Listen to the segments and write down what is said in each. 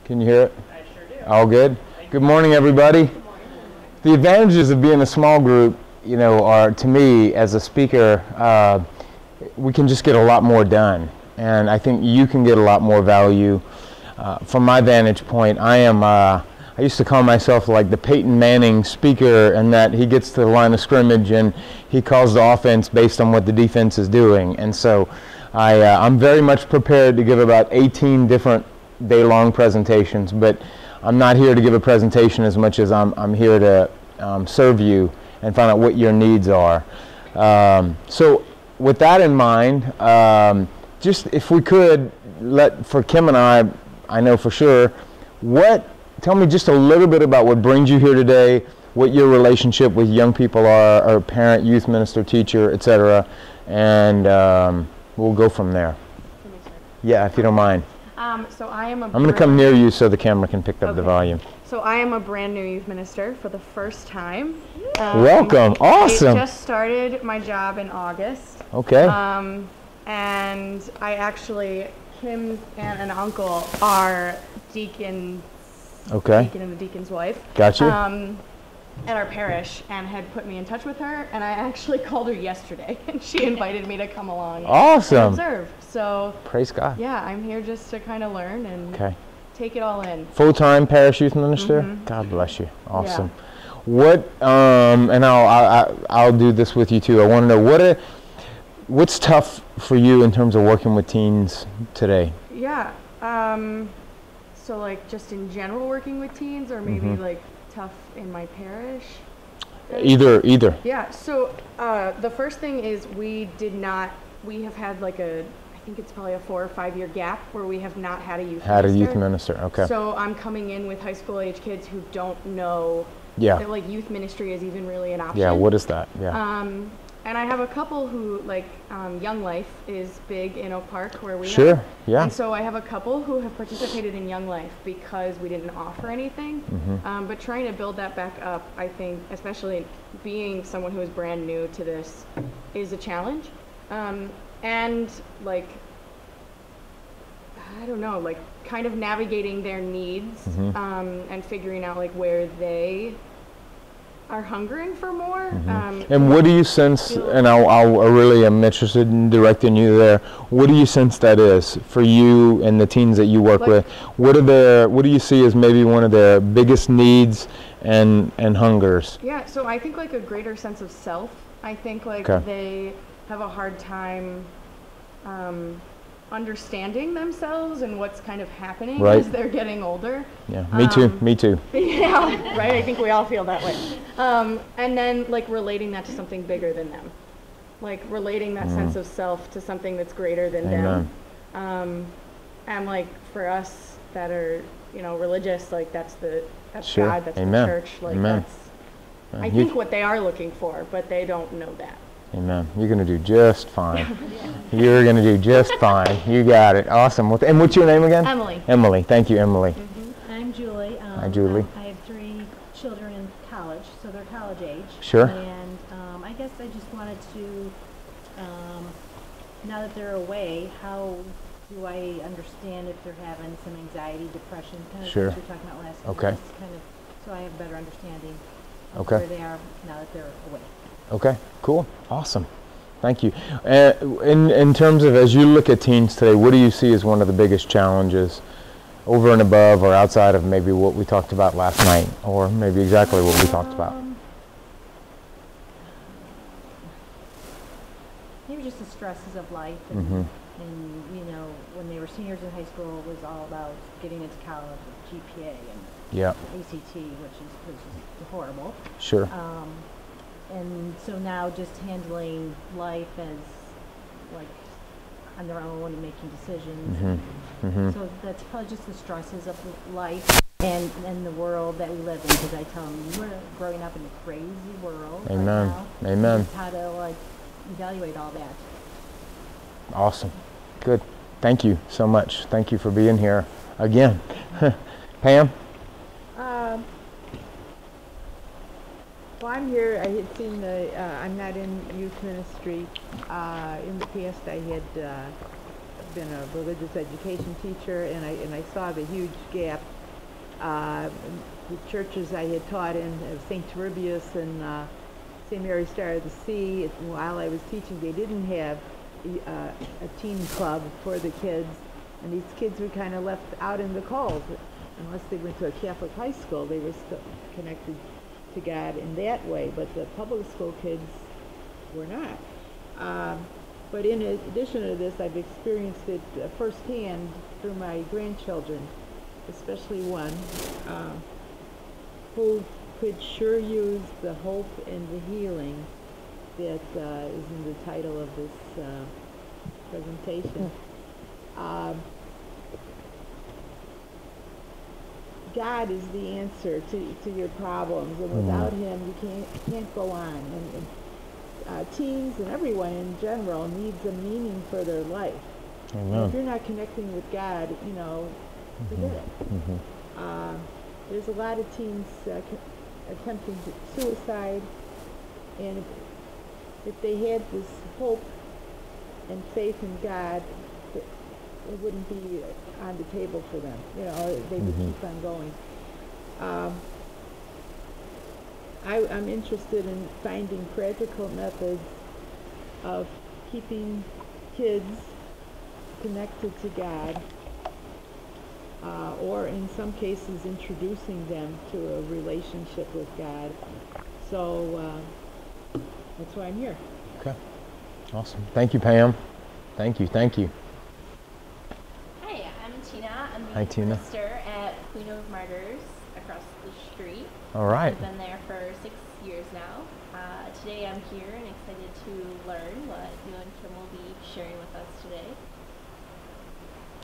Can you hear it? I sure do. All good? Good morning, everybody. The advantages of being a small group, you know, are, to me, as a speaker, we can just get a lot more done. And I think you can get a lot more value. From my vantage point, I used to call myself like the Peyton Manning speaker, in that he gets to the line of scrimmage and he calls the offense based on what the defense is doing. And so I'm very much prepared to give about 18 different day-long presentations, but I'm not here to give a presentation as much as I'm here to serve you and find out what your needs are. So with that in mind, just if we could, for Kim and I know for sure, tell me just a little bit about what brings you here today, what your relationship with young people are, or parent, youth minister, teacher, etc., and we'll go from there. Yeah, if you don't mind. So I'm going to come near you so the camera can pick up the volume. So I am a brand new youth minister for the first time. Welcome. Awesome. I just started my job in August. Okay. And I actually, Kim's aunt and uncle are deacons. Okay. Deacon and the deacon's wife. Gotcha. At our parish, and had put me in touch with her, and I actually called her yesterday, and she invited me to come along. Awesome. And observe. So praise God. Yeah, I'm here just to kind of learn and take it all in. Full-time parish youth minister. Mm-hmm. God bless you. Awesome. Yeah. What? And I'll do this with you too. I want to know what's tough for you in terms of working with teens today. Yeah. So like just in general working with teens, or maybe like tough in my parish? Either. Yeah, so the first thing is we have had like I think it's probably a 4 or 5 year gap where we have not had a youth minister. Okay. So I'm coming in with high school age kids who don't know that like youth ministry is even really an option. Yeah, what is that? Yeah. And I have a couple who, like, Young Life is big in Oak Park where we Sure, have. yeah. And so I have a couple who have participated in Young Life because we didn't offer anything. But trying to build that back up, I think, especially being someone who is brand new to this, is a challenge. And, like, I don't know, like, kind of navigating their needs and figuring out, like, where they are hungering for more. And what do you sense, and I really am interested in directing you there, what do you sense that is for you and the teens that you work with? What do you see as maybe one of their biggest needs and hungers? Yeah, so I think like a greater sense of self. I think like they have a hard time understanding themselves and what's kind of happening as they're getting older. Yeah, me too. Yeah, right, I think we all feel that way. And then like relating that to something bigger than them. Like relating that sense of self to something that's greater than them. And like for us that are, you know, religious, like that's God, that's the church. Like that's I think what they are looking for, but they don't know that. Amen. You're going to do just fine. You're going to do just fine. You got it. Awesome. And what's your name again? Emily. Emily. Thank you, Emily. I'm Julie. Hi, Julie. I have 3 children in college, so they're college age. Sure. And I guess I just wanted to, now that they're away, how do I understand if they're having some anxiety, depression, kind of sure. what we were talking about last Okay. week, kind of, so I have a better understanding of okay. where they are now that they're away. Okay, cool, awesome. Thank you. In terms of, as you look at teens today, what do you see as one of the biggest challenges over and above or outside of maybe what we talked about last night, or maybe exactly what we talked about? Maybe just the stresses of life and you know, when they were seniors in high school, it was all about getting into college with GPA and ACT, which is horrible. Sure. And so now just handling life as like on their own and making decisions. So that's probably just the stresses of life and the world that we live in, because I tell them we're growing up in a crazy world. Amen. Right now. Amen. Just how to like evaluate all that. Awesome. Good. Thank you so much. Thank you for being here again. Pam? Well, I'm here. I had seen I'm not in youth ministry. In the past, I had been a religious education teacher, and I saw the huge gap The churches I had taught in, St. Turbius and St. Mary's Star of the Sea, while I was teaching, they didn't have a teen club for the kids, and these kids were kind of left out in the cold. Unless they went to a Catholic high school, they were still connected to God in that way, but the public school kids were not. But in addition to this, I've experienced it firsthand through my grandchildren, especially one who could sure use the hope and the healing that is in the title of this presentation. God is the answer to your problems, and without Him, you can't go on. And teens and everyone in general needs a meaning for their life. And if you're not connecting with God, forget it. There's a lot of teens attempting suicide, and if they had this hope and faith in God, it wouldn't be on the table for them. They would keep on going. I'm interested in finding practical methods of keeping kids connected to God, or in some cases introducing them to a relationship with God. So that's why I'm here. Okay. Awesome. Thank you, Pam. Thank you. Hi, I'm Tina. I'm the Hi, Tina. minister at Queen of Martyrs across the street. All right. I've been there for 6 years now. Today I'm here and excited to learn what you and Kim will be sharing with us today.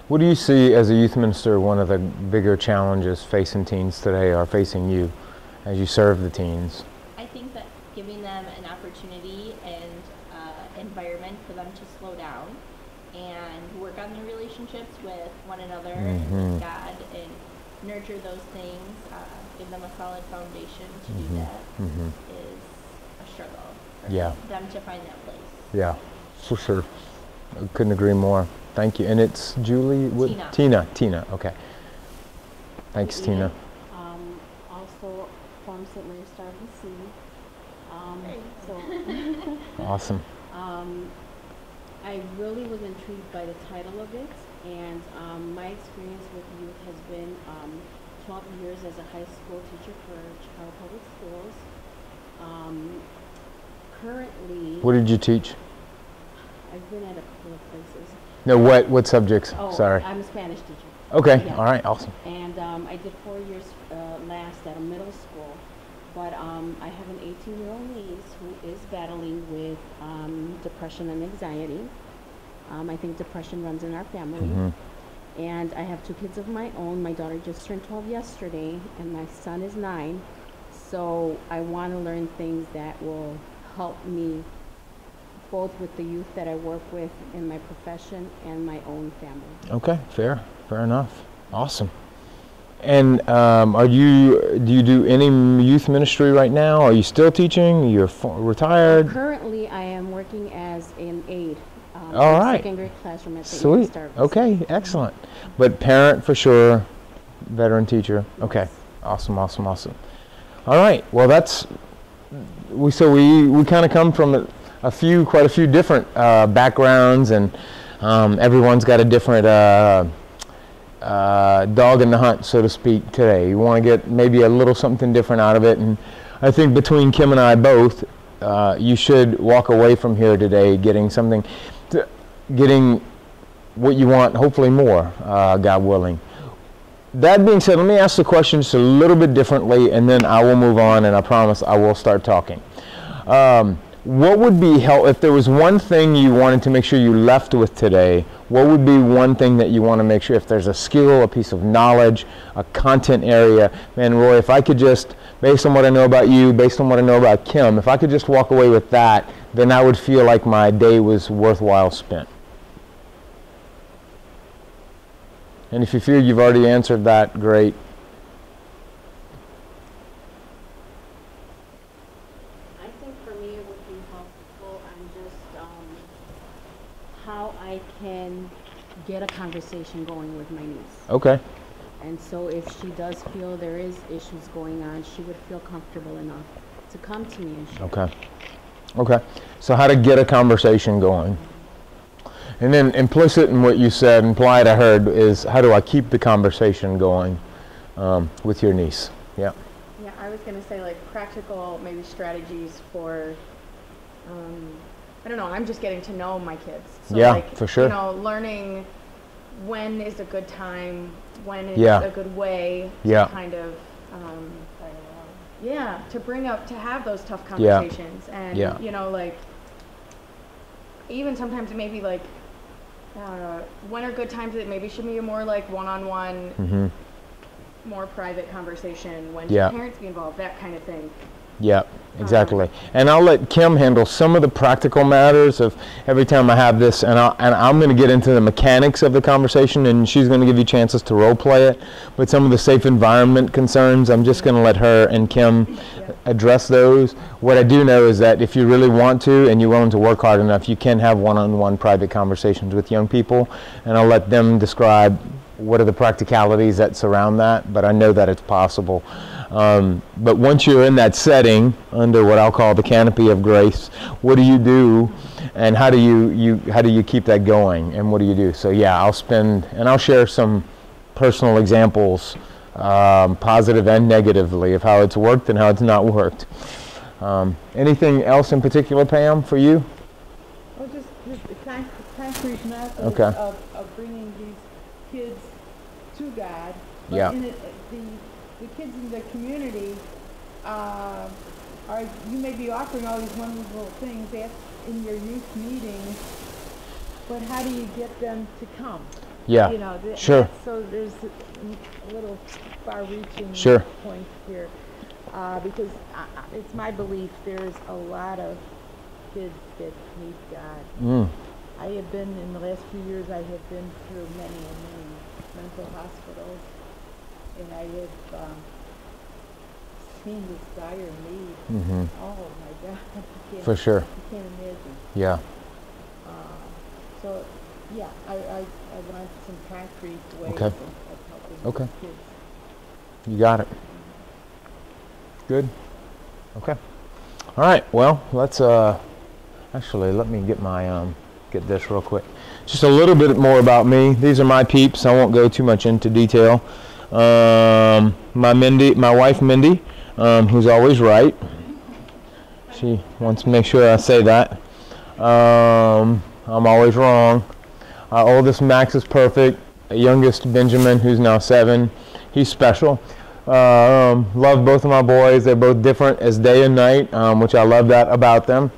What do you see as a youth minister, one of the bigger challenges facing teens today, or facing you as you serve the teens? I think that giving them an opportunity and environment for them to slow down and work on their relationships with one another and with God and nurture those things, give them a solid foundation to do that is a struggle for them to find that place. Yeah, for sure. I couldn't agree more. Thank you. And it's Julie? Tina. Okay. Thanks, Tina. Also from St. Mary's Star of the Sea. Awesome. I really was intrigued by the title of it, and my experience with youth has been 12 years as a high school teacher for Chicago Public Schools. Currently, What did you teach? I've been at a couple of places. No, what subjects? Sorry. I'm a Spanish teacher. Okay, Yeah. all right, awesome. And I did 4 years last at a middle school. But I have an 18-year-old niece who is battling with depression and anxiety. I think depression runs in our family. And I have 2 kids of my own. My daughter just turned 12 yesterday, and my son is 9. So I want to learn things that will help me both with the youth that I work with in my profession and my own family. Okay, fair enough. Awesome. And do you do any youth ministry right now? Are you still teaching? You're retired? Currently, I am working as an aide. All right. Second grade classroom at the Sweet. Okay, excellent. But parent for sure, veteran teacher. Okay, awesome. All right. Well, we kind of come from quite a few different backgrounds, and everyone's got a different dog in the hunt, so to speak, today. You want to get maybe a little something different out of it, and I think between Kim and I both, you should walk away from here today getting what you want, hopefully more, God willing. That being said, let me ask the question just a little bit differently, and then I will move on, and I promise I will start talking. What would be if there was one thing you wanted to make sure you left with today, what would be one thing that you want to make sure, if there's a skill, a piece of knowledge, a content area? Man, Roy, if I could just, based on what I know about you, based on what I know about Kim, if I could just walk away with that, then I would feel like my day was worthwhile spent. And if you feel you've already answered that, great. I think for me it would be helpful on just how I can get a conversation going with my niece. Okay. And so if she does feel there is issues going on, she would feel comfortable enough to come to me and share. Okay. Okay. So how to get a conversation going. And then implicit in what you said, implied I heard, is how do I keep the conversation going with your niece? Yeah. Yeah, I was going to say like practical maybe strategies for, I don't know, I'm just getting to know my kids. So yeah, like, for sure. You know, learning when is a good time, when is yeah. a good way yeah. to kind of, yeah, to bring up, to have those tough conversations. Yeah. And, yeah. you know, like, even sometimes maybe like, when are good times that maybe should be a more like one-on-one, mm-hmm. more private conversation, when yeah. should parents be involved, that kind of thing. Yeah, exactly. And I'll let Kim handle some of the practical matters of every time I have this, and I'm going to get into the mechanics of the conversation, and she's going to give you chances to role play it. But some of the safe environment concerns, I'm just going to let her and Kim address those. What I do know is that if you really want to and you're willing to work hard enough, you can have one-on-one private conversations with young people, and I'll let them describe what are the practicalities that surround that, but I know that it's possible. But once you're in that setting, under what I'll call the canopy of grace, what do you do, and how do you keep that going, and what do you do? So yeah, I'll share some personal examples, positive and negatively, of how it's worked and how it's not worked. Anything else in particular, Pam, for you? Well, just a concrete method Okay. of bringing these kids to God. But Yeah. The kids in the community you may be offering all these wonderful things in your youth meetings, but how do you get them to come? Yeah. You know, sure. So there's a little far-reaching Sure. point here, because it's my belief there's a lot of kids that need God. Mm. I have been, in the last few years, I have been through many and many mental hospitals, and I have seen this dire need. Mm-hmm. Oh my God! For sure. You can't imagine. Yeah. So, yeah, I want some concrete ways Okay. of helping Okay. kids. You got it. Good. Okay. All right. Well, let's actually let me get my get this real quick. Just a little bit more about me. These are my peeps. I won't go too much into detail. My wife Mindy, who's always right. She wants to make sure I say that. I'm always wrong. Our oldest Max is perfect. The youngest Benjamin, who's now 7, he's special. Love both of my boys. They're both different as day and night, which I love that about them.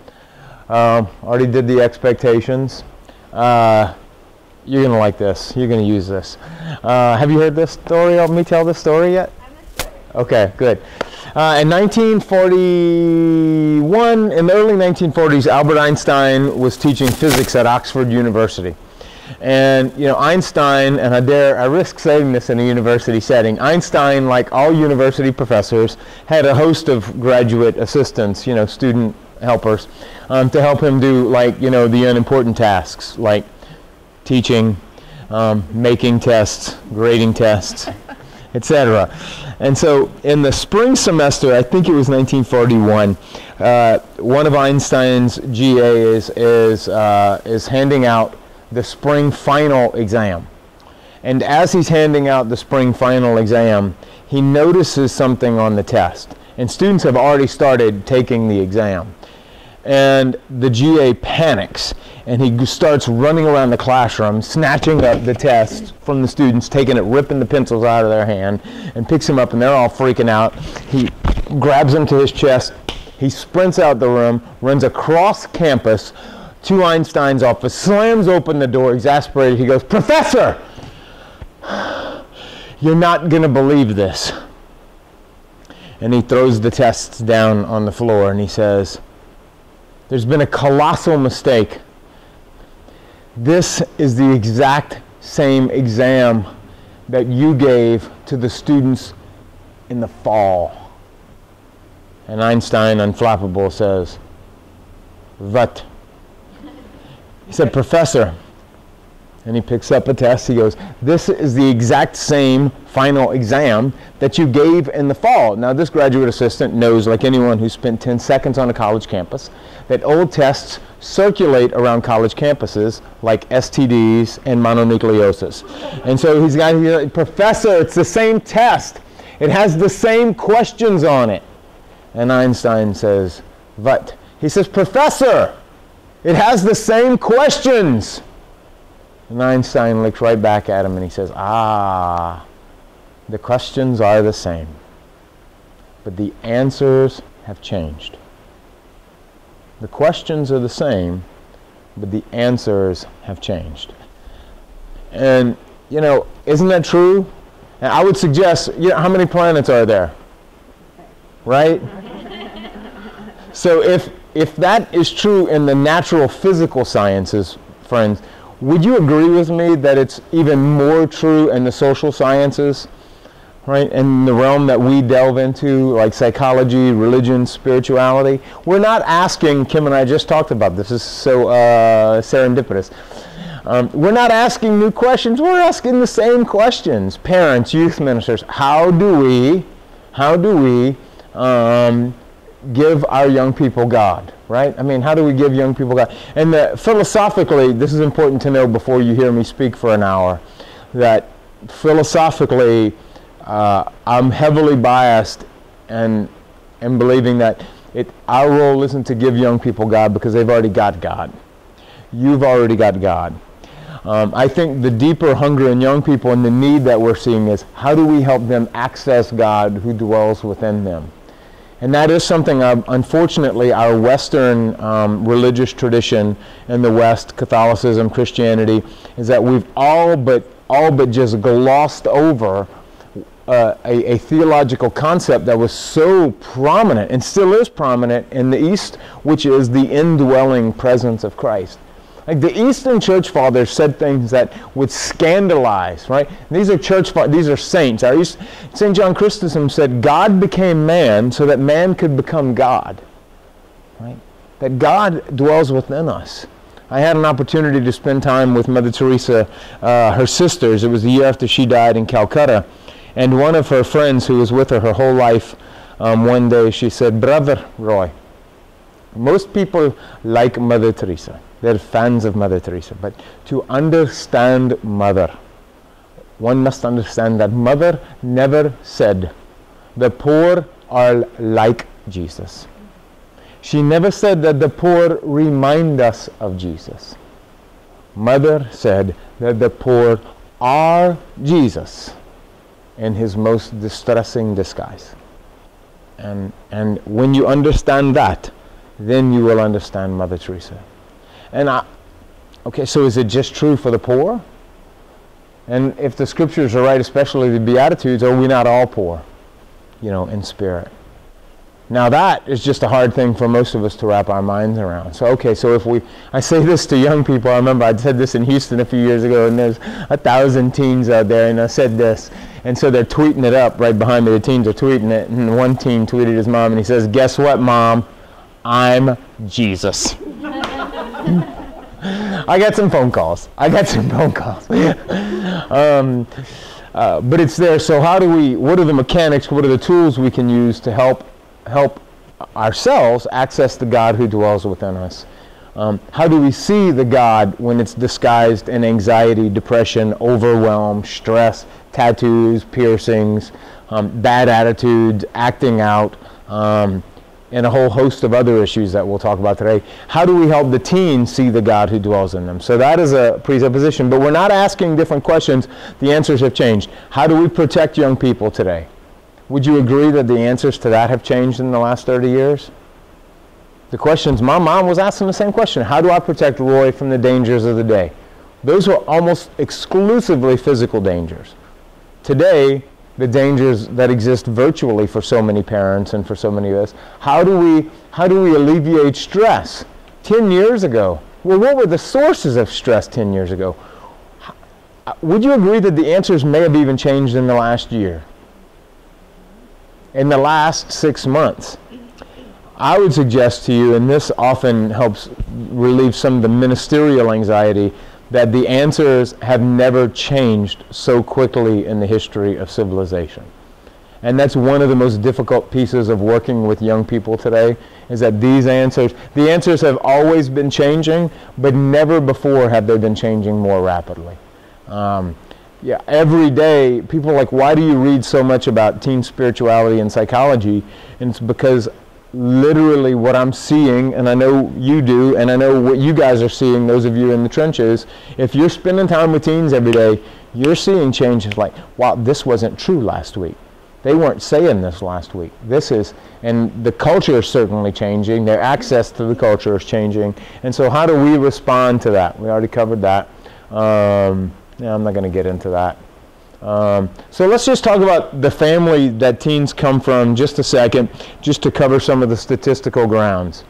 Already did the expectations. You're going to like this. You're going to use this. Have you heard this story? Let me tell this story yet? Okay, good. In 1941, in the early 1940s, Albert Einstein was teaching physics at Oxford University. And, you know, Einstein, and I risk saying this in a university setting, Einstein, like all university professors, had a host of graduate assistants, you know, student helpers, to help him do, like, you know, the unimportant tasks, like teaching, making tests, grading tests, etc. And so in the spring semester, I think it was 1941, one of Einstein's GAs is handing out the spring final exam. And as he's handing out the spring final exam, he notices something on the test. And students have already started taking the exam. And the GA panics, and he starts running around the classroom, snatching up the test from the students, taking it, ripping the pencils out of their hand, and picks them up, and they're all freaking out. He grabs them to his chest. He sprints out the room, runs across campus to Einstein's office, slams open the door, exasperated. He goes, "Professor, you're not going to believe this." And he throws the tests down on the floor, and he says, "There's been a colossal mistake. This is the exact same exam that you gave to the students in the fall." And Einstein, unflappable, says, "What?" He said, "Professor, And he picks up a test. He goes, this is the exact same final exam that you gave in the fall. Now, this graduate assistant knows, like anyone who spent 10 seconds on a college campus, that old tests circulate around college campuses like STDs and mononucleosis. And so he's got, Professor, it's the same test. It has the same questions on it. And Einstein says, what? He says, Professor, it has the same questions. And Einstein looks right back at him and he says, the questions are the same, but the answers have changed. The questions are the same, but the answers have changed. And, isn't that true? And I would suggest, how many planets are there? Right? So if that is true in the natural physical sciences, friends, would you agree with me that it's even more true in the social sciences, right? In the realm that we delve into, like psychology, religion, spirituality? We're not asking, Kim and I just talked about this is so serendipitous. We're not asking new questions, we're asking the same questions. Parents, youth ministers, how do we give our young people God, right? I mean, how do we give young people God? And philosophically, this is important to know before you hear me speak for an hour, that philosophically, I'm heavily biased and believing that our role isn't to give young people God because they've already got God. You've already got God. I think the deeper hunger in young people and the need that we're seeing is how do we help them access God who dwells within them? And that is something, unfortunately, our Western religious tradition in the West, Catholicism, Christianity, is that we've all but just glossed over a theological concept that was so prominent and still is prominent in the East, which is the indwelling presence of Christ. Like the Eastern church fathers said things that would scandalize, right? These are saints. St. John Chrysostom said, God became man so that man could become God, right? That God dwells within us. I had an opportunity to spend time with Mother Teresa, her sisters. It was the year after she died in Calcutta. And one of her friends who was with her whole life, one day she said, Brother Roy, most people like Mother Teresa. They're fans of Mother Teresa. But to understand Mother, one must understand that Mother never said, the poor are like Jesus. She never said that the poor remind us of Jesus. Mother said that the poor are Jesus in his most distressing disguise. And when you understand that, then you will understand Mother Teresa. And okay, so is it just true for the poor? And if the scriptures are right, especially the Beatitudes, are we not all poor, in spirit? Now that is just a hard thing for most of us to wrap our minds around. So okay, so I say this to young people. I remember I said this in Houston a few years ago, and there's 1,000 teens out there, and I said this. And so they're tweeting it up right behind me. The teens are tweeting it, and one teen tweeted his mom, and he says, guess what, Mom? I'm Jesus. I got some phone calls. But it's there. So what are the mechanics, what are the tools we can use to help ourselves access the God who dwells within us? How do we see the God when it's disguised in anxiety, depression, overwhelm, stress, tattoos, piercings, bad attitudes, acting out, and a whole host of other issues that we'll talk about today? How do we help the teens see the God who dwells in them? So that is a presupposition, but we're not asking different questions. The answers have changed. How do we protect young people today? Would you agree that the answers to that have changed in the last 30 years? The questions, my mom was asking the same question. How do I protect Roy from the dangers of the day? Those were almost exclusively physical dangers. Today, the dangers that exist virtually for so many parents and for so many of us. How do we alleviate stress? 10 years ago, well, what were the sources of stress 10 years ago? Would you agree that the answers may have even changed in the last year? In the last 6 months? I would suggest to you, and this often helps relieve some of the ministerial anxiety, that the answers have never changed so quickly in the history of civilization. And that's one of the most difficult pieces of working with young people today, is that the answers have always been changing, but never before have they been changing more rapidly. Every day, people are like, why do you read so much about teen spirituality and psychology? And it's because literally what I'm seeing, and I know you do, and I know what you guys are seeing, those of you in the trenches, if you're spending time with teens every day, you're seeing changes like, wow, this wasn't true last week. They weren't saying this last week. And the culture is certainly changing. Their access to the culture is changing. And so how do we respond to that? We already covered that. I'm not going to get into that. So let's just talk about the family that teens come from just a second, just to cover some of the statistical grounds.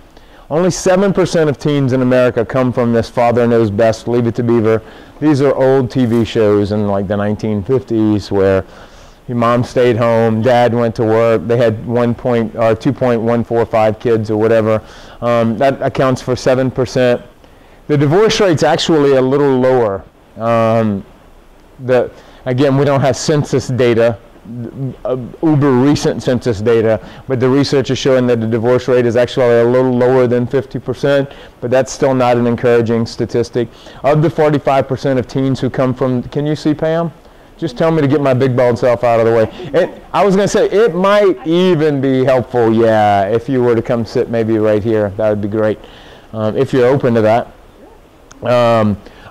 Only 7% of teens in America come from this father knows best, leave it to Beaver. These are old TV shows in like the 1950s where your mom stayed home, dad went to work, they had 2.145 kids or whatever. That accounts for 7%. The divorce rate's actually a little lower. Again, we don't have census data, uber recent census data, but the research is showing that the divorce rate is actually a little lower than 50%, but that's still not an encouraging statistic. Of the 45% of teens who come from, can you see Pam? Just tell me to get my big bald self out of the way. I was going to say, it might even be helpful, if you were to come sit maybe right here. That would be great, if you're open to that.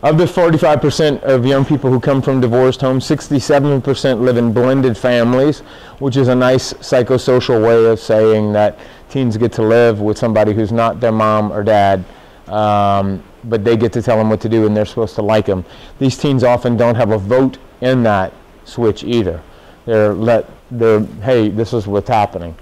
Of the 45% of young people who come from divorced homes, 67% live in blended families, which is a nice psychosocial way of saying that teens get to live with somebody who's not their mom or dad, but they get to tell them what to do and they're supposed to like them. These teens often don't have a vote in that switch either. Hey, this is what's happening.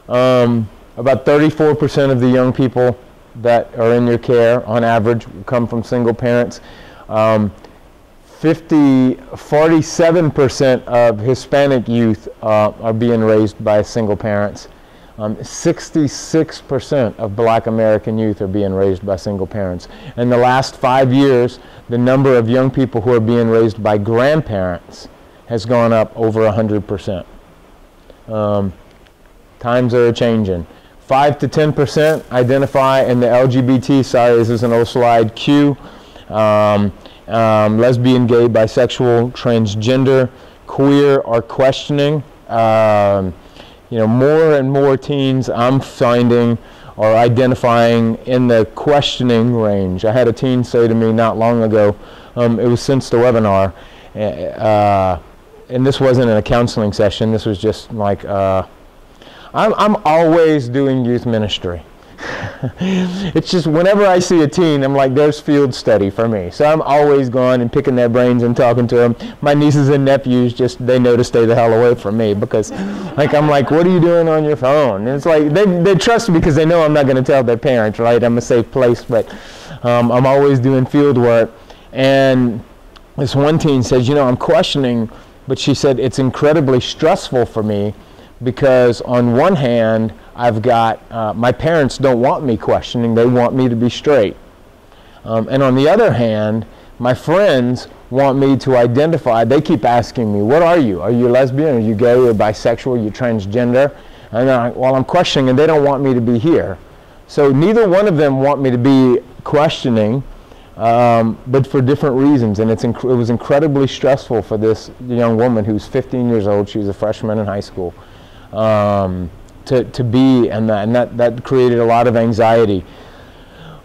About 34% of the young people that are in your care, on average, come from single parents. 47% of Hispanic youth are being raised by single parents. 66% of Black American youth are being raised by single parents. In the last 5 years, the number of young people who are being raised by grandparents has gone up over 100%. Times are changing. 5 to 10% identify in the LGBT, sorry, this is an old slide, Q, lesbian, gay, bisexual, transgender, queer, or questioning. More and more teens I'm finding are identifying in the questioning range. I had a teen say to me not long ago, it was since the webinar, and this wasn't in a counseling session, this was just like, I'm always doing youth ministry. It's just whenever I see a teen, I'm like, there's field study for me. So I'm always going and picking their brains and talking to them. My nieces and nephews they know to stay the hell away from me because I'm like, what are you doing on your phone? And it's like, they trust me because they know I'm not going to tell their parents, right? I'm a safe place, but I'm always doing field work. And this one teen says, I'm questioning, but she said, it's incredibly stressful for me because on one hand, I've got, my parents don't want me questioning, they want me to be straight. And on the other hand, my friends want me to identify, they keep asking me, what are you? Are you lesbian? Are you gay? Or bisexual? Are you transgender? And I'm questioning and they don't want me to be here. So neither one of them want me to be questioning, but for different reasons. And it was incredibly stressful for this young woman who's 15 years old, she was a freshman in high school. To be, and that created a lot of anxiety.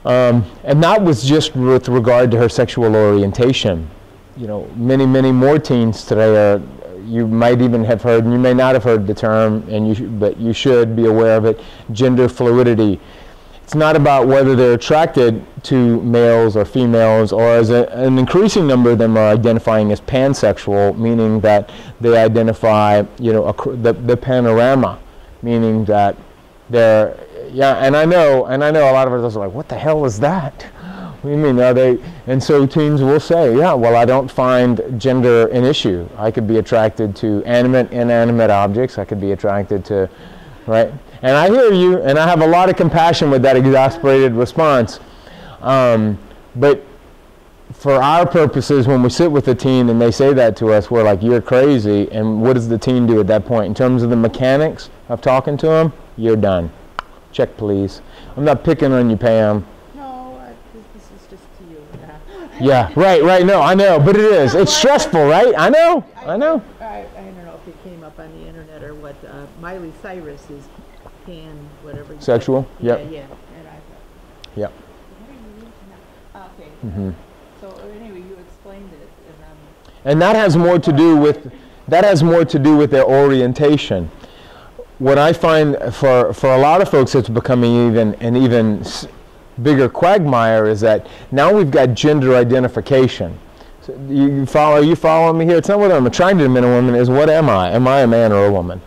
And that was just with regard to her sexual orientation. Many, many more teens today are, you might even have heard, and you may not have heard the term, but you should be aware of it, gender fluidity. It's not about whether they're attracted to males or females, or as an increasing number of them are identifying as pansexual, meaning that they identify, the panorama, meaning that they're, and I know a lot of us are like, what the hell is that? What do you mean, are they? And so teens will say, I don't find gender an issue. I could be attracted to animate, inanimate objects. I could be attracted to, right? And I hear you, and I have a lot of compassion with that exasperated response. But for our purposes, when we sit with a teen and they say that to us, we're like, you're crazy. And what does the teen do at that point? In terms of the mechanics of talking to them, you're done. Check, please. I'm not picking on you, Pam. No, this is just to you. Yeah, right, no, I know, but it is. It's stressful, right? I know. I don't know if it came up on the internet or what. Miley Cyrus is whatever. Sexual? Yep. Yeah. And I thought, Yep. okay. Mm-hmm. So anyway, you explained it, and that has more to do with their orientation. What I find for a lot of folks, it's becoming an even bigger quagmire is that now we've got gender identification. So you following me here? It's not whether I'm attracted to men or women, is what am I? Am I a man or a woman?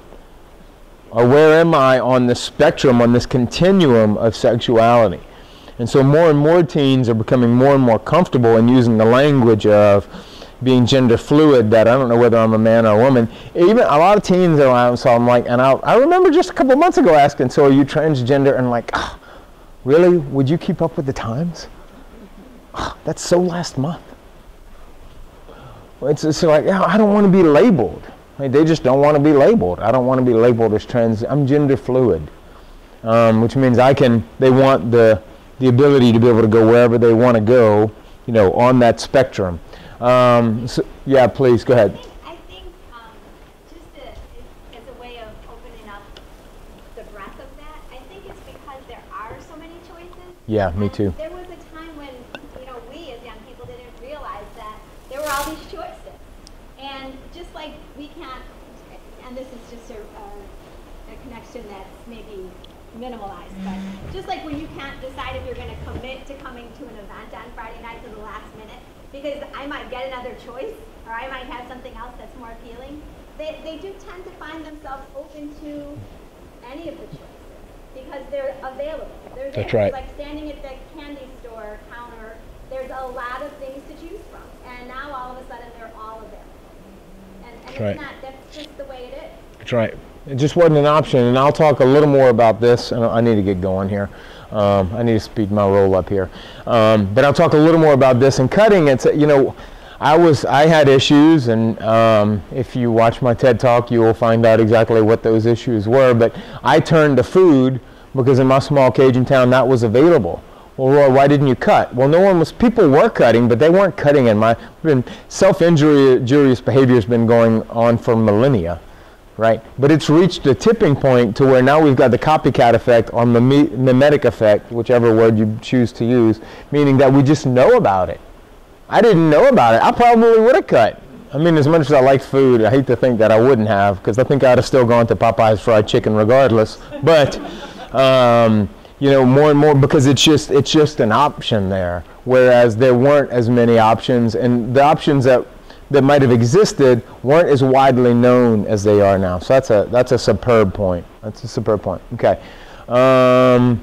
Or where am I on the spectrum, on this continuum of sexuality? And so more and more teens are becoming more and more comfortable in using the language of being gender fluid, that I don't know whether I'm a man or a woman. Even a lot of teens are around, so I'm like, and I remember just a couple months ago asking, so are you transgender? And like, oh, really? Would you keep up with the times? Oh, that's so last month. It's like, oh, I don't want to be labeled. Like, they just don't want to be labeled. I don't want to be labeled as trans. I'm gender fluid, which means they want the ability to be able to go wherever they want to go, on that spectrum. So, yeah, please, go ahead. I think just as a way of opening up the breadth of that, I think it's because there are so many choices. Yeah, me too. There was a time when, we as young people didn't realize that there were all these choices. And just like we can't, and this is just a connection that's maybe minimalized, but just like when you can't decide if you're going to commit to coming to an event on Friday night to the last minute, because I might get another choice, or I might have something else that's more appealing, they do tend to find themselves open to any of the choices, because they're available. They're there. That's right. It's like standing at the candy store counter, there's a lot of things to choose from, and now all of a sudden they're all available. And right. That's just the way it is. That's right. It just wasn't an option, and I'll talk a little more about this, and I need to get going here. I need to speed my roll up here. But I'll talk a little more about this. And cutting, it's, I had issues, and if you watch my TED Talk, you will find out exactly what those issues were. But I turned to food because in my small Cajun town that was available. Well, Roy, why didn't you cut? Well, people were cutting, but they weren't cutting in self-injurious behavior has been going on for millennia. Right? But it's reached a tipping point to where now we've got the copycat effect on the mimetic effect, whichever word you choose to use, meaning that we just know about it. I didn't know about it. I probably would have cut. I mean, as much as I like food, I hate to think that I wouldn't have, because I think I'd have still gone to Popeye's fried chicken regardless. But, more and more, because it's just an option there, whereas there weren't as many options, and the options that might have existed weren't as widely known as they are now. So that's a superb point. That's a superb point. Okay. 1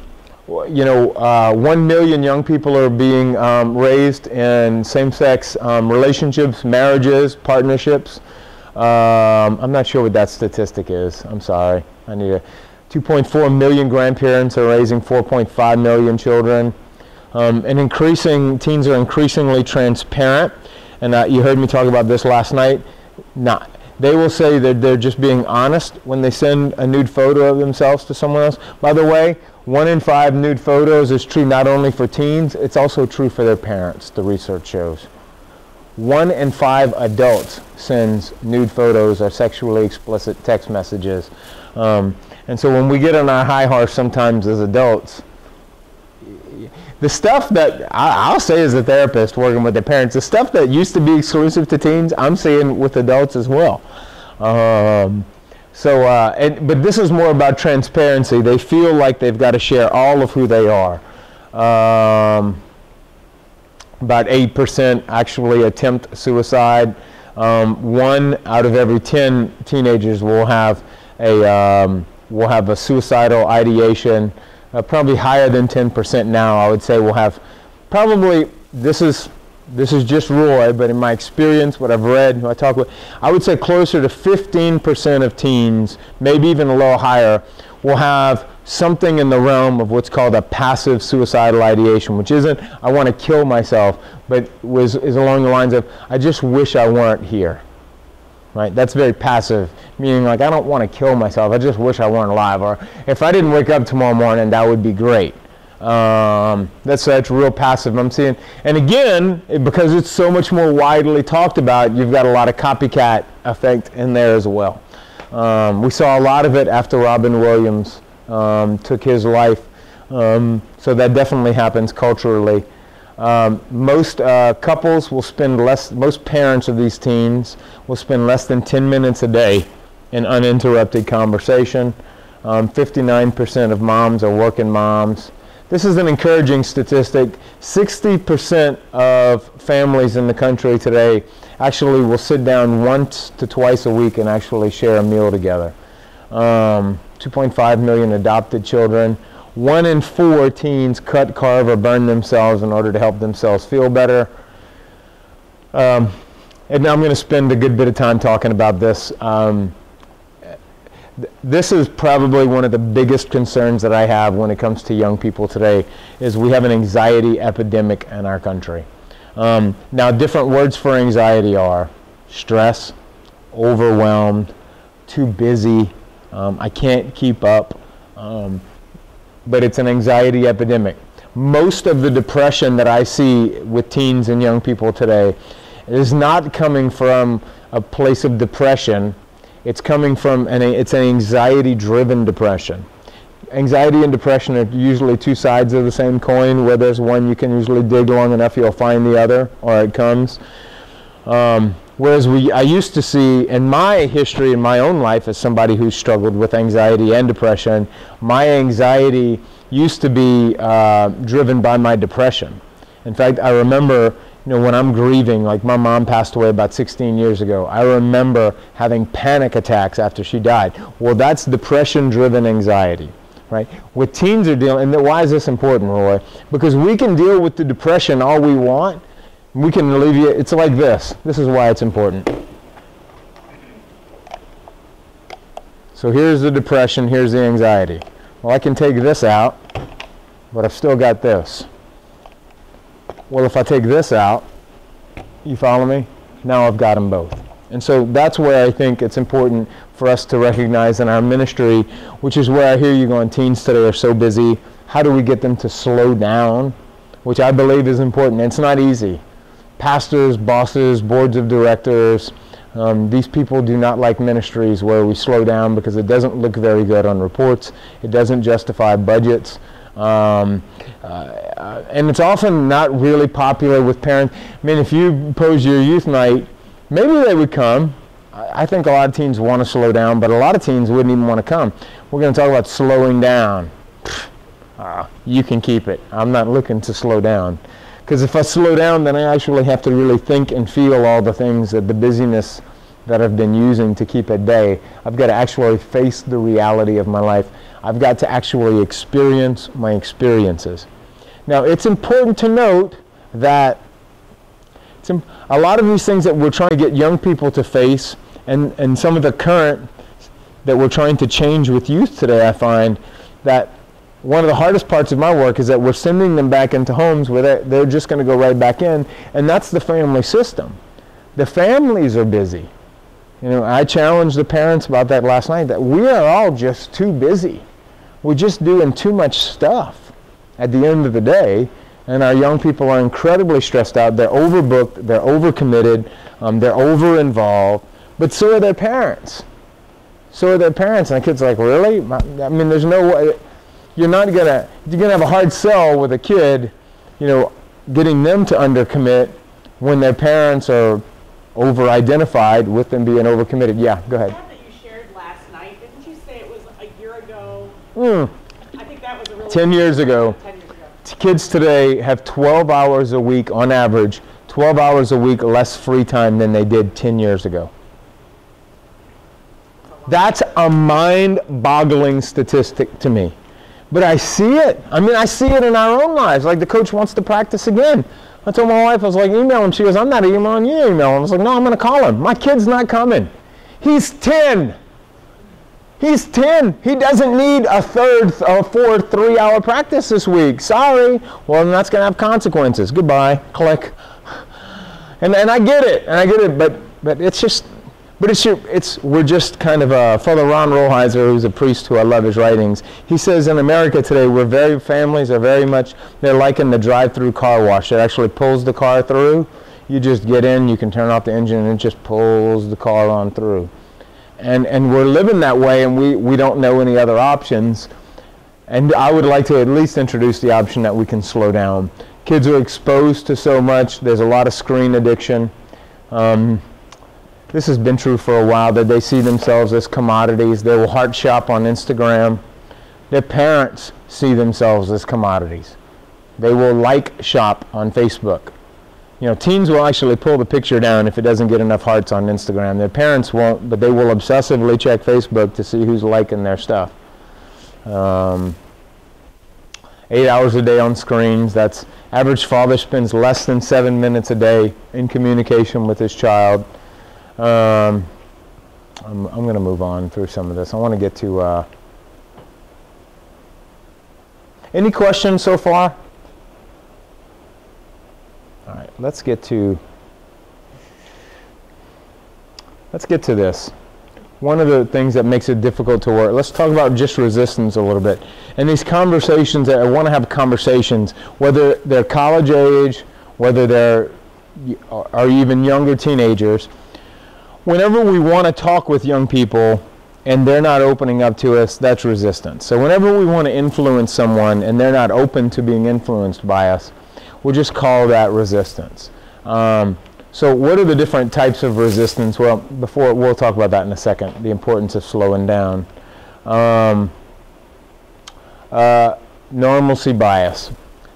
million young people are being raised in same-sex relationships, marriages, partnerships. I'm not sure what that statistic is. I'm sorry. 2.4 million grandparents are raising 4.5 million children. And teens are increasingly transparent. And you heard me talk about this last night. They will say that they're just being honest when they send a nude photo of themselves to someone else. By the way, 1 in 5 nude photos is true not only for teens, it's also true for their parents, the research shows. 1 in 5 adults sends nude photos or sexually explicit text messages. And so when we get on our high horse sometimes as adults, the stuff that I'll say as a therapist working with the parents, the stuff that used to be exclusive to teens, I'm seeing with adults as well. But this is more about transparency. They feel like they've got to share all of who they are. About 8% actually attempt suicide. 1 out of every 10 teenagers will have a suicidal ideation. Probably higher than 10% now. I would say we'll have probably, this is just Roy, but in my experience, what I've read, who I talk with, I would say closer to 15% of teens, maybe even a little higher, will have something in the realm of what's called a passive suicidal ideation, which isn't, I want to kill myself, but is along the lines of, I just wish I weren't here. Right? That's very passive, meaning like, I don't want to kill myself, I just wish I weren't alive. Or if I didn't wake up tomorrow morning, that would be great. That's real passive. I'm seeing, and again, because it's so much more widely talked about, you've got a lot of copycat effect in there as well. We saw a lot of it after Robin Williams took his life, so that definitely happens culturally. Most couples will spend most parents of these teens will spend less than 10 minutes a day in uninterrupted conversation. 59% of moms are working moms. This is an encouraging statistic. 60% of families in the country today actually will sit down once to twice a week and actually share a meal together. 2.5 million adopted children. 1 in 4 teens cut, carve, or burn themselves in order to help themselves feel better. And now I'm going to spend a good bit of time talking about this. This is probably one of the biggest concerns that I have when it comes to young people today, is we have an anxiety epidemic in our country. Now, different words for anxiety are stress, overwhelmed, too busy, I can't keep up, but it's an anxiety epidemic. Most of the depression that I see with teens and young people today is not coming from a place of depression. It's coming from it's an anxiety-driven depression. Anxiety and depression are usually two sides of the same coin. Where there's one, you can usually dig long enough, you'll find the other, or it comes. Whereas I used to see, in my history, in my own life, as somebody who struggled with anxiety and depression, my anxiety used to be driven by my depression. In fact, I remember, when I'm grieving, like my mom passed away about 16 years ago, I remember having panic attacks after she died. Well, that's depression-driven anxiety, right? What teens are dealing, and why is this important, Roy? Because we can deal with the depression all we want. We can alleviate, it's like this. This is why it's important. So here's the depression, here's the anxiety. Well, I can take this out, but I've still got this. Well, if I take this out, you follow me? Now I've got them both. And so that's where I think it's important for us to recognize in our ministry, which is where I hear you going, teens today are so busy. How do we get them to slow down? Which I believe is important. It's not easy. Pastors, bosses, boards of directors, these people do not like ministries where we slow down because it doesn't look very good on reports. It doesn't justify budgets. And it's often not really popular with parents. I mean, if you pose your youth night, maybe they would come. I think a lot of teens want to slow down, but a lot of teens wouldn't even want to come. We're going to talk about slowing down. You can keep it. I'm not looking to slow down. Because if I slow down, then I actually have to really think and feel all the things that the busyness that I've been using to keep at bay. I've got to actually face the reality of my life. I've got to actually experience my experiences. Now, it's important to note that a lot of these things that we're trying to get young people to face, and some of the current that we're trying to change with youth today, I find that one of the hardest parts of my work is that we're sending them back into homes where they're just going to go right back in, and that's the family system. The families are busy. I challenged the parents about that last night, that we are all just too busy. We're just doing too much stuff at the end of the day, and our young people are incredibly stressed out. They're overbooked, they're overcommitted, they're over-involved, but so are their parents. So are their parents, and the kid's like, really? I mean, there's no way. You're gonna have a hard sell with a kid, getting them to undercommit when their parents are over-identified with them being overcommitted. Yeah, go ahead. The one that you shared last night, didn't you say it was a year ago? I think that was a really 10 years ago. 10 years ago. Kids today have 12 hours a week on average, 12 hours a week less free time than they did 10 years ago. That's a mind-boggling statistic to me. But I see it. I mean, I see it in our own lives. Like the coach wants to practice again. I told my wife, I was like, email him. She goes, I'm not emailing you, email him. I was like, no, I'm going to call him. My kid's not coming. He's 10. He's 10. He doesn't need a third or fourth 3-hour practice this week. Sorry. Well, then that's going to have consequences. Goodbye. Click. And I get it. But it's just, we're just kind of, Father Ron Rollheiser, who's a priest who I love his writings, he says in America today, families are very much, they're like in the drive-through car wash. It actually pulls the car through. You just get in, you can turn off the engine, and it just pulls the car on through. And we're living that way, and we don't know any other options. And I would like to at least introduce the option that we can slow down. Kids are exposed to so much. There's a lot of screen addiction. This has been true for a while, that they see themselves as commodities. They will heart shop on Instagram. Their parents see themselves as commodities. They will like shop on Facebook. Teens will actually pull the picture down if it doesn't get enough hearts on Instagram. Their parents won't, but they will obsessively check Facebook to see who's liking their stuff. 8 hours a day on screens. That's average father spends less than 7 minutes a day in communication with his child. I'm going to move on through some of this. I want to get to any questions so far? All right, let's get to this. One of the things that makes it difficult to work, let's talk about just resistance a little bit. And these conversations, I want to have conversations, whether they're college age, whether they're or even younger teenagers. Whenever we want to talk with young people and they're not opening up to us, that's resistance. So whenever we want to influence someone and they're not open to being influenced by us, we'll just call that resistance. So what are the different types of resistance? Well, we'll talk about that in a second, the importance of slowing down. Normalcy bias.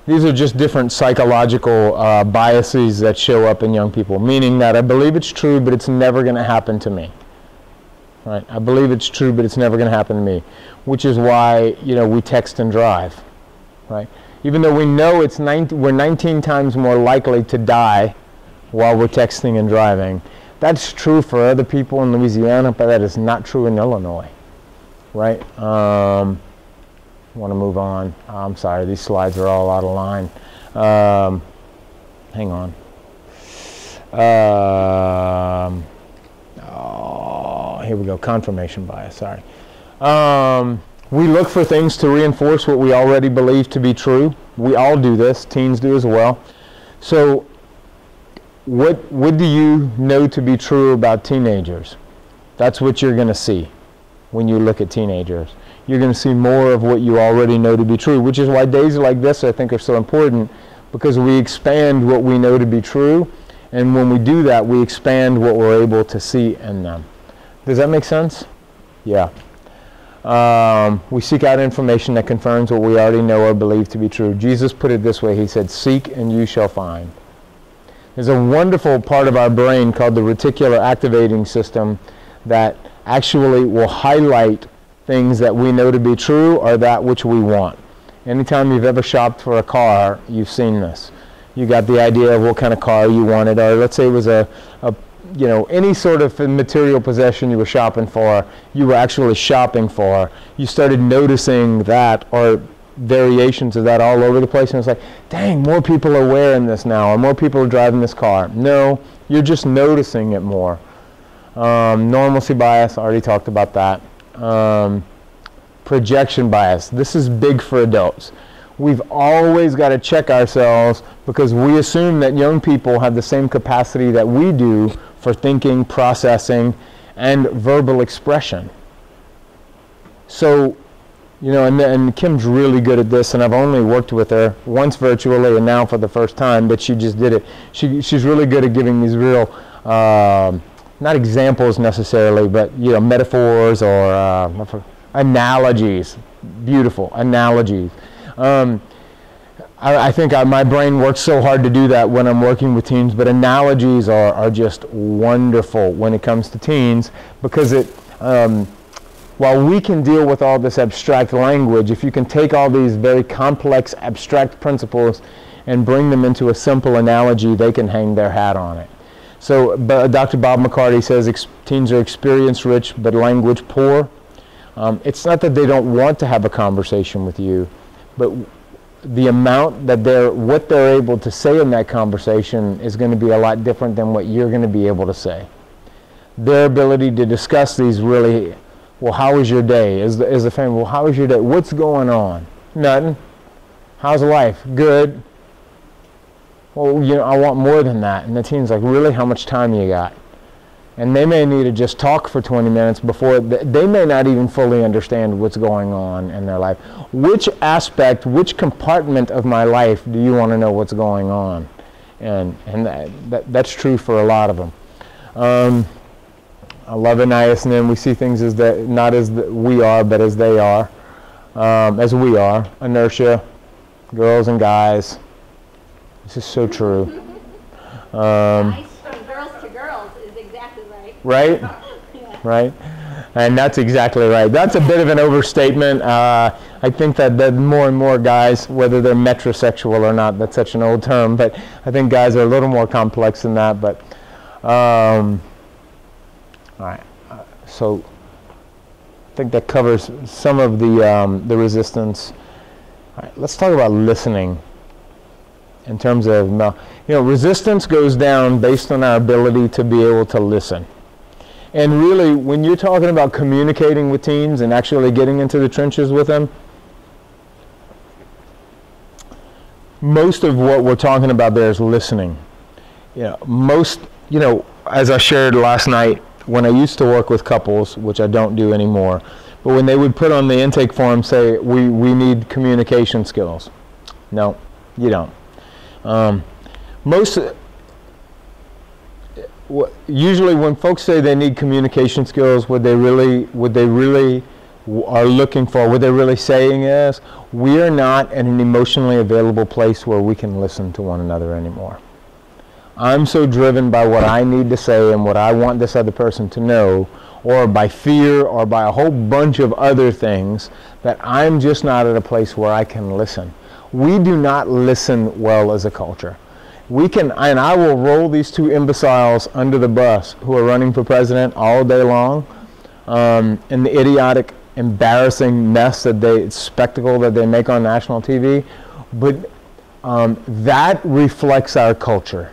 These are just different psychological biases that show up in young people, meaning that I believe it's true, but it's never going to happen to me. Right? I believe it's true, but it's never going to happen to me, which is why we text and drive. Right? Even though we know we're 19 times more likely to die while we're texting and driving. That's true for other people in Louisiana, but that is not true in Illinois. Right? I want to move on. I'm sorry, these slides are all out of line. Hang on. Here we go, confirmation bias, sorry. We look for things to reinforce what we already believe to be true. We all do this, teens do as well. So what do you know to be true about teenagers? That's what you're going to see when you look at teenagers. You're going to see more of what you already know to be true, which is why days like this I think are so important, because we expand what we know to be true, and when we do that, we expand what we're able to see in them. Does that make sense? Yeah. We seek out information that confirms what we already know or believe to be true. Jesus put it this way. He said, "Seek and you shall find." There's a wonderful part of our brain called the reticular activating system that actually will highlight things that we know to be true or that which we want. Anytime you've ever shopped for a car, you've seen this. You got the idea of what kind of car you wanted, or let's say it was any sort of material possession you were shopping for, you were actually shopping for. You started noticing that, or variations of that all over the place, and it's like, dang, more people are wearing this now, or more people are driving this car. No, you're just noticing it more. Normalcy bias, I already talked about that. Projection bias. This is big for adults. We've always got to check ourselves because we assume that young people have the same capacity that we do for thinking, processing, and verbal expression. So, and Kim's really good at this, and I've only worked with her once virtually and now for the first time, but she just did it. She's really good at giving these real, not examples necessarily, but metaphors or analogies. Beautiful analogies. I think my brain works so hard to do that when I'm working with teens, but analogies are just wonderful when it comes to teens, because while we can deal with all this abstract language, if you can take all these very complex abstract principles and bring them into a simple analogy, they can hang their hat on it. So Dr. Bob McCarty says teens are experience rich but language poor. It's not that they don't want to have a conversation with you, but the amount that what they're able to say in that conversation is going to be a lot different than what you're going to be able to say. Their ability to discuss these really, well, how was your day? Is the family, well, how was your day? What's going on? Nothing. How's life? Good. Well, I want more than that. And the teen's like, really? How much time you got? And they may need to just talk for 20 minutes before, they may not even fully understand what's going on in their life. Which aspect, which compartment of my life do you want to know what's going on? And that's true for a lot of them. I love ISN. We see things as not as we are, but as they are, as we are. Inertia, girls and guys. This is so true. Nice from girls to girls is exactly right. Right? Yeah. Right? And that's exactly right. That's a bit of an overstatement. I think that more and more guys, whether they're metrosexual or not, that's such an old term, but I think guys are a little more complex than that. But all right. So I think that covers some of the resistance. All right, let's talk about listening. In terms of, resistance goes down based on our ability to be able to listen. And really, when you're talking about communicating with teens and actually getting into the trenches with them, most of what we're talking about there is listening. As I shared last night, when I used to work with couples, which I don't do anymore, but when they would put on the intake form, say, we need communication skills. No, you don't. Usually when folks say they need communication skills, what they really are looking for, what they're really saying is, we are not in an emotionally available place where we can listen to one another anymore. I'm so driven by what I need to say and what I want this other person to know, or by fear, or by a whole bunch of other things, that I'm just not at a place where I can listen. We do not listen well as a culture. And I will roll these two imbeciles under the bus who are running for president all day long, in the idiotic, embarrassing spectacle that they make on national TV. But that reflects our culture.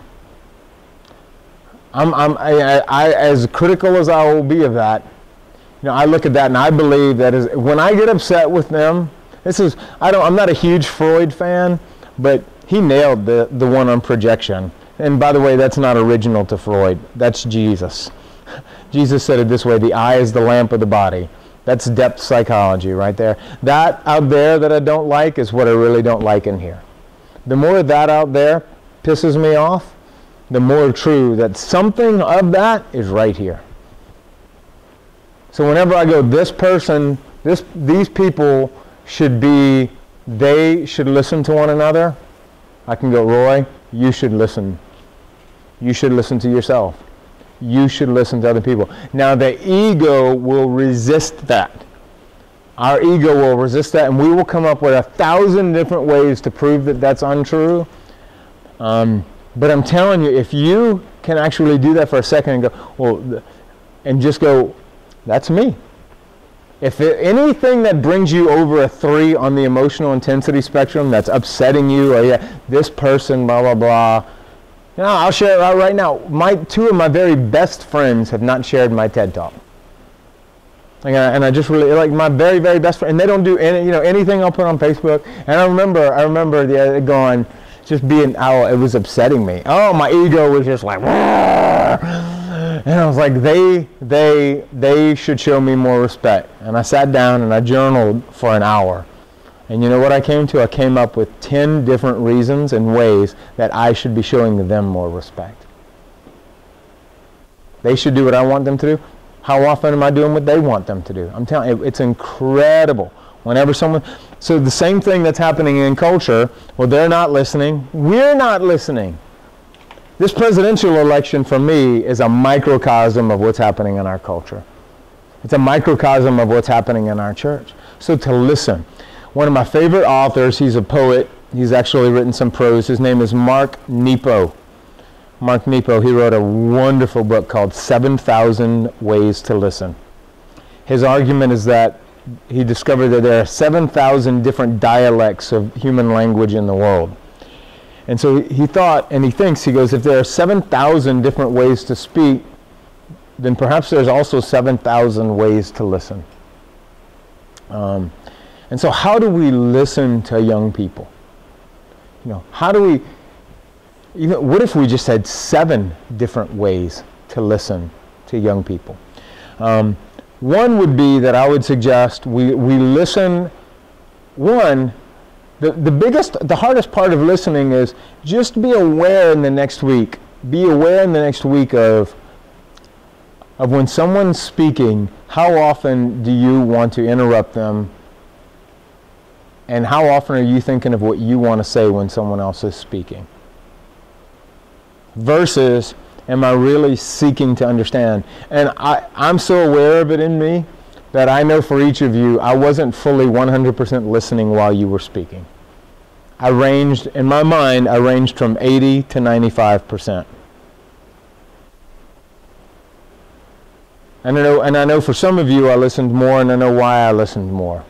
I as critical as I will be of that, I look at that and I believe that when I get upset with them, I'm not a huge Freud fan, but he nailed the one on projection. And by the way, that's not original to Freud. That's Jesus. Jesus said it this way: the eye is the lamp of the body. That's depth psychology right there. That out there that I don't like is what I really don't like in here. The more that out there pisses me off, the more true that something of that is right here. So whenever I go, this person, these people they should listen to one another, I can go, Roy, you should listen. You should listen to yourself. You should listen to other people. Now the ego will resist that. Our ego will resist that, and we will come up with 1,000 different ways to prove that that's untrue. But I'm telling you, if you can actually do that for a second and go, and just go, that's me. If anything that brings you over a 3 on the emotional intensity spectrum that's upsetting you, or this person, blah, blah, blah, I'll share it out right now. 2 of my very best friends have not shared my TED Talk. And I just really, like, my very, very best friend, and they don't do anything I'll put on Facebook. And I remember going, just being, it was upsetting me. Oh, my ego was just like, and I was like, they should show me more respect. And I sat down and I journaled for an hour. And you know what I came to? I came up with 10 different reasons and ways that I should be showing them more respect. They should do what I want them to do. How often am I doing what they want them to do? I'm telling you, it's incredible. So the same thing that's happening in culture, well, they're not listening. We're not listening. This presidential election, for me, is a microcosm of what's happening in our culture. It's a microcosm of what's happening in our church. So to listen. One of my favorite authors, he's a poet. He's actually written some prose. His name is Mark Nepo. Mark Nepo, he wrote a wonderful book called 7,000 Ways to Listen. His argument is that he discovered that there are 7,000 different dialects of human language in the world. And so he thought, and he thinks, he goes, if there are 7,000 different ways to speak, then perhaps there's also 7,000 ways to listen. And so how do we listen to young people? You know, how do we, what if we just had 7 different ways to listen to young people? One would be that I would suggest we listen. The hardest part of listening is just be aware in the next week. Be aware in the next week of when someone's speaking, how often do you want to interrupt them? And how often are you thinking of what you want to say when someone else is speaking? Versus, am I really seeking to understand? And I'm so aware of it in me that I know for each of you, I wasn't fully 100% listening while you were speaking. In my mind, I ranged from 80 to 95%. And I know for some of you I listened more, and I know why I listened more.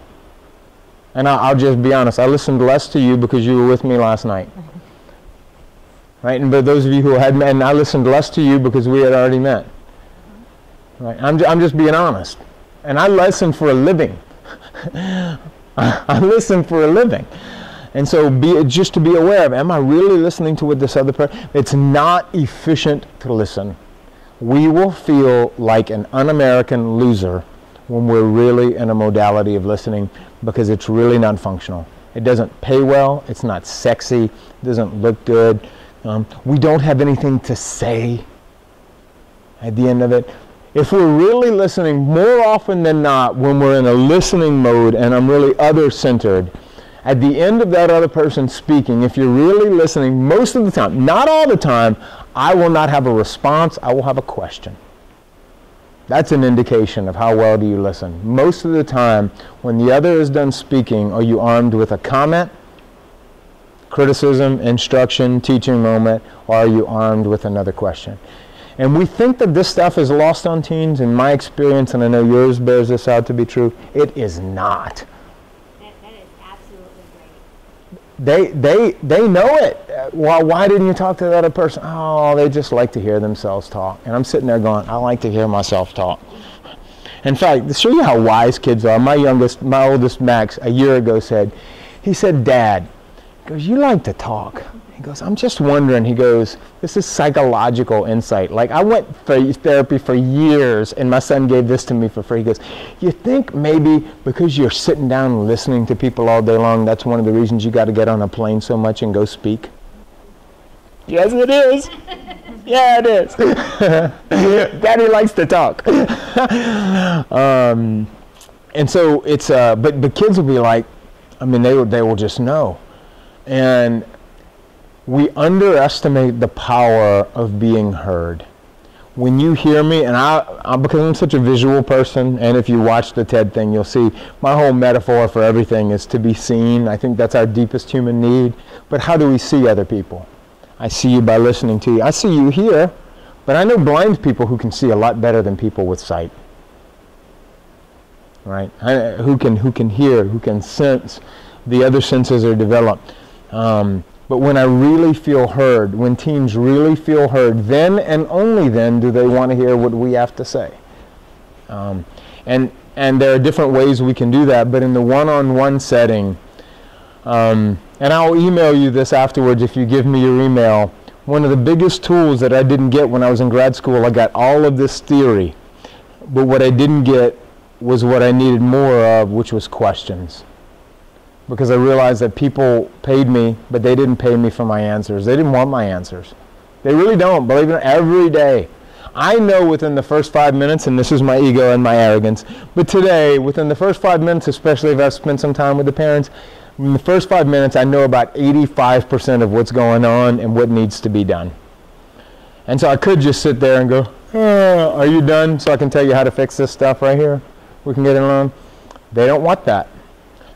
And I'll just be honest, I listened less to you because you were with me last night. Right? And but those of you who had met, and I listened less to you because we had already met. Right? I'm just being honest. And I listen for a living. I listen for a living. And so just to be aware of, am I really listening to what this other person? It's not efficient to listen. We will feel like an un-American loser when we're really in a modality of listening because it's really not functional. It doesn't pay well. It's not sexy. It doesn't look good. We don't have anything to say at the end of it. If we're really listening, more often than not, when we're in a listening mode and I'm really other-centered, at the end of that other person speaking, if you're really listening, most of the time, not all the time, I will not have a response, I will have a question. That's an indication of how well do you listen. Most of the time, when the other is done speaking, are you armed with a comment, criticism, instruction, teaching moment, or are you armed with another question? And we think that this stuff is lost on teens. In my experience, and I know yours bears this out to be true, it is not. That is absolutely great. They know it. Why didn't you talk to that other person? Oh, they just like to hear themselves talk. And I'm sitting there going, I like to hear myself talk. In fact, to show you how wise kids are, my oldest Max, a year ago said, Dad, he goes, you like to talk. He goes, I'm just wondering, he goes, this is psychological insight. Like, I went for therapy for years, and my son gave this to me for free. He goes, you think maybe because you're sitting down listening to people all day long, that's one of the reasons you got to get on a plane so much and go speak? Yes, it is. Yeah, it is. Daddy likes to talk. And so it's, but kids will be like, I mean, they will just know. And we underestimate the power of being heard. When you hear me, and I because I'm such a visual person, and if you watch the TED thing, you'll see my whole metaphor for everything is to be seen. I think that's our deepest human need. But how do we see other people? I see you by listening to you. I see you here, but I know blind people who can see a lot better than people with sight. Right? Who can hear, who can sense. The other senses are developed. But when I really feel heard, when teens really feel heard, then and only then do they want to hear what we have to say. And there are different ways we can do that, but in the one-on-one setting, and I'll email you this afterwards if you give me your email, one of the biggest tools that I didn't get when I was in grad school, I got all of this theory, but what I didn't get was what I needed more of, which was questions. Because I realized that people paid me, but they didn't pay me for my answers. They didn't want my answers. They really don't, believe it, every day. I know within the first 5 minutes, and this is my ego and my arrogance, but today, within the first 5 minutes, especially if I've spent some time with the parents, in the first 5 minutes, I know about 85% of what's going on and what needs to be done. And so I could just sit there and go, oh, are you done? So I can tell you how to fix this stuff right here. We can get it on. They don't want that.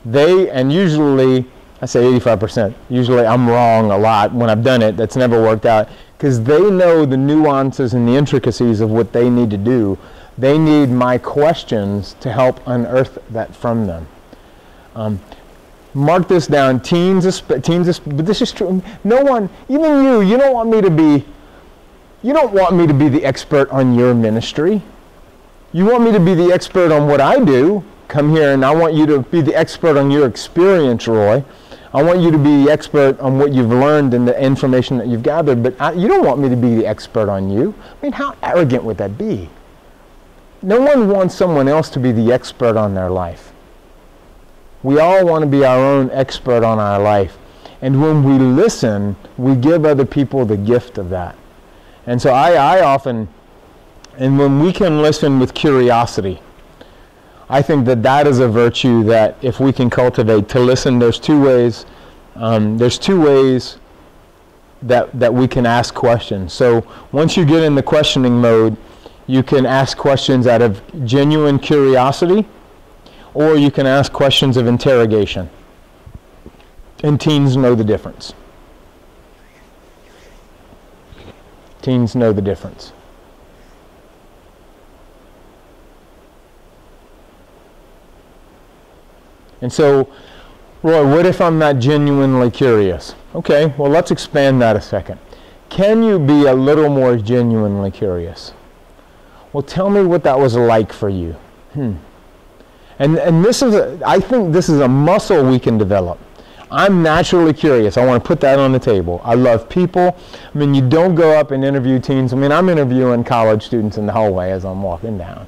And usually, I say 85%, usually I'm wrong a lot when I've done it, that's never worked out, because they know the nuances and the intricacies of what they need to do. They need my questions to help unearth that from them. Mark this down, teens, but this is true. No one, even you don't want me to be the expert on your ministry. You want me to be the expert on what I do. Come here, and I want you to be the expert on your experience, Roy. I want you to be the expert on what you've learned and the information that you've gathered, but you don't want me to be the expert on you. I mean, how arrogant would that be? No one wants someone else to be the expert on their life. We all want to be our own expert on our life. And when we listen, we give other people the gift of that. And so I often, and when we can listen with curiosity, I think that is a virtue that if we can cultivate, to listen. There's two ways. There's two ways that we can ask questions. So once you get in the questioning mode, you can ask questions out of genuine curiosity, or you can ask questions of interrogation. And teens know the difference. Teens know the difference. And so, Roy, what if I'm not genuinely curious? Okay, well, let's expand that a second. Can you be a little more genuinely curious? Well, tell me what that was like for you. And I think this is a muscle we can develop. I'm naturally curious. I want to put that on the table. I love people. I mean, you don't go up and interview teens. I mean, I'm interviewing college students in the hallway as I'm walking down.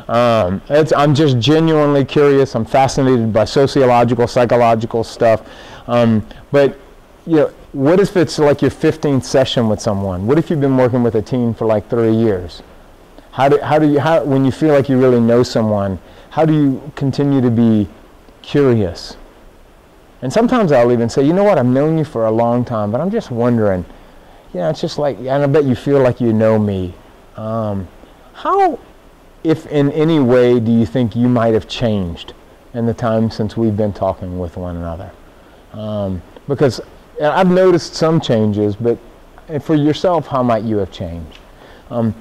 I'm just genuinely curious. I'm fascinated by sociological, psychological stuff. But what if it's like your 15th session with someone? What if you've been working with a teen for like 3 years? When you feel like you really know someone, how do you continue to be curious? And sometimes I'll even say, you know what, I've known you for a long time, but I'm just wondering, it's just like, and I bet you feel like you know me. How, if in any way, do you think you might have changed in the time since we've been talking with one another? Because I've noticed some changes, but for yourself, how might you have changed? How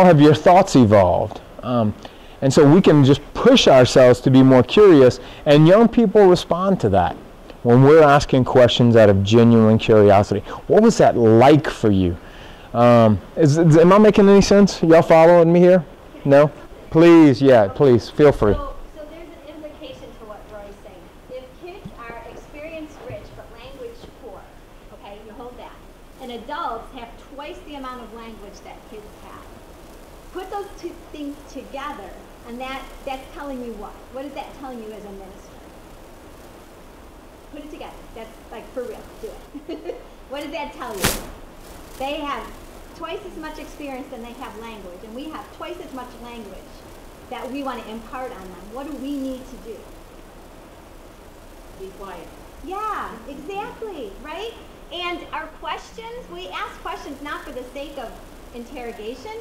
have your thoughts evolved? And so we can just push ourselves to be more curious, and young people respond to that when we're asking questions out of genuine curiosity. What was that like for you? Am I making any sense? Y'all following me here? No? Please, please, feel free. So there's an implication to what Roy's saying. If kids are experience rich but language poor, okay, you hold that, and adults have twice the amount of language that kids have. Put those two things together, and that's telling you what? What is that telling you as a minister? Put it together. That's like for real. Do it. What does that tell you? They have twice as much experience than they have language, and we have twice as much language that we want to impart on them. What do we need to do? Be quiet. Yeah, exactly, right? And our questions, we ask questions not for the sake of interrogation.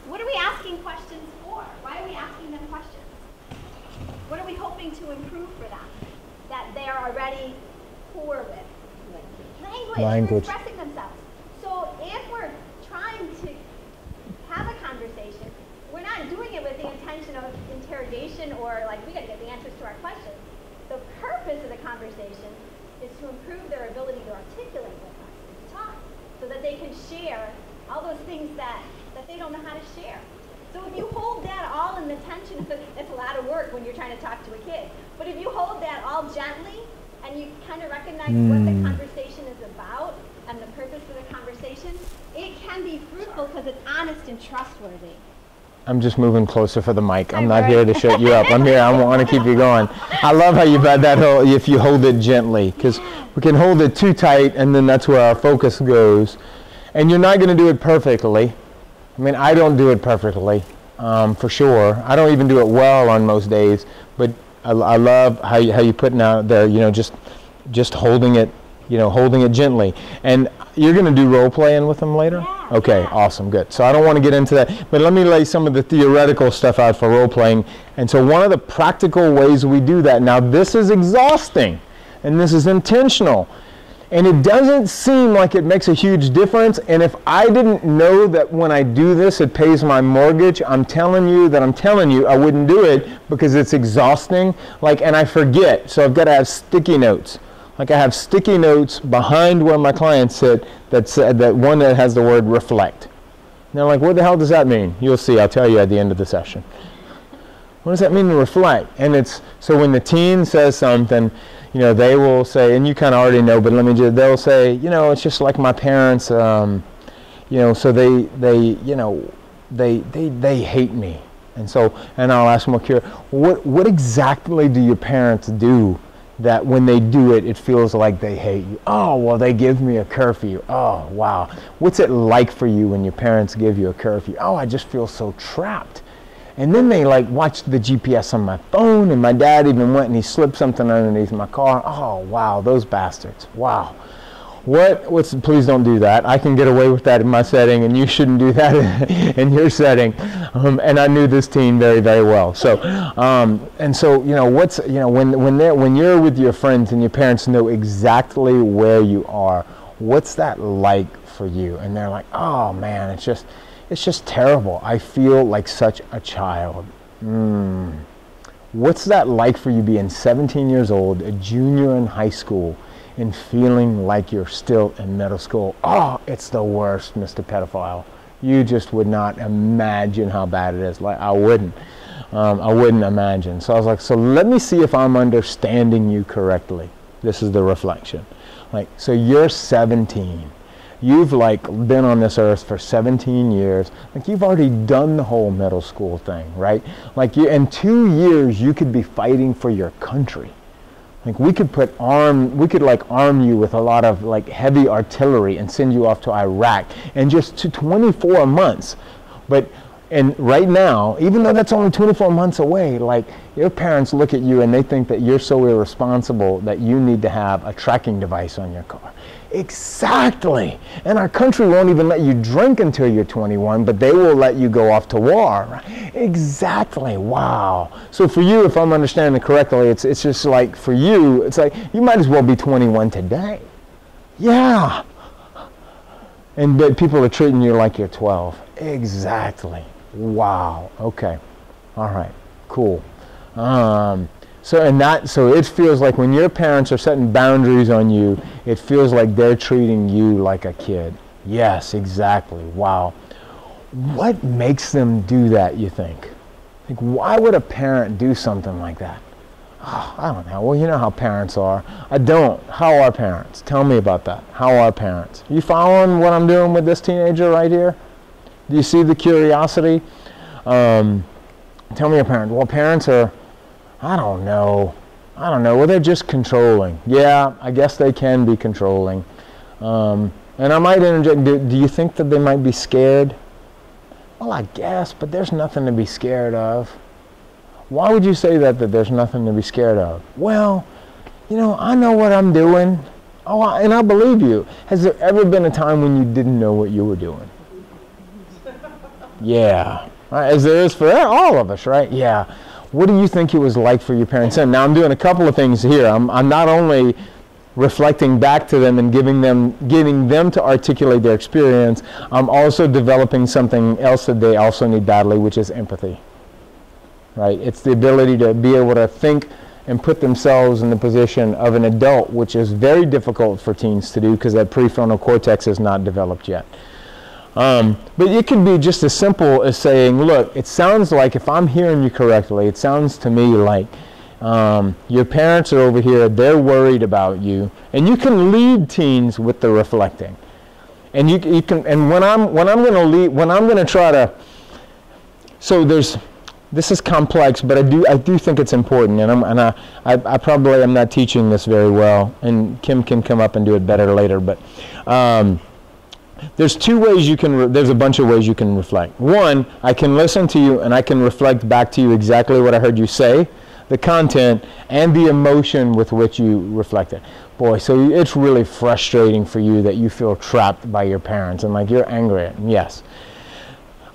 What are we asking questions for? Why are we asking them questions? What are we hoping to improve for them that they are already poor with? Language. Expressing themselves. So if we're trying to have a conversation, we're not doing it with the intention of interrogation or like we got to get the answers to our questions. The purpose of the conversation is to improve their ability to articulate with us, to talk, so that they can share all those things that they don't know how to share. So if you hold that all in the tension, it's a lot of work when you're trying to talk to a kid. But if you hold that all gently and you kind of recognize what the conversation is about and the purpose of the conversation, it can be fruitful because it's honest and trustworthy. I'm just moving closer for the mic. I'm not here to shut you up. I'm here. I want to keep you going. I love how you've had that whole, if you hold it gently, because we can hold it too tight and then that's where our focus goes. And you're not going to do it perfectly. I mean, I don't do it perfectly, for sure. I don't even do it well on most days, but I love how you putting out there, just holding it, holding it gently. And you're going to do role playing with them later? Yeah, okay, awesome, good. So I don't want to get into that, but let me lay some of the theoretical stuff out for role playing. And so one of the practical ways we do that, now this is exhausting, and this is intentional, And it doesn't seem like it makes a huge difference. And if I didn't know that when I do this, it pays my mortgage, I'm telling you, I wouldn't do it because it's exhausting. Like, and I forget. So I've got to have sticky notes. Like I have sticky notes behind where my clients sit that one that has the word reflect. And they're like, what the hell does that mean? You'll see. I'll tell you at the end of the session. What does that mean to reflect? And it's, so when the teen says something, you know, they will say, and you kind of already know, but they'll say, you know, it's just like my parents, you know, so they hate me. And so, and I'll ask them, what exactly do your parents do that when they do it, it feels like they hate you? Oh, well, they give me a curfew. Oh, wow. What's it like for you when your parents give you a curfew? Oh, I just feel so trapped. And then they like watched the GPS on my phone, and my dad even went and he slipped something underneath my car. Oh, wow, those bastards. Wow. Please don't do that. I can get away with that in my setting, and you shouldn't do that in your setting. And I knew this teen very, very well. So, and so, you know, when you're with your friends and your parents know exactly where you are, what's that like for you? And they're like, oh man, it's just terrible. I feel like such a child. What's that like for you being 17 years old, a junior in high school, and feeling like you're still in middle school? Oh, it's the worst, Mr. Pedophile. You just would not imagine how bad it is. Like, I wouldn't imagine. So I was like, so let me see if I'm understanding you correctly. This is the reflection. Like, so you're 17. You've like been on this earth for 17 years. Like you've already done the whole middle school thing, right? Like in 2 years you could be fighting for your country. Like we could arm you with a lot of like heavy artillery and send you off to Iraq in just 24 months. And right now, even though that's only 24 months away, like your parents look at you and they think that you're so irresponsible that you need to have a tracking device on your car. Exactly. And our country won't even let you drink until you're 21, but they will let you go off to war. Right? Exactly. Wow. So for you, if I'm understanding correctly, it's just like for you, it's like you might as well be 21 today. Yeah. But people are treating you like you're 12. Exactly. Wow. Okay. All right. Cool. So it feels like when your parents are setting boundaries on you, it feels like they're treating you like a kid. Yes, exactly. Wow. What makes them do that, you think? Like, why would a parent do something like that? Oh, I don't know. Well, you know how parents are. I don't. How are parents? Tell me about that. How are parents? You following what I'm doing with this teenager right here? Do you see the curiosity? Tell me a parent. Well, parents are, I don't know. Well, they're just controlling. Yeah, I guess they can be controlling. And I might interject, do you think that they might be scared? Well, I guess, but there's nothing to be scared of. Why would you say that there's nothing to be scared of? Well, you know, I know what I'm doing. Oh, and I believe you. Has there ever been a time when you didn't know what you were doing? Yeah. Right, as there is for all of us, right? Yeah. What do you think it was like for your parents then? Now I'm doing a couple of things here. I'm not only reflecting back to them and getting them to articulate their experience, I'm also developing something else that they also need badly, which is empathy. Right? It's the ability to be able to think and put themselves in the position of an adult, which is very difficult for teens to do because that prefrontal cortex is not developed yet. But it can be just as simple as saying, look, it sounds like, if I'm hearing you correctly, it sounds to me like your parents are over here, they're worried about you, and you can lead teens with the reflecting. And you can, and when I'm going to try to, so this is complex, but I do think it's important, and I probably am not teaching this very well, and Kim can come up and do it better later, but there's two ways there's a bunch of ways you can reflect. One, I can listen to you and I can reflect back to you exactly what I heard you say, the content, and the emotion with which you reflected. Boy, so it's really frustrating for you that you feel trapped by your parents and like you're angry at them. Yes.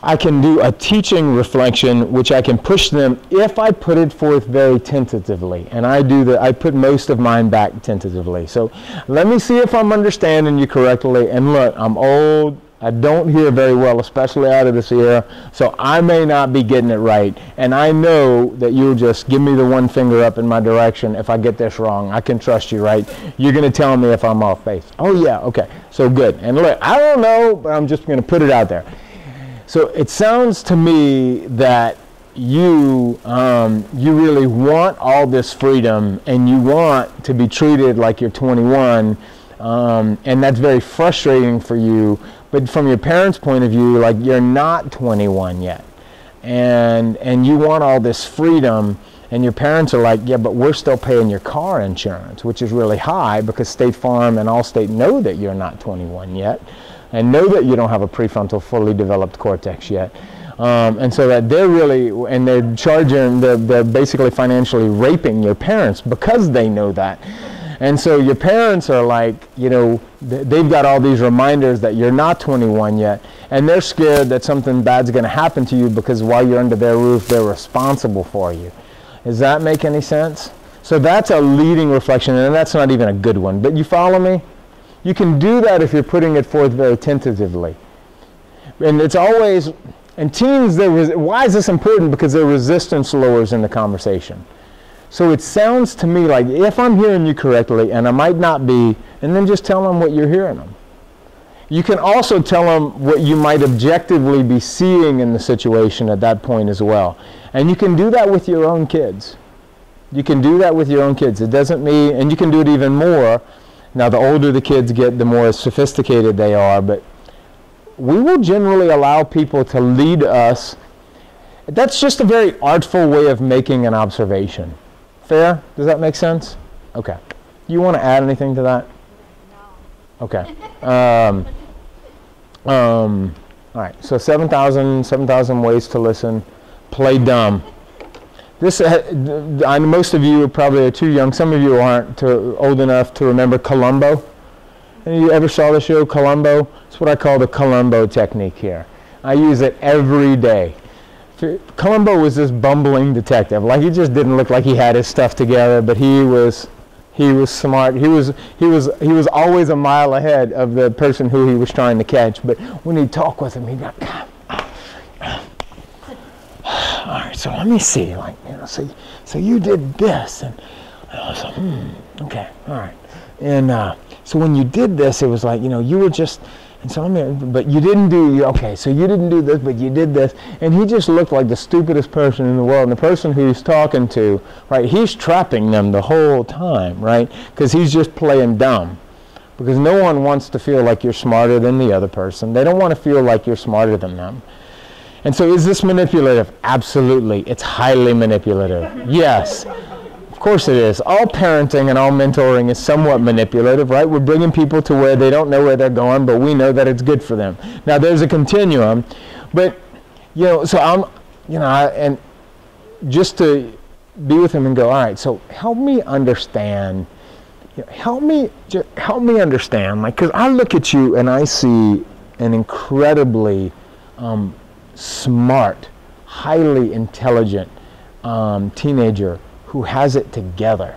I can do a teaching reflection, which I can push them if I put it forth very tentatively. And I put most of mine back tentatively. So let me see if I'm understanding you correctly. And look, I'm old. I don't hear very well, especially out of this ear. So I may not be getting it right. And I know that you'll just give me the one finger up in my direction if I get this wrong. I can trust you, right? You're going to tell me if I'm off base. Oh, yeah, okay. So good. And look, I don't know, but I'm just going to put it out there. So it sounds to me that you really want all this freedom, and you want to be treated like you're 21, and that's very frustrating for you. But from your parents' point of view, like, you're not 21 yet, and you want all this freedom, and your parents are like, yeah, but we're still paying your car insurance, which is really high because State Farm and Allstate know that you're not 21 yet, and know that you don't have a prefrontal fully developed cortex yet. And so that they're really, and they're charging, they're basically financially raping your parents because they know that. And so your parents are like, you know, they've got all these reminders that you're not 21 yet, and they're scared that something bad's going to happen to you because while you're under their roof, they're responsible for you. Does that make any sense? So that's a leading reflection, and that's not even a good one. But you follow me? You can do that if you're putting it forth very tentatively. And it's always, and teens, why is this important? Because their resistance lowers in the conversation. So it sounds to me like, if I'm hearing you correctly, and I might not be, and then just tell them what you're hearing them. You can also tell them what you might objectively be seeing in the situation at that point as well. And you can do that with your own kids. You can do that with your own kids. It doesn't mean, and you can do it even more. Now, the older the kids get, the more sophisticated they are, but we will generally allow people to lead us. That's just a very artful way of making an observation. Fair? Does that make sense? Okay. You want to add anything to that? No. Okay. All right. So 7,000 ways to listen. Play dumb. This, most of you probably are too young. Some of you aren't old enough to remember Columbo. Any of you ever saw the show Columbo? It's what I call the Columbo technique here. I use it every day. Columbo was this bumbling detective. Like, he just didn't look like he had his stuff together, but he was smart. He was always a mile ahead of the person who he was trying to catch. But when he'd talk with him, he'd go, all right, so let me see, like, you know, so you did this, and I was like, okay, all right. And so when you did this, it was like, you know, you were just, and so but you didn't do, okay, so you didn't do this, but you did this. And he just looked like the stupidest person in the world. And the person who he's talking to, right, he's trapping them the whole time, right? Because he's just playing dumb. Because no one wants to feel like you're smarter than the other person. They don't want to feel like you're smarter than them. And so is this manipulative? Absolutely. It's highly manipulative. Yes. Of course it is. All parenting and all mentoring is somewhat manipulative, right? We're bringing people to where they don't know where they're going, but we know that it's good for them. Now, there's a continuum, but, you know, so I'm, you know, and just to be with him and go, all right, so help me understand, you know, help me understand, like, because I look at you and I see an incredibly smart, highly intelligent teenager who has it together.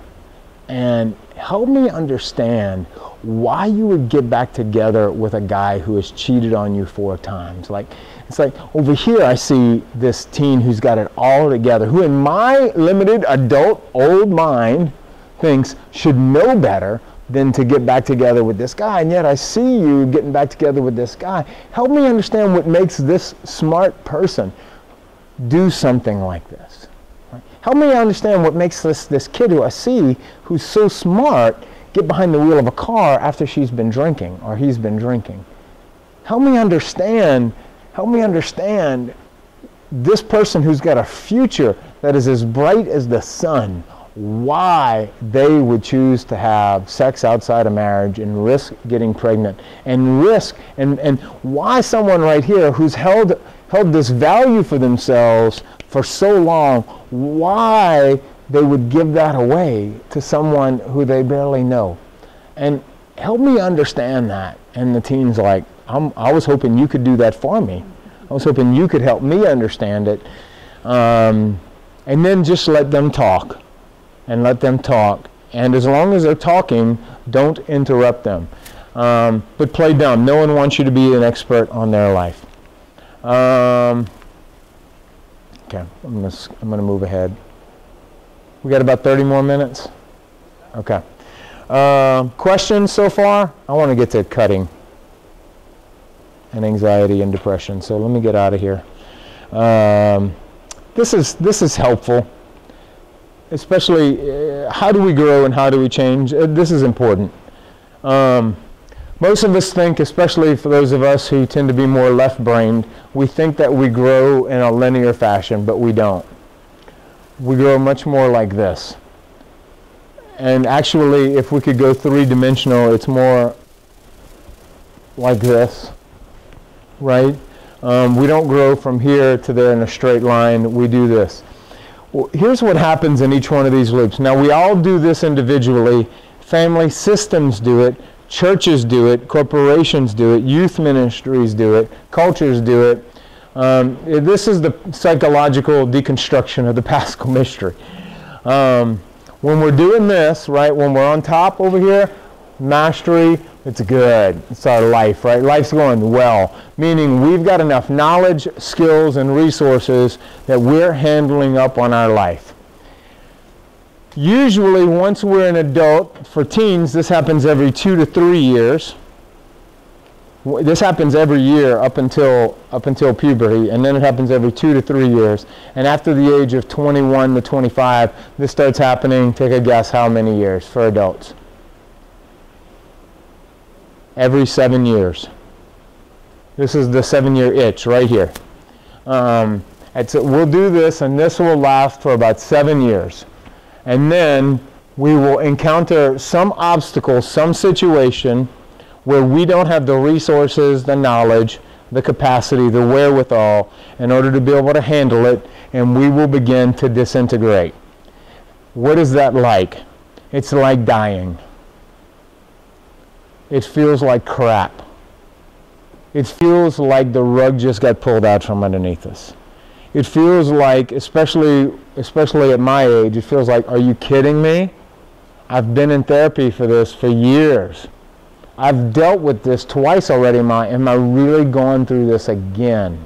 And help me understand why you would get back together with a guy who has cheated on you 4 times. Like, it's like, over here I see this teen who's got it all together, who in my limited adult old mind thinks should know better than to get back together with this guy. And yet I see you getting back together with this guy. Help me understand what makes this smart person do something like this. Help me understand what makes this kid who I see, who's so smart, get behind the wheel of a car after she's been drinking or he's been drinking. Help me understand this person who's got a future that is as bright as the sun, why they would choose to have sex outside of marriage and risk getting pregnant and why someone right here who's held this value for themselves for so long, why they would give that away to someone who they barely know. And help me understand that. And the teen's like, I was hoping you could do that for me. I was hoping you could help me understand it. And then just let them talk. And let them talk. And as long as they're talking, don't interrupt them. But play dumb. No one wants you to be an expert on their life. Okay, I'm gonna move ahead. We got about 30 more minutes? Okay. Questions so far? I want to get to cutting and anxiety and depression, so let me get out of here. This is helpful, especially how do we grow and how do we change? This is important. Most of us think, especially for those of us who tend to be more left-brained, we think that we grow in a linear fashion, but we don't. We grow much more like this. And actually, if we could go three-dimensional, it's more like this, right? We don't grow from here to there in a straight line. We do this. Well, here's what happens in each one of these loops. Now, we all do this individually. Family systems do it. Churches do it. Corporations do it. Youth ministries do it. Cultures do it. This is the psychological deconstruction of the Paschal mystery. When we're doing this, right, when we're on top over here, mastery, it's good. It's our life, right? Life's going well, meaning we've got enough knowledge, skills, and resources that we're handling up on our life. Usually, once we're an adult, for teens, this happens every 2 to 3 years. This happens every year up until puberty, and then it happens every 2 to 3 years. And after the age of 21 to 25, this starts happening. Take a guess how many years for adults? Every 7 years. This is the 7-year itch right here. We'll do this, and this will last for about 7 years. And then we will encounter some obstacle, some situation where we don't have the resources, the knowledge, the capacity, the wherewithal in order to be able to handle it, and we will begin to disintegrate. What is that like? It's like dying. It feels like crap. It feels like the rug just got pulled out from underneath us. It feels like, especially at my age, it feels like, are you kidding me? I've been in therapy for this for years. I've dealt with this twice already. Am I really going through this again?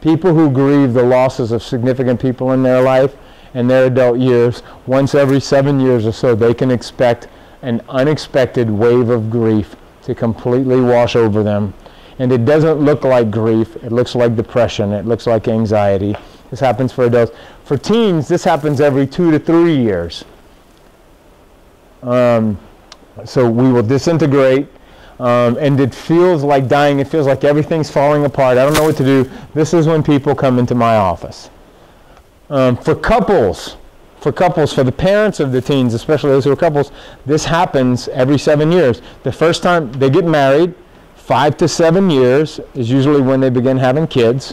People who grieve the losses of significant people in their life in their adult years, once every 7 years or so, they can expect an unexpected wave of grief to completely wash over them. And it doesn't look like grief. It looks like depression. It looks like anxiety. This happens for adults. For teens, this happens every 2 to 3 years. So we will disintegrate. And it feels like dying. It feels like everything's falling apart. I don't know what to do. This is when people come into my office. For couples, for the parents of the teens, especially those who are couples, this happens every 7 years. The first time they get married, 5 to 7 years is usually when they begin having kids.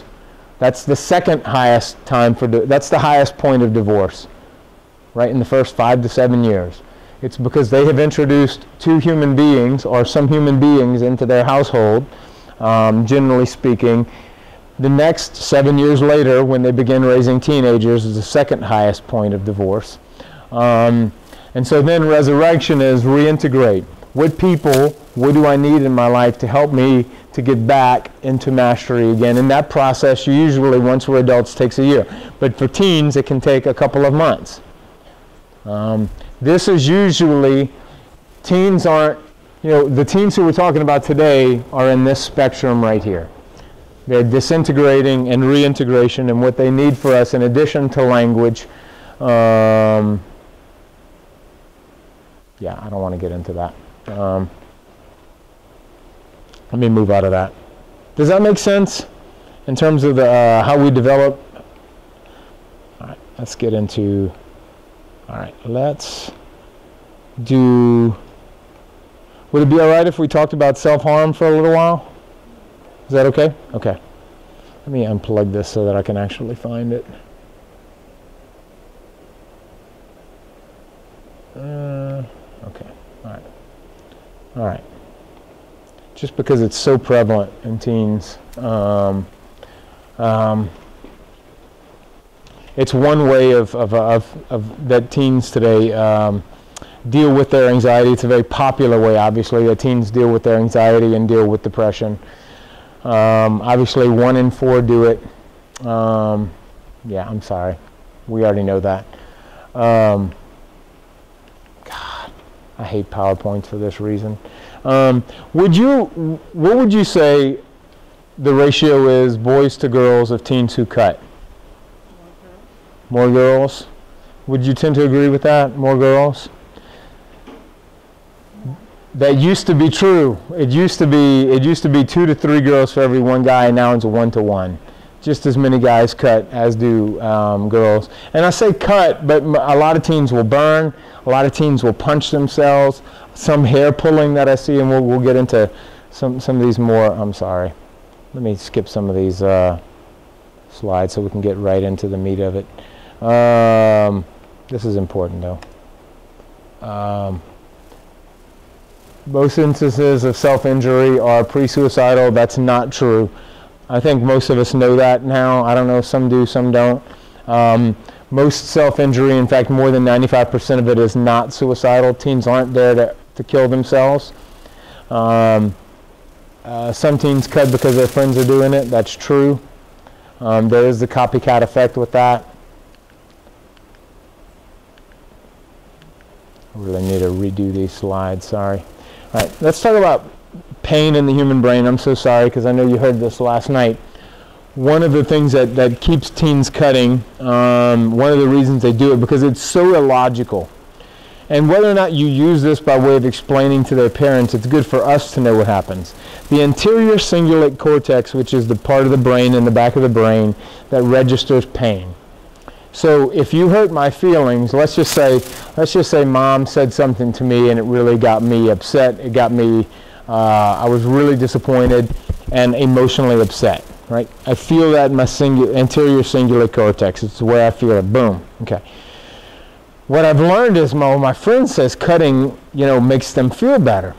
That's the second highest time that's the highest point of divorce, right, in the first 5 to 7 years. It's because they have introduced two human beings or some human beings into their household, generally speaking. The next 7 years later, when they begin raising teenagers, is the second highest point of divorce. And so then resurrection is reintegrate. What do I need in my life to help me to get back into mastery again? And that process usually, once we're adults, takes a year. But for teens, it can take a couple of months. This is usually, teens aren't, the teens who we're talking about today are in this spectrum right here. They're disintegrating and reintegration, and what they need for us, in addition to language, yeah, I don't want to get into that. Let me move out of that. Does that make sense in terms of how we develop? All right, let's get into, all right, let's do, would it be all right if we talked about self-harm for a little while? Is that okay? Okay. Let me unplug this so that I can actually find it. Okay. All right. All right. Just because it's so prevalent in teens, It's one way of that teens today deal with their anxiety. It's a very popular way, obviously, that teens deal with their anxiety and deal with depression. Obviously, 1 in 4 do it. Yeah, I'm sorry. We already know that. God, I hate PowerPoints for this reason. What would you say the ratio is boys to girls of teens who cut? More girls? Would you tend to agree with that? More girls? That used to be true. It used to be 2 to 3 girls for every 1 guy, and now it's 1 to 1. Just as many guys cut as do girls. And I say cut, but a lot of teens will burn. A lot of teens will punch themselves. Some hair pulling that I see, and we'll get into some of these more. I'm sorry. Let me skip some of these slides so we can get right into the meat of it. This is important, though. Most instances of self-injury are pre-suicidal. That's not true. I think most of us know that now. I don't know, some do, some don't. Most self-injury, in fact, more than 95% of it is not suicidal. Teens aren't there to kill themselves. Some teens cut because their friends are doing it. That's true. There is the copycat effect with that. I really need to redo these slides, sorry. All right, let's talk about pain in the human brain. I'm so sorry because I know you heard this last night. One of the things that keeps teens cutting, one of the reasons they do it, because it's so illogical. And whether or not you use this by way of explaining to their parents, it's good for us to know what happens. The anterior cingulate cortex, which is the part of the brain in the back of the brain that registers pain. So if you hurt my feelings, let's just say mom said something to me and it really got me upset. It got me, I was really disappointed and emotionally upset, right? I feel that in my anterior cingulate cortex. It's where I feel it. Boom. Okay. What I've learned is my friend says cutting, makes them feel better.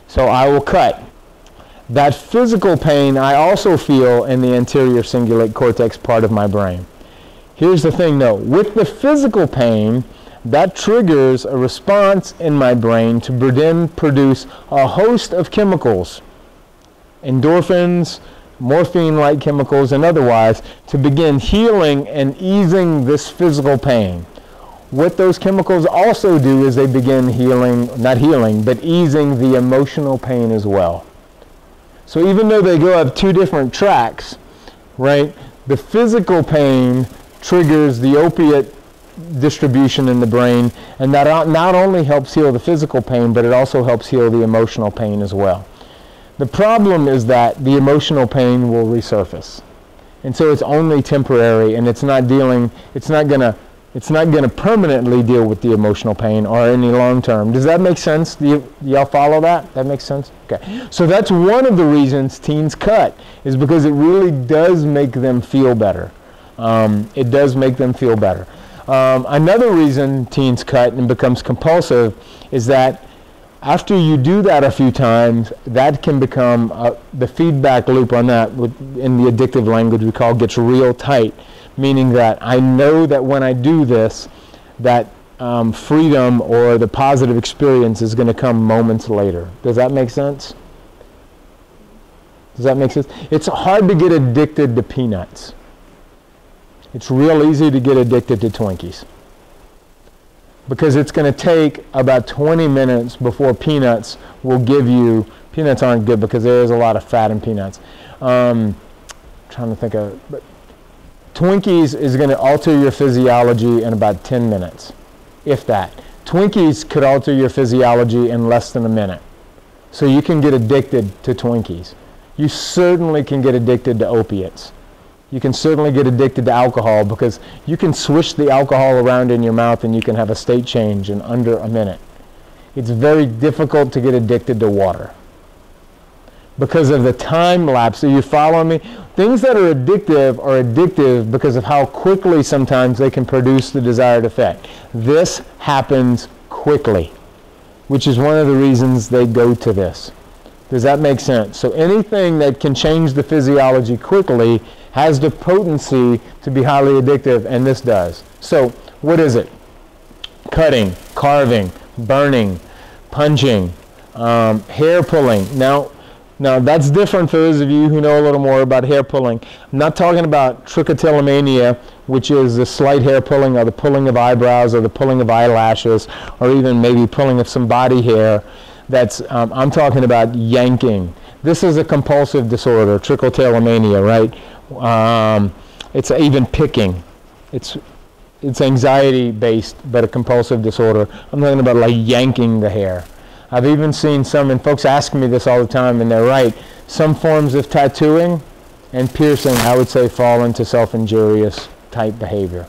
So I will cut. That physical pain I also feel in the anterior cingulate cortex part of my brain. Here's the thing though, with the physical pain, that triggers a response in my brain to then produce a host of chemicals, endorphins, morphine-like chemicals, and otherwise, to begin healing and easing this physical pain. What those chemicals also do is they begin not healing, but easing the emotional pain as well. So even though they go up 2 different tracks, right, the physical pain triggers the opiate distribution in the brain, and that not only helps heal the physical pain, but it also helps heal the emotional pain as well. The problem is that the emotional pain will resurface, and so it's only temporary, and it's not going to permanently deal with the emotional pain or any long term. Does that make sense? Do y'all follow that? That makes sense? Okay. So that's one of the reasons teens cut, is because it really does make them feel better. It does make them feel better. Another reason teens cut and becomes compulsive is that after you do that a few times, that can become the feedback loop on that, in the addictive language we call, gets real tight, meaning that I know that when I do this, that freedom or the positive experience is going to come moments later. Does that make sense? Does that make sense? It's hard to get addicted to peanuts. It's real easy to get addicted to Twinkies, because it's going to take about 20 minutes before peanuts will give you, peanuts aren't good because there is a lot of fat in peanuts. Trying to think of, but Twinkies is going to alter your physiology in about 10 minutes, if that. Twinkies could alter your physiology in less than a minute. So you can get addicted to Twinkies. You certainly can get addicted to opiates. You can certainly get addicted to alcohol, because you can swish the alcohol around in your mouth and you can have a state change in under a minute. It's very difficult to get addicted to water because of the time lapse. Are you following me? Things that are addictive because of how quickly sometimes they can produce the desired effect. This happens quickly, which is one of the reasons they go to this. Does that make sense? So anything that can change the physiology quickly has the potency to be highly addictive, and this does. So what is it? Cutting, carving, burning, punching, hair pulling. Now that's different for those of you who know a little more about hair pulling. I'm not talking about trichotillomania, which is the slight hair pulling or the pulling of eyebrows or the pulling of eyelashes or even maybe pulling of some body hair. I'm talking about yanking. This is a compulsive disorder, trichotillomania, right? It's even picking. It's anxiety-based, but a compulsive disorder. I'm talking about like yanking the hair. I've even seen some, and folks ask me this all the time, and they're right, some forms of tattooing and piercing, I would say, fall into self-injurious type behavior.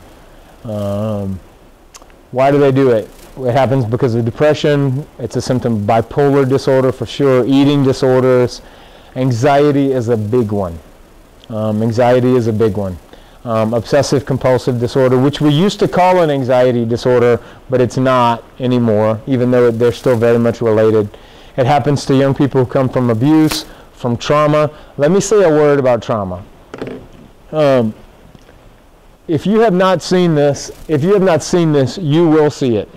Why do they do it? It happens because of depression. It's a symptom of bipolar disorder for sure, eating disorders. Anxiety is a big one. Obsessive compulsive disorder, which we used to call an anxiety disorder, but it's not anymore, even though they're still very much related. It happens to young people who come from abuse, from trauma. Let me say a word about trauma. If you have not seen this, you will see it.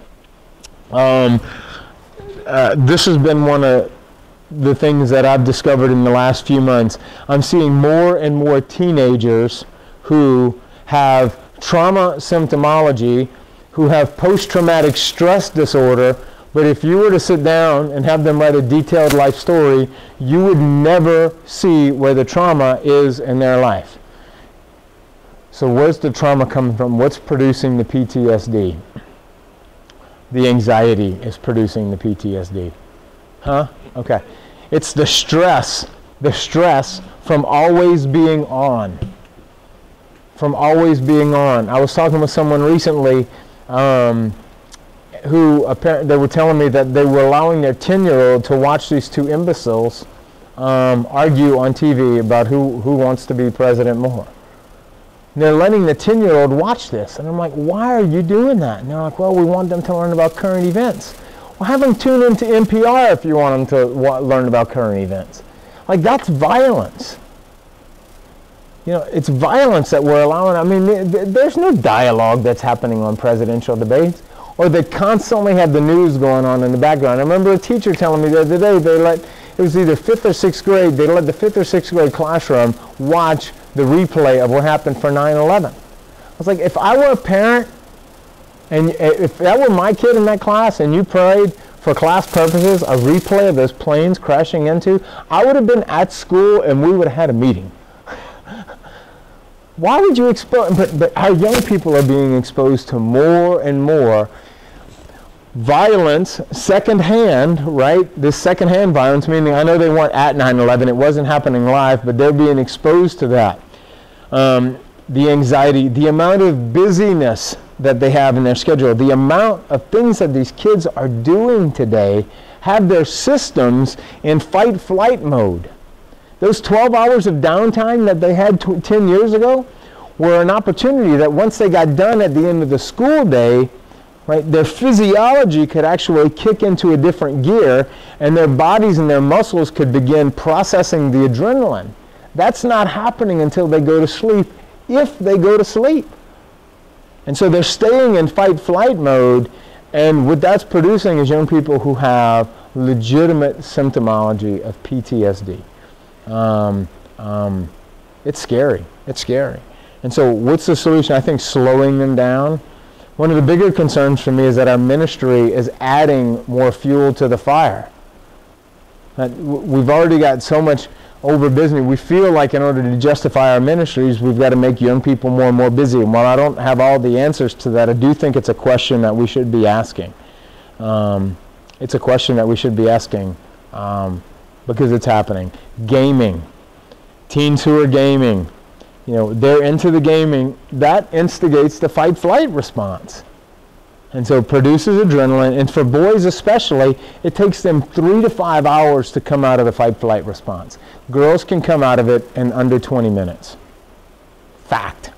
This has been one of the things that I've discovered in the last few months. I'm seeing more and more teenagers who have trauma symptomology, who have post-traumatic stress disorder, but if you were to sit down and have them write a detailed life story, you would never see where the trauma is in their life. So where's the trauma coming from? What's producing the PTSD? The anxiety is producing the PTSD. Huh? Okay. It's the stress from always being on. From always being on. I was talking with someone recently who they were telling me that they were allowing their 10-year-old to watch these two imbeciles argue on TV about who wants to be president more. And they're letting the 10-year-old watch this. And I'm like, why are you doing that? And they're like, well, we want them to learn about current events. Well, have them tune into NPR if you want them to learn about current events. Like, that's violence. You know, it's violence that we're allowing. I mean, there's no dialogue that's happening on presidential debates, or they constantly have the news going on in the background. I remember a teacher telling me the other day, it was either 5th or 6th grade, they let the 5th or 6th grade classroom watch the replay of what happened for 9/11. I was like, if I were a parent, and if that were my kid in that class, and you prayed for class purposes a replay of those planes crashing into, I would have been at school and we would have had a meeting. Why would you expose? But our young people are being exposed to more and more violence, secondhand, right? This secondhand violence, meaning I know they weren't at 9/11, it wasn't happening live, but they're being exposed to that. The anxiety, the amount of busyness that they have in their schedule, the amount of things that these kids are doing today have their systems in fight-flight mode. Those 12 hours of downtime that they had 10 years ago were an opportunity that once they got done at the end of the school day, right, their physiology could actually kick into a different gear and their bodies and their muscles could begin processing the adrenaline. That's not happening until they go to sleep, if they go to sleep. And so they're staying in fight-flight mode, and what that's producing is young people who have legitimate symptomology of PTSD. It's scary. It's scary. And so what's the solution? I think slowing them down. One of the bigger concerns for me is that our ministry is adding more fuel to the fire. We've already got so much over busy. We feel like in order to justify our ministries, we've got to make young people more and more busy. And while I don't have all the answers to that, I do think it's a question that we should be asking. It's a question that we should be asking because it's happening. Gaming. Teens who are gaming. You know, they're into the gaming. That instigates the fight-flight response. And so it produces adrenaline. And for boys especially, it takes them 3 to 5 hours to come out of the fight-flight response. Girls can come out of it in under 20 minutes. Fact.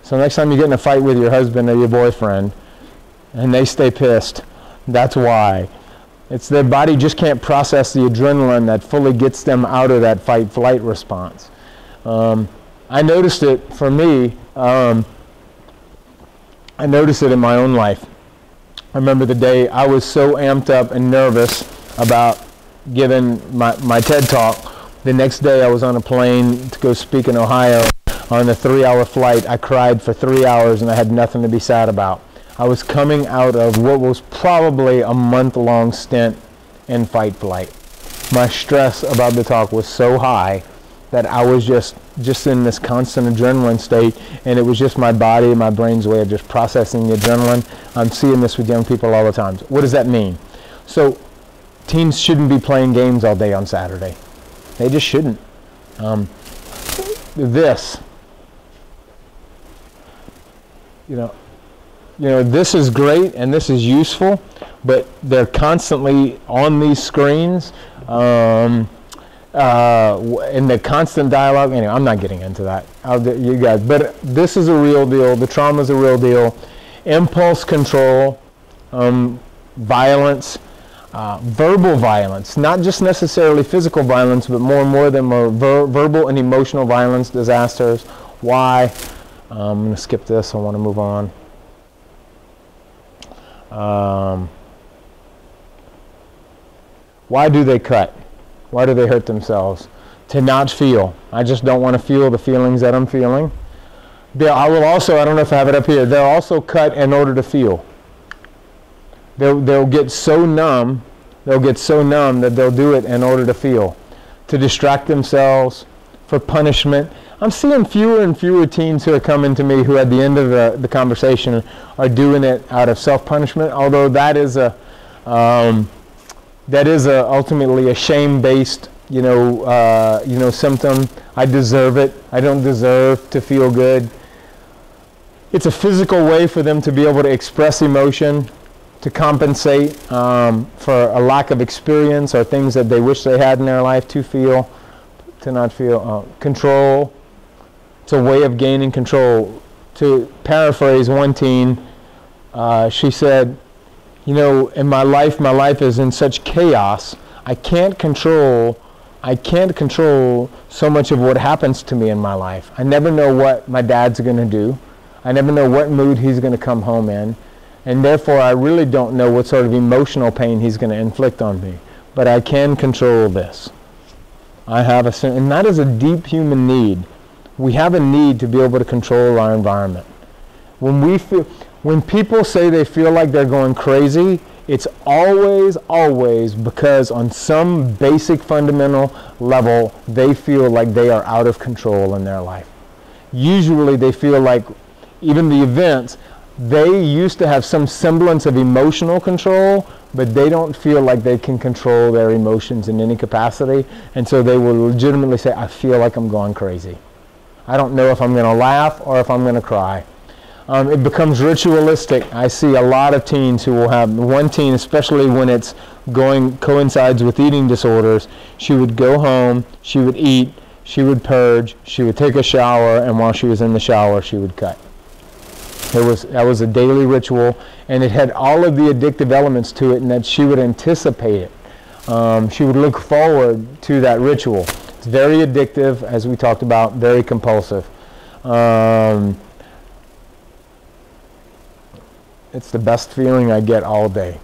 So next time you get in a fight with your husband or your boyfriend, and they stay pissed, that's why. It's their body just can't process the adrenaline that fully gets them out of that fight-flight response. I noticed it for me. I noticed it in my own life. I remember the day I was so amped up and nervous about giving my TED Talk. The next day I was on a plane to go speak in Ohio. On a 3-hour flight, I cried for 3 hours and I had nothing to be sad about. I was coming out of what was probably a month-long stint in fight flight. My stress about the talk was so high that I was just in this constant adrenaline state, and it was just my body and my brain's way of just processing the adrenaline. I'm seeing this with young people all the time. What does that mean? So teens shouldn't be playing games all day on Saturday. They just shouldn't. This is great and this is useful, but they're constantly on these screens. In the constant dialogue. Anyway, I'm not getting into that. You guys, but this is a real deal. The trauma is a real deal. Impulse control, violence, verbal violence, not just necessarily physical violence, but more and more of them are verbal and emotional violence disasters. Why? I'm going to skip this. I want to move on. Why do they cut? Why do they hurt themselves? To not feel. I just don't want to feel the feelings that I'm feeling. I will also, I don't know if I have it up here, they'll also cut in order to feel. They'll get so numb that they'll do it in order to feel. To distract themselves, for punishment. I'm seeing fewer and fewer teens who are coming to me who at the end of the conversation are doing it out of self-punishment, although that is ultimately a shame-based, symptom. I deserve it. I don't deserve to feel good. It's a physical way for them to be able to express emotion, to compensate for a lack of experience or things that they wish they had in their life to feel, to not feel. Control. It's a way of gaining control. To paraphrase one teen, she said, in my life is in such chaos. I can't control so much of what happens to me in my life. I never know what my dad's going to do. I never know what mood he's going to come home in. And therefore, I really don't know what sort of emotional pain he's going to inflict on me. But I can control this. And that is a deep human need. We have a need to be able to control our environment. When people say they feel like they're going crazy, it's always because on some basic fundamental level, they feel like they are out of control in their life. Usually they feel like even the events, they used to have some semblance of emotional control, but they don't feel like they can control their emotions in any capacity, and so they will legitimately say, I feel like I'm going crazy. I don't know if I'm going to laugh or if I'm going to cry. It becomes ritualistic. I see a lot of teens who will have, one teen, especially when it's coincides with eating disorders, she would go home, she would eat, she would purge, she would take a shower, and while she was in the shower, she would cut. That was a daily ritual, and it had all of the addictive elements to it, and that she would anticipate it. She would look forward to that ritual. It's very addictive, as we talked about, very compulsive. It's the best feeling I get all day.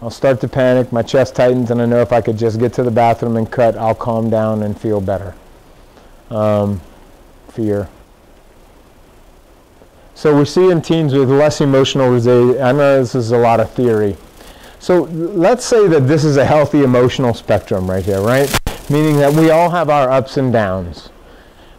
I'll start to panic, my chest tightens, and I know if I could just get to the bathroom and cut, I'll calm down and feel better. Fear. So we're seeing teens with less emotional resilience. I know this is a lot of theory. So let's say that this is a healthy emotional spectrum right here, right? Meaning that we all have our ups and downs.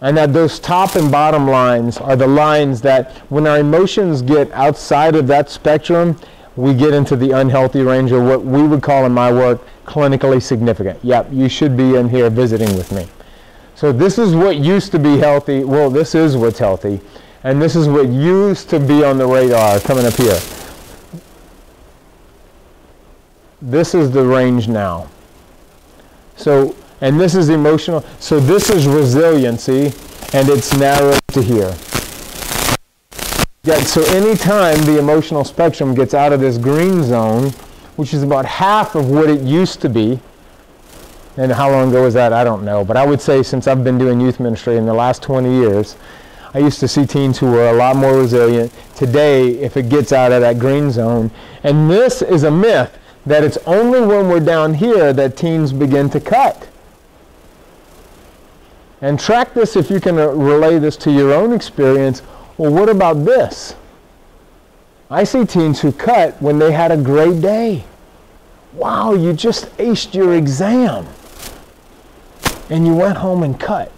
And that those top and bottom lines are the lines that when our emotions get outside of that spectrum, we get into the unhealthy range, or what we would call in my work, clinically significant. Yep, you should be in here visiting with me. So this is what used to be healthy. Well, this is what's healthy. And this is what used to be on the radar coming up here. This is the range now. So, and this is emotional. So this is resiliency, and it's narrowed to here. So anytime the emotional spectrum gets out of this green zone, which is about half of what it used to be, And how long ago was that? I don't know. But I would say since I've been doing youth ministry in the last 20 years, I used to see teens who were a lot more resilient. Today, if it gets out of that green zone, and this is a myth, that it's only when we're down here that teens begin to cut. And track this if you can relay this to your own experience. Well, what about this? I see teens who cut when they had a great day. Wow, you just aced your exam. And you went home and cut.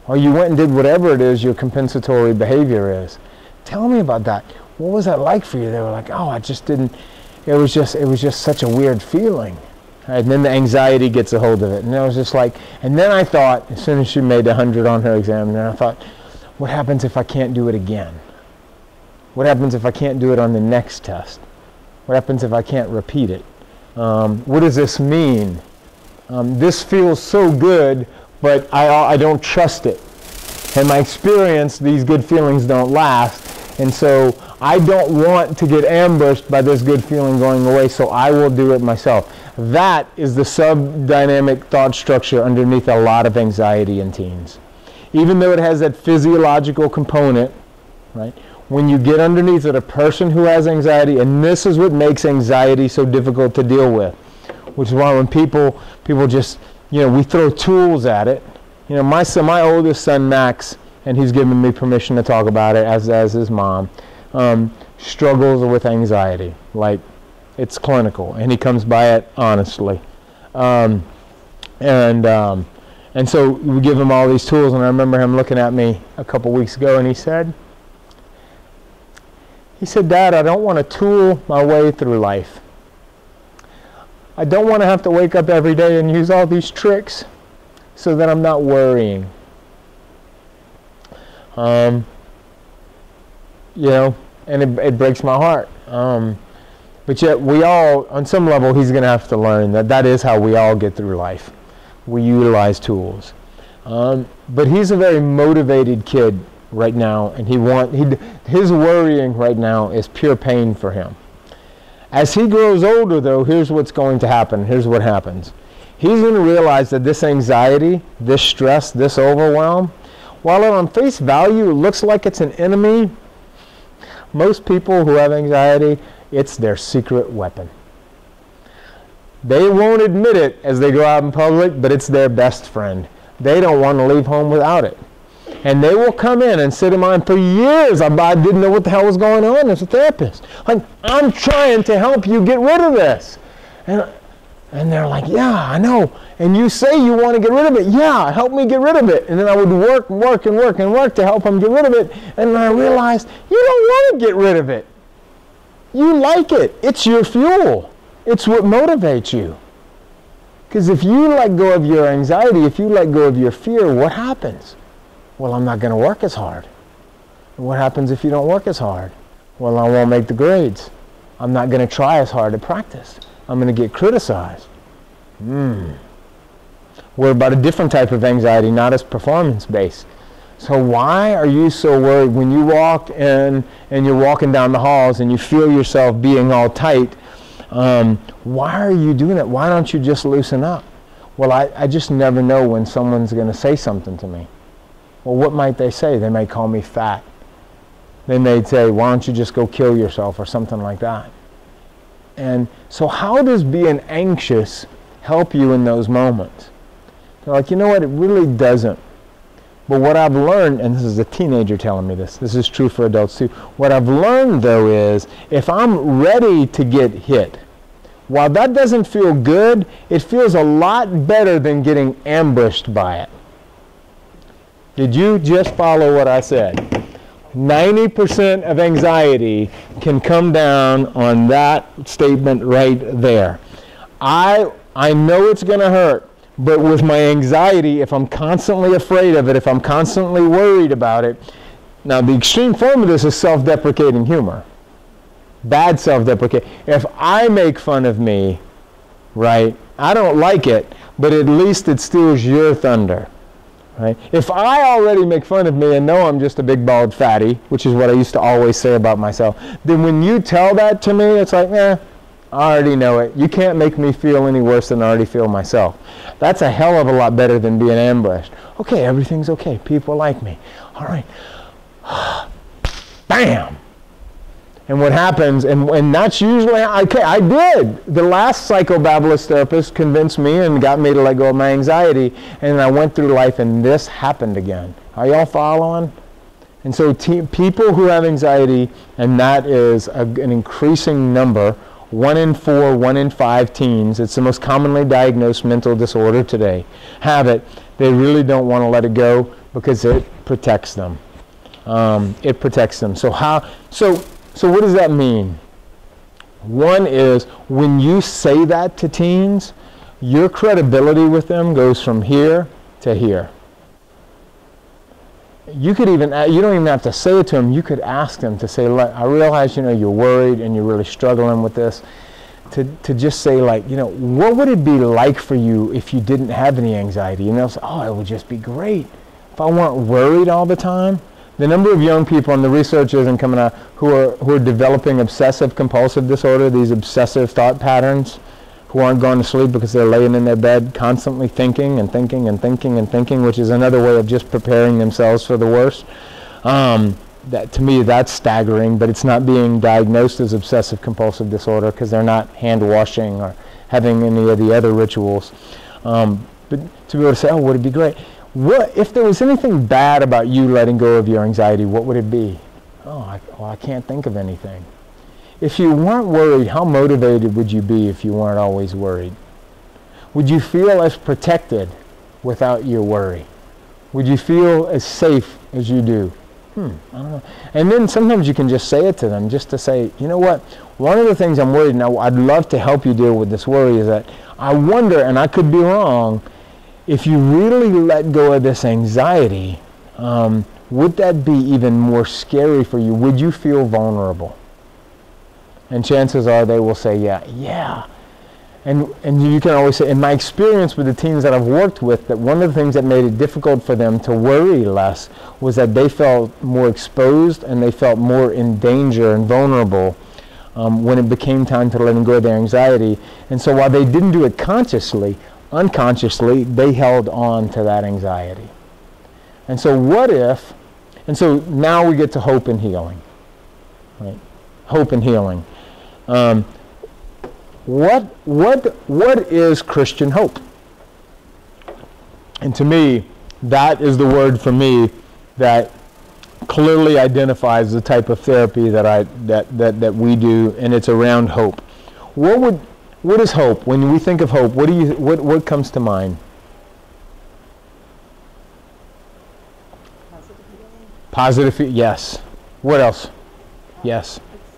Or you went and did whatever it is your compensatory behavior is. Tell me about that. What was that like for you? They were like, oh, I just didn't, it was just such a weird feeling. And then the anxiety gets a hold of it. And I was just like, and then I thought, as soon as she made 100 on her exam, then I thought, what happens if I can't do it again? What happens if I can't do it on the next test? What happens if I can't repeat it? What does this mean? This feels so good, but I don't trust it. In my experience, these good feelings don't last. And so I don't want to get ambushed by this good feeling going away, so I will do it myself. That is the sub-dynamic thought structure underneath a lot of anxiety in teens. Even though it has that physiological component, right? When you get underneath it, a person who has anxiety, and this is what makes anxiety so difficult to deal with, which is why when people just, we throw tools at it. My oldest son, Max, and he's given me permission to talk about it, as his mom, struggles with anxiety. Like, it's clinical, and he comes by it honestly. And so we give him all these tools, and I remember him looking at me a couple weeks ago, and he said, Dad, I don't want to tool my way through life. I don't want to have to wake up every day and use all these tricks so that I'm not worrying. And it breaks my heart. But yet we all, on some level, he's going to have to learn that is how we all get through life. We utilize tools. But he's a very motivated kid right now, and his worrying right now is pure pain for him. As he grows older, though, here's what's going to happen. Here's what happens. He's going to realize that this anxiety, this stress, this overwhelm, while on face value it looks like it's an enemy, most people who have anxiety, it's their secret weapon. They won't admit it as they go out in public, but it's their best friend. They don't want to leave home without it. And they will come in and sit in mine for years. I didn't know what the hell was going on as a therapist. Like, I'm trying to help you get rid of this. And they're like, yeah, I know. And you say you want to get rid of it. Yeah, help me get rid of it. And then I would work to help them get rid of it. And then I realized, you don't want to get rid of it. You like it. It's your fuel. It's what motivates you. Because if you let go of your anxiety, if you let go of your fear, what happens? Well, I'm not going to work as hard. And what happens if you don't work as hard? Well, I won't make the grades. I'm not going to try as hard at practice. I'm going to get criticized. We're about a different type of anxiety, not as performance-based. So why are you so worried when you walk in and you're walking down the halls and you feel yourself being all tight? Why are you doing it? Why don't you just loosen up? Well, I just never know when someone's going to say something to me. Well, what might they say? They may call me fat. They may say, why don't you just go kill yourself or something like that. And so how does being anxious help you in those moments? They're like, you know what, it really doesn't. But what I've learned, and this is a teenager telling me this is true for adults too, what I've learned though is, if I'm ready to get hit, while that doesn't feel good, it feels a lot better than getting ambushed by it. Did you just follow what I said? 90% of anxiety can come down on that statement right there. I know it's going to hurt, but with my anxiety, if I'm constantly afraid of it, if I'm constantly worried about it, now the extreme form of this is self-deprecating humor. Bad self-deprecating. If I make fun of me, right, I don't like it, but at least it steals your thunder. Right? If I already make fun of me and know I'm just a big bald fatty, which is what I used to always say about myself, then when you tell that to me, it's like, I already know it. You can't make me feel any worse than I already feel myself. That's a hell of a lot better than being ambushed. Okay, everything's okay. People like me. All right. Bam! And what happens, and that's usually, okay, I did. The last psychobabblist therapist convinced me and got me to let go of my anxiety, and I went through life and this happened again. Are y'all following? And so people who have anxiety, and that is an increasing number, 1 in 4, 1 in 5 teens, it's the most commonly diagnosed mental disorder today, have it. They really don't want to let it go because it protects them. It protects them. So what does that mean? One is when you say that to teens, your credibility with them goes from here to here. You could even, you don't even have to say it to them. You could ask them to say, I realize, you're worried and you're really struggling with this. To just say, what would it be like for you if you didn't have any anxiety? And they'll say, oh, it would just be great if I weren't worried all the time. The number of young people, and the research isn't coming out, who are developing obsessive compulsive disorder, these obsessive thought patterns, who aren't going to sleep because they're laying in their bed constantly thinking and thinking and thinking and thinking, which is another way of just preparing themselves for the worst. That, to me, that's staggering, but it's not being diagnosed as obsessive compulsive disorder because they're not hand washing or having any of the other rituals. But to be able to say, oh, would it be great? What if there was anything bad about you letting go of your anxiety, what would it be? Oh, I can't think of anything. If you weren't worried, how motivated would you be if you weren't always worried? Would you feel as protected without your worry? Would you feel as safe as you do? I don't know. And then sometimes you can just say it to them, just to say, you know what, one of the things I'm worried now, I'd love to help you deal with this worry, is that I wonder, and I could be wrong, if you really let go of this anxiety, would that be even more scary for you? Would you feel vulnerable? And chances are they will say, yeah. And you can always say, in my experience with the teens that I've worked with, that one of the things that made it difficult for them to worry less was that they felt more exposed and they felt more in danger and vulnerable when it became time to let go of their anxiety. And so while they didn't do it consciously, unconsciously, they held on to that anxiety. And so and so now we get to hope and healing. Right? Hope and healing. What is Christian hope? And to me, that is the word for me that clearly identifies the type of therapy that we do, and it's around hope. What is hope? When we think of hope, what comes to mind? Positive feeling. Yes. What else? Yes. It's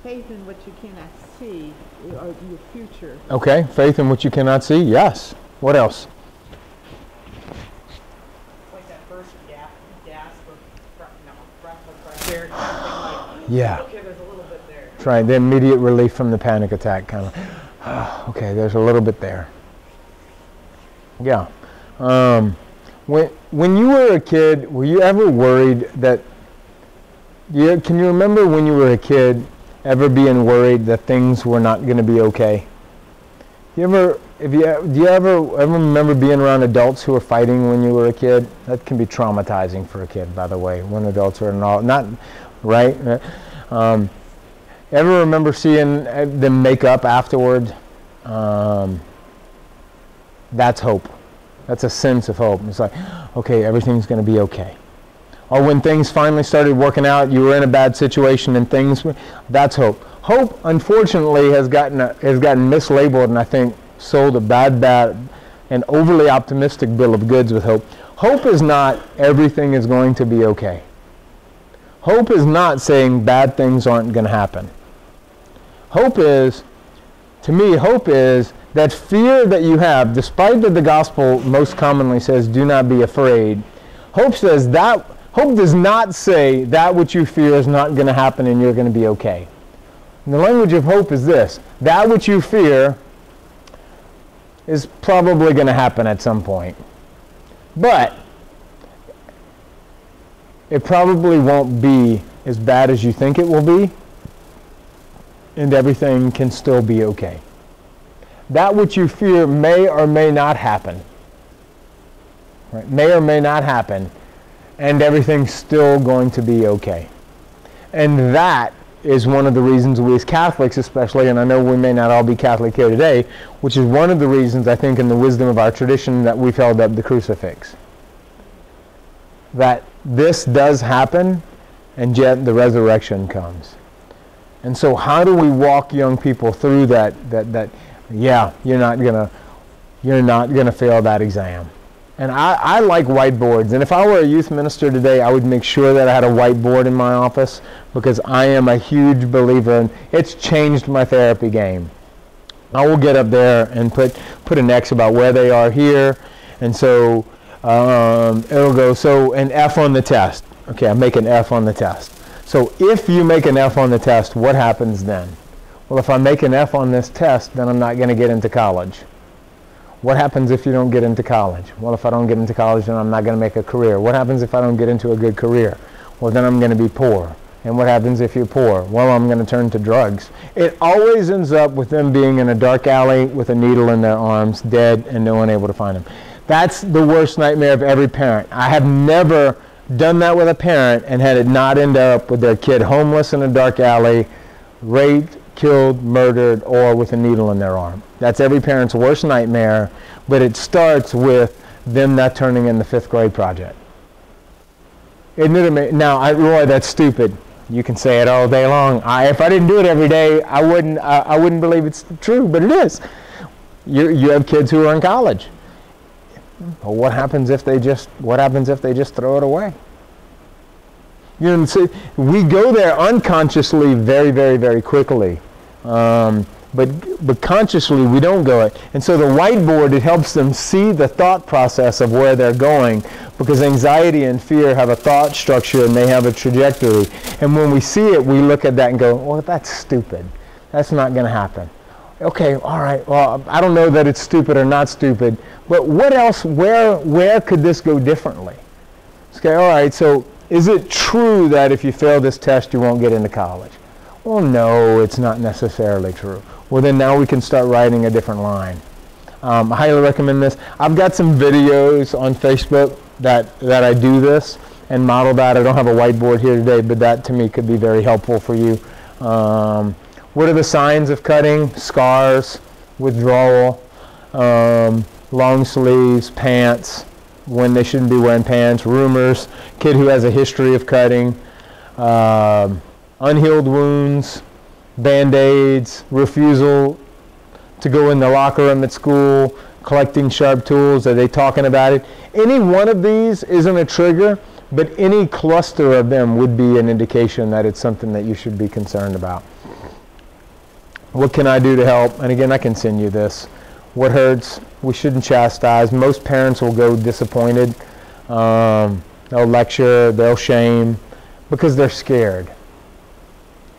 faith in what you cannot see, or your future. Okay, faith in what you cannot see. Yes. What else? Like that first gasp of breath of fresh air, something like, Yeah. okay, there's a little bit there. That's right. The immediate relief from the panic attack, kind of. Okay, there's a little bit there. Yeah. When you were a kid, were you ever worried that? Can you remember when you were a kid ever being worried that things were not going to be okay? Do you ever remember being around adults who were fighting when you were a kid? That can be traumatizing for a kid, by the way, when adults are not right. Ever remember seeing them make up afterward? That's hope. That's a sense of hope. It's like, okay, everything's going to be okay. Or when things finally started working out, you were in a bad situation and that's hope. Hope, unfortunately, has gotten mislabeled and I think sold a bad, and overly optimistic bill of goods with hope. Hope is not everything is going to be okay. Hope is not saying bad things aren't going to happen. Hope is that fear that you have, despite that the gospel most commonly says, do not be afraid. Hope does not say that which you fear is not going to happen and you're going to be okay. And the language of hope is this: that which you fear is probably going to happen at some point. But it probably won't be as bad as you think it will be, and everything can still be okay. That which you fear may or may not happen. Right? May or may not happen, and everything's still going to be okay. And that is one of the reasons we as Catholics especially, and I know we may not all be Catholic here today, which is one of the reasons I think in the wisdom of our tradition that we've held up the crucifix. That this does happen, and yet the resurrection comes. And so how do we walk young people through that yeah, you're not gonna fail that exam. And I like whiteboards, and if I were a youth minister today, I would make sure that I had a whiteboard in my office, because I am a huge believer, and it's changed my therapy game. I will get up there and put an X about where they are here, and so it'll go, so an F on the test. Okay, I make an F on the test. So if you make an F on the test, what happens then? Well, if I make an F on this test, then I'm not going to get into college. What happens if you don't get into college? Well, if I don't get into college, then I'm not going to make a career. What happens if I don't get into a good career? Well, then I'm going to be poor. And what happens if you're poor? Well, I'm going to turn to drugs. It always ends up with them being in a dark alley with a needle in their arms, dead, and no one able to find them. That's the worst nightmare of every parent. I have never done that with a parent and had it not end up with their kid homeless in a dark alley, raped, killed, murdered, or with a needle in their arm. That's every parent's worst nightmare, but it starts with them not turning in the 5th grade project. Isn't it amazing? Now, Roy, that's stupid. You can say it all day long. If I didn't do it every day, I wouldn't believe it's true, but it is. You have kids who are in college. Well, what happens if they just throw it away? You know, so we go there unconsciously very, very, very quickly. But consciously we don't go it. And so the whiteboard, it helps them see the thought process of where they're going, because anxiety and fear have a thought structure and they have a trajectory. And when we see it, we look at that and go, well, that's stupid. That's not going to happen. Okay, all right, well, I don't know that it's stupid or not stupid, but what else, where could this go differently? Okay, all right, so is it true that if you fail this test, you won't get into college? Well, no, it's not necessarily true. Well, then now we can start writing a different line. I highly recommend this. I've got some videos on Facebook that I do this and model that. I don't have a whiteboard here today, but that to me could be very helpful for you. What are the signs of cutting? Scars, withdrawal, long sleeves, pants, when they shouldn't be wearing pants, rumors, kid who has a history of cutting, unhealed wounds, Band-Aids, refusal to go in the locker room at school, collecting sharp tools. Are they talking about it? Any one of these isn't a trigger, but any cluster of them would be an indication that it's something that you should be concerned about. What can I do to help? And again, I can send you this. What hurts? We shouldn't chastise. Most parents will go disappointed. They'll lecture, they'll shame, because they're scared,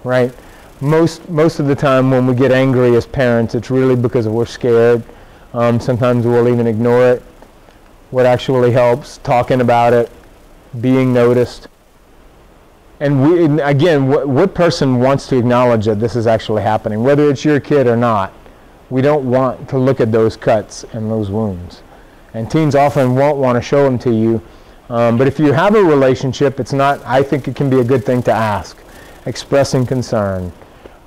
right? Most of the time when we get angry as parents, it's really because we're scared. Sometimes we'll even ignore it. What actually helps? Talking about it, being noticed. And again, what person wants to acknowledge that this is actually happening, whether it's your kid or not? We don't want to look at those cuts and those wounds. And teens often won't want to show them to you. But if you have a relationship, I think it can be a good thing to ask. Expressing concern.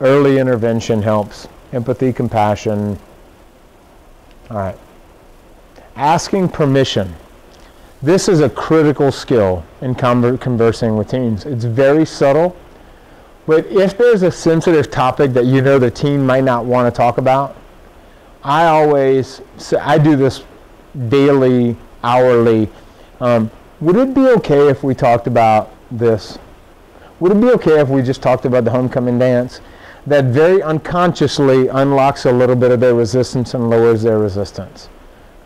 Early intervention helps. Empathy, compassion. All right. Asking permission. This is a critical skill in conversing with teens. It's very subtle, but if there's a sensitive topic that you know the teen might not want to talk about, I do this daily, hourly. Would it be okay if we talked about this? Would it be okay if we just talked about the homecoming dance? That very unconsciously unlocks a little bit of their resistance and lowers their resistance.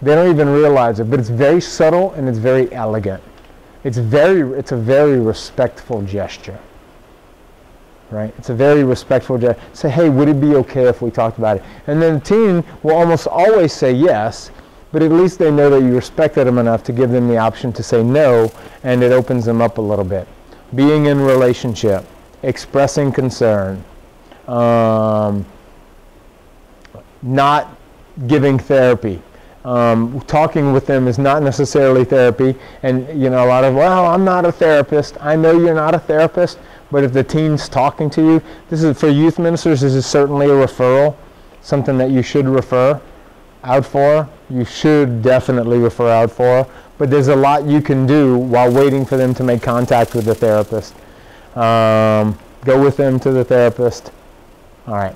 They don't even realize it, but it's very subtle and it's very elegant. It's a very respectful gesture, right? It's a very respectful gesture. Say, hey, would it be okay if we talked about it? And then the teen will almost always say yes, but at least they know that you respected them enough to give them the option to say no, and it opens them up a little bit. being in relationship, expressing concern, not giving therapy. Talking with them is not necessarily therapy. And, you know, a lot of, well, I'm not a therapist. I know you're not a therapist, but if the teen's talking to you, this is for youth ministers, this is certainly a referral, something that you should refer out for. You should definitely refer out for. But there's a lot you can do while waiting for them to make contact with the therapist. Go with them to the therapist. All right.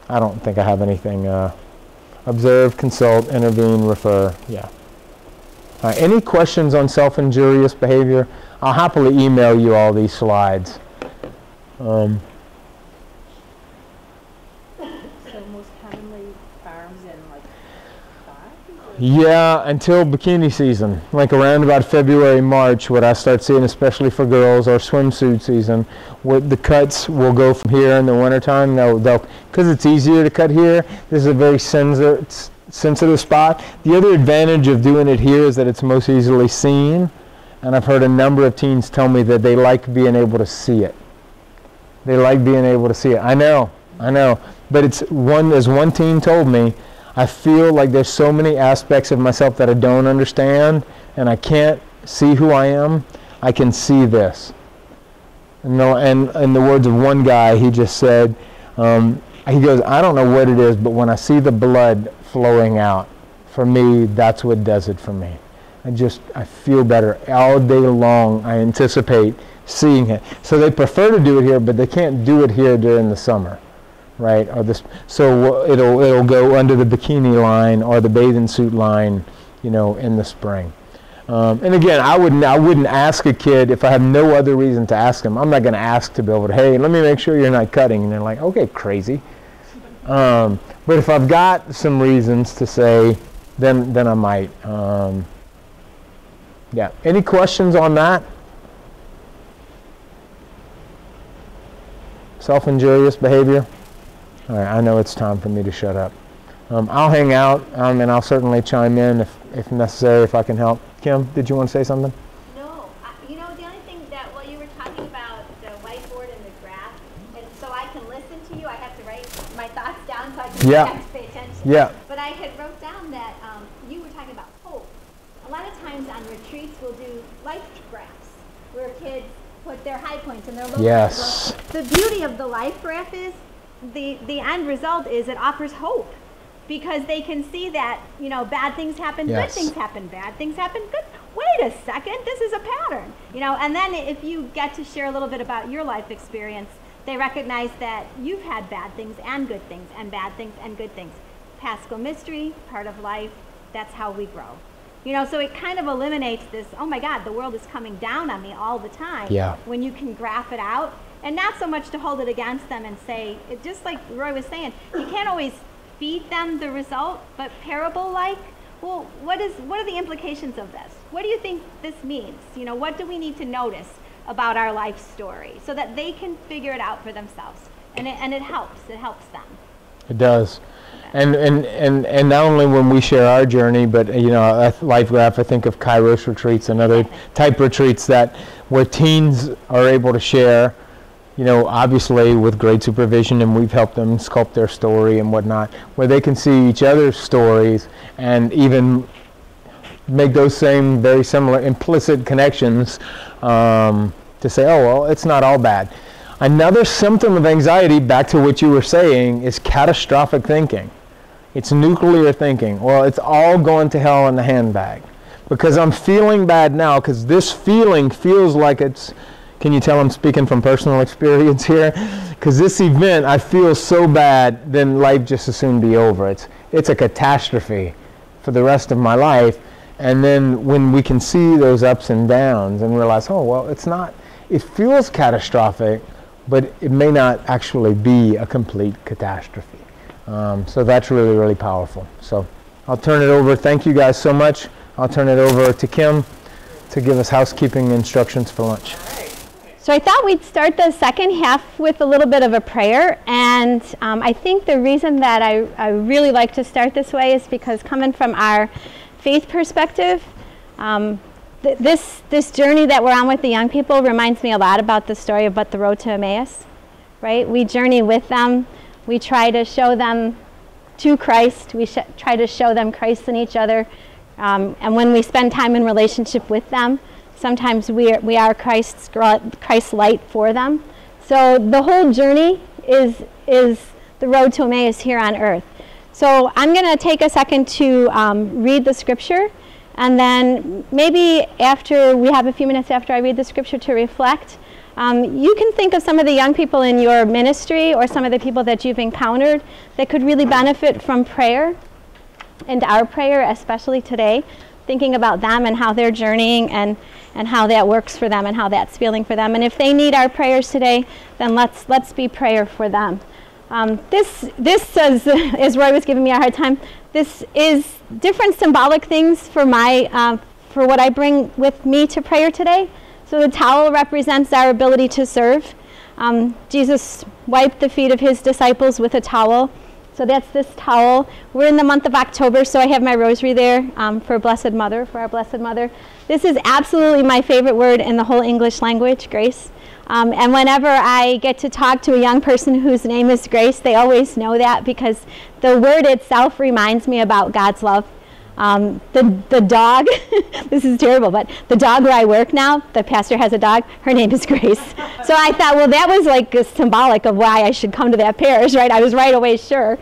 I don't think I have anything. Observe, consult, intervene, refer. Yeah. All right. Any questions on self-injurious behavior? I'll happily email you all these slides. So most commonly farms in like 5? Yeah, until bikini season, like around about February, March, what I start seeing, especially for girls, or swimsuit season, what the cuts will go from here in the wintertime. They'll because it's easier to cut here. This is a very sensitive spot. The other advantage of doing it here is that it's most easily seen, and I've heard a number of teens tell me that they like being able to see it. They like being able to see it. I know, but it's one. As one teen told me, I feel like there's so many aspects of myself that I don't understand, and I can't see who I am. I can see this. And in the words of one guy, he just said, he goes, I don't know what it is, but when I see the blood flowing out, for me, that's what does it for me. I feel better. All day long, I anticipate seeing it. So they prefer to do it here, but they can't do it here during the summer. Right, or this, so it'll go under the bikini line or the bathing suit line, you know, in the spring. And again, I wouldn't ask a kid if I have no other reason to ask them. I'm not going to ask to be able to, hey, let me make sure you're not cutting. And they're like, okay, crazy. But if I've got some reasons to say, then I might. Yeah. Any questions on that? Self-injurious behavior. All right, I know it's time for me to shut up. I'll hang out, and I'll certainly chime in if necessary, if I can help. Kim, did you want to say something? No, you know, the only thing that while you were talking about the whiteboard and the graph, and so I can listen to you, I have to write my thoughts down so I can have to pay attention. Yeah. But I had wrote down that you were talking about hope. A lot of times on retreats we'll do life graphs where kids put their high points and their low points. Yes. The beauty of the life graph is the end result is it offers hope, because they can see that, you know, bad things happen, yes. good things happen, bad things happen, good. Wait a second, this is a pattern, you know. And then if you get to share a little bit about your life experience, they recognize that you've had bad things and good things and bad things and good things. Paschal mystery, part of life, that's how we grow. You know, so it kind of eliminates this, oh my God, the world is coming down on me all the time. Yeah. When you can graph it out. And not so much to hold it against them and say, just like Roy was saying, you can't always feed them the result, but parable-like, well, what are the implications of this? What do you think this means? You know, what do we need to notice about our life story so that they can figure it out for themselves? And it helps them. It does. And not only when we share our journey, but, you know, a life graph, I think of Kairos retreats and other type retreats where teens are able to share, you know, obviously with great supervision, and we've helped them sculpt their story and whatnot, where they can see each other's stories and even make those same very similar implicit connections to say, oh, well, it's not all bad. Another symptom of anxiety, back to what you were saying, is catastrophic thinking. It's nuclear thinking. Well, it's all going to hell in the handbag. Because I'm feeling bad now, because this feeling feels like it's, can you tell I'm speaking from personal experience here? Because this event, I feel so bad, then life just as soon be over. It's a catastrophe for the rest of my life. And then when we can see those ups and downs and realize, oh, well, it's not, it feels catastrophic, but it may not actually be a complete catastrophe. So that's really, really powerful. So I'll turn it over. Thank you guys so much. I'll turn it over to Kim to give us housekeeping instructions for lunch. So I thought we'd start the second half with a little bit of a prayer, and I think the reason that I really like to start this way is because coming from our faith perspective, this journey that we're on with the young people reminds me a lot about the story about the road to Emmaus, right? We journey with them. We try to show them to Christ. We try to show them Christ in each other. And when we spend time in relationship with them, sometimes we are Christ's light for them. So the whole journey is the road to Emmaus here on earth. So I'm going to take a second to read the scripture, and then maybe after we have a few minutes after I read the scripture to reflect, you can think of some of the young people in your ministry or some of the people that you've encountered that could really benefit from prayer, and our prayer especially today, thinking about them and how they're journeying and how that works for them and how that's feeling for them. And if they need our prayers today, then let's be prayer for them. This says, as Roy was giving me a hard time, this is different symbolic things for for what I bring with me to prayer today. So the towel represents our ability to serve. Jesus wiped the feet of his disciples with a towel. So that's this towel. We're in the month of October, so I have my rosary there for our Blessed Mother. This is absolutely my favorite word in the whole English language, grace. And whenever I get to talk to a young person whose name is Grace, they always know that because the word itself reminds me about God's love. The dog, this is terrible, but the dog where I work now, the pastor has a dog, her name is Grace. So I thought, well, that was like symbolic of why I should come to that parish, right? I was right away sure.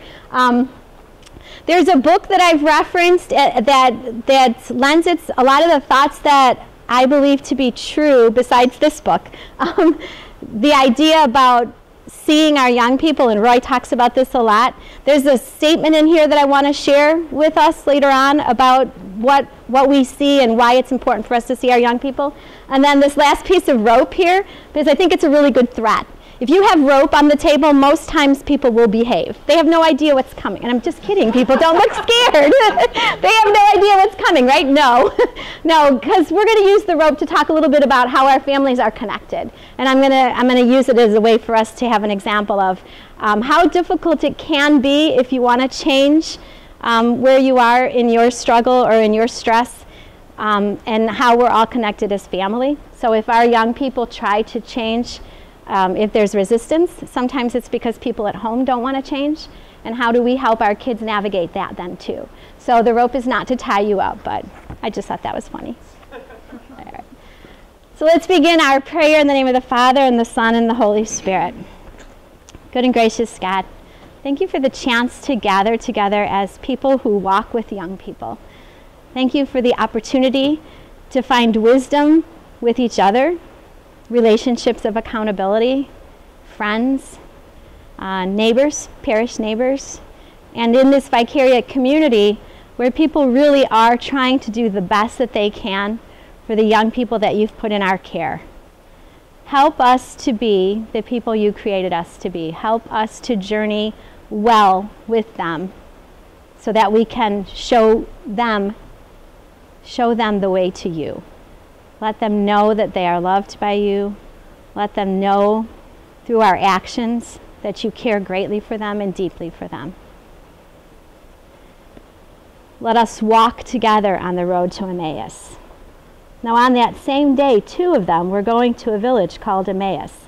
There's a book that I've referenced that lends a lot of the thoughts that I believe to be true besides this book. The idea about seeing our young people, and Roy talks about this a lot. There's a statement in here that I want to share with us later on about what we see and why it's important for us to see our young people. And then this last piece of rope here, because I think it's a really good threat. If you have rope on the table, most times people will behave. They have no idea what's coming. And I'm just kidding, people. Don't look scared. They have no idea what's coming, right? No. No, because we're going to use the rope to talk a little bit about how our families are connected. And I'm going to use it as a way for us to have an example of how difficult it can be if you want to change where you are in your struggle or in your stress, and how we're all connected as family. So if our young people try to change, if there's resistance, sometimes it's because people at home don't want to change. And how do we help our kids navigate that then too? So the rope is not to tie you up, but I just thought that was funny. All right. So let's begin our prayer in the name of the Father and the Son and the Holy Spirit. Good and gracious God, thank you for the chance to gather together as people who walk with young people. Thank you for the opportunity to find wisdom with each other, relationships of accountability, friends, neighbors, parish neighbors, and in this Vicariate community where people really are trying to do the best that they can for the young people that you've put in our care. Help us to be the people you created us to be. Help us to journey well with them so that we can show them the way to you. Let them know that they are loved by you. Let them know through our actions that you care greatly for them and deeply for them. Let us walk together on the road to Emmaus. Now on that same day, 2 of them were going to a village called Emmaus,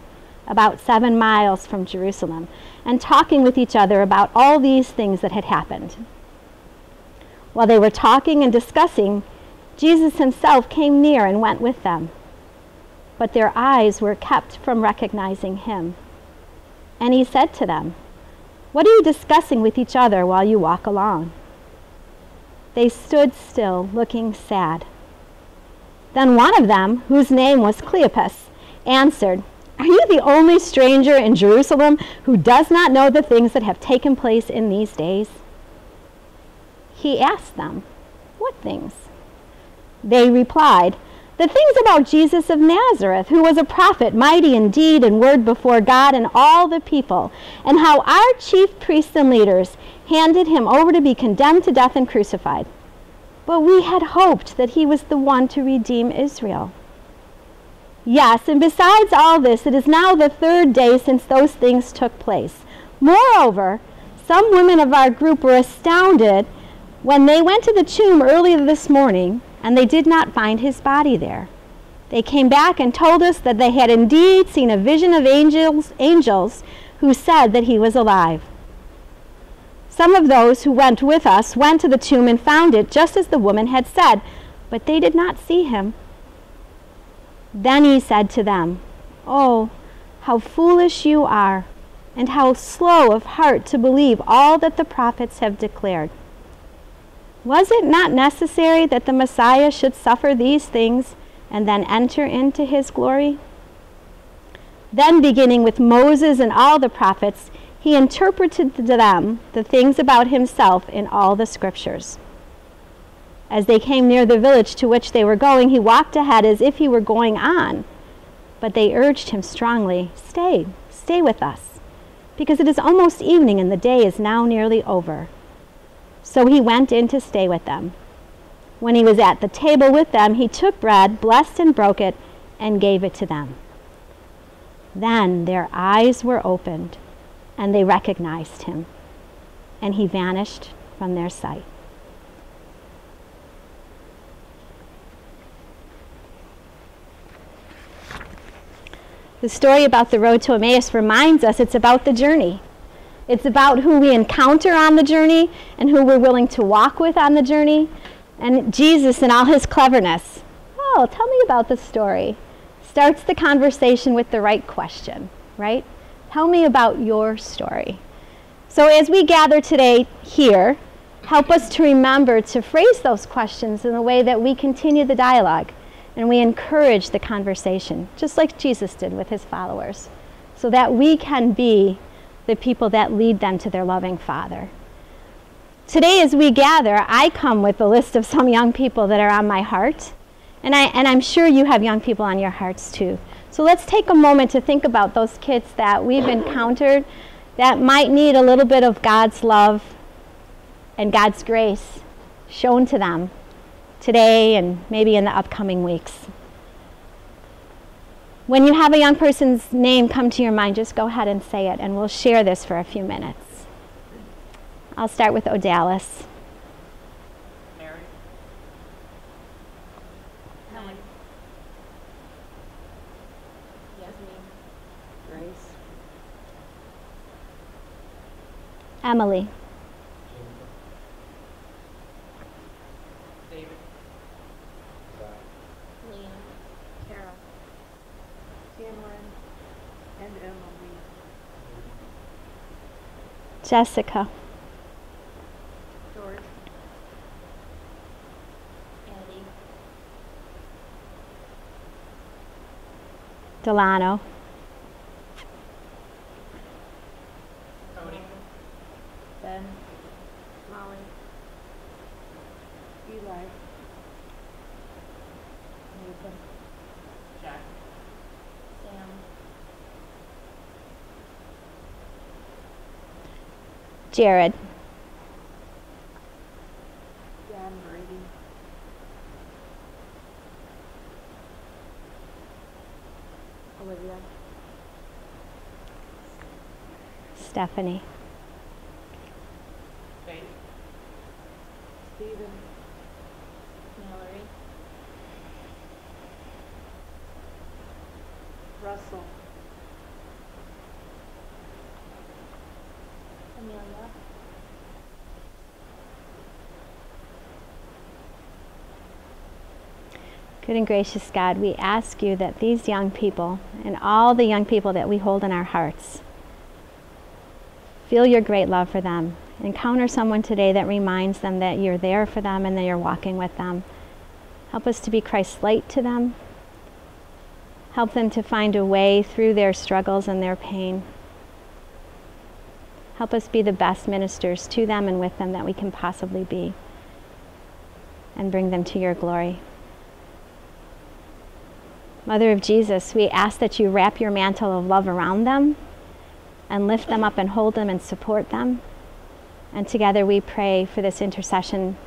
about 7 miles from Jerusalem, and talking with each other about all these things that had happened. While they were talking and discussing, Jesus himself came near and went with them, but their eyes were kept from recognizing him. And he said to them, "What are you discussing with each other while you walk along?" They stood still, looking sad. Then one of them, whose name was Cleopas, answered, "Are you the only stranger in Jerusalem who does not know the things that have taken place in these days?" He asked them, "What things?" They replied, "The things about Jesus of Nazareth, who was a prophet, mighty in deed and word before God and all the people, and how our chief priests and leaders handed him over to be condemned to death and crucified. But we had hoped that he was the one to redeem Israel. Yes, and besides all this, it is now the 3rd day since those things took place. Moreover, some women of our group were astounded when they went to the tomb early this morning and they did not find his body there. They came back and told us that they had indeed seen a vision of angels who said that he was alive. Some of those who went with us went to the tomb and found it just as the woman had said, but they did not see him. Then he said to them, "Oh, how foolish you are, and how slow of heart to believe all that the prophets have declared. Was it not necessary that the Messiah should suffer these things and then enter into his glory?" Then, beginning with Moses and all the prophets, he interpreted to them the things about himself in all the scriptures. As they came near the village to which they were going, he walked ahead as if he were going on. But they urged him strongly, Stay with us, because it is almost evening and the day is now nearly over." So he went in to stay with them. When he was at the table with them, he took bread, blessed and broke it, and gave it to them. Then their eyes were opened, and they recognized him, and he vanished from their sight. The story about the road to Emmaus reminds us it's about the journey. It's about who we encounter on the journey and who we're willing to walk with on the journey. And Jesus, in all his cleverness, "Oh, tell me about the story," starts the conversation with the right question, right? Tell me about your story. So as we gather today here, help us to remember to phrase those questions in a way that we continue the dialogue and we encourage the conversation, just like Jesus did with his followers, so that we can be the people that lead them to their loving Father. Today as we gather, I come with a list of some young people that are on my heart, and I'm sure you have young people on your hearts too. So let's take a moment to think about those kids that we've encountered that might need a little bit of God's love and God's grace shown to them today and maybe in the upcoming weeks. When you have a young person's name come to your mind, just go ahead and say it, and we'll share this for a few minutes. I'll start with Odalis. Mary. Helen. Yasmin. Grace. Emily. David. Liam. Carol. Cameron. And Emily. Jessica. George. Andy. Delano. Cody. Ben. Molly. Eli. Nathan. Jack. Sam. Jared. John Brady. Olivia. Stephanie. Faith. Stephen. Mallory. Russell. Amelia. Good and gracious God, we ask you that these young people and all the young people that we hold in our hearts feel your great love for them. Encounter someone today that reminds them that you're there for them and that you're walking with them. Help us to be Christ's light to them. Help them to find a way through their struggles and their pain. Help us be the best ministers to them and with them that we can possibly be, and bring them to your glory. Mother of Jesus, we ask that you wrap your mantle of love around them and lift them up and hold them and support them. And together we pray for this intercession.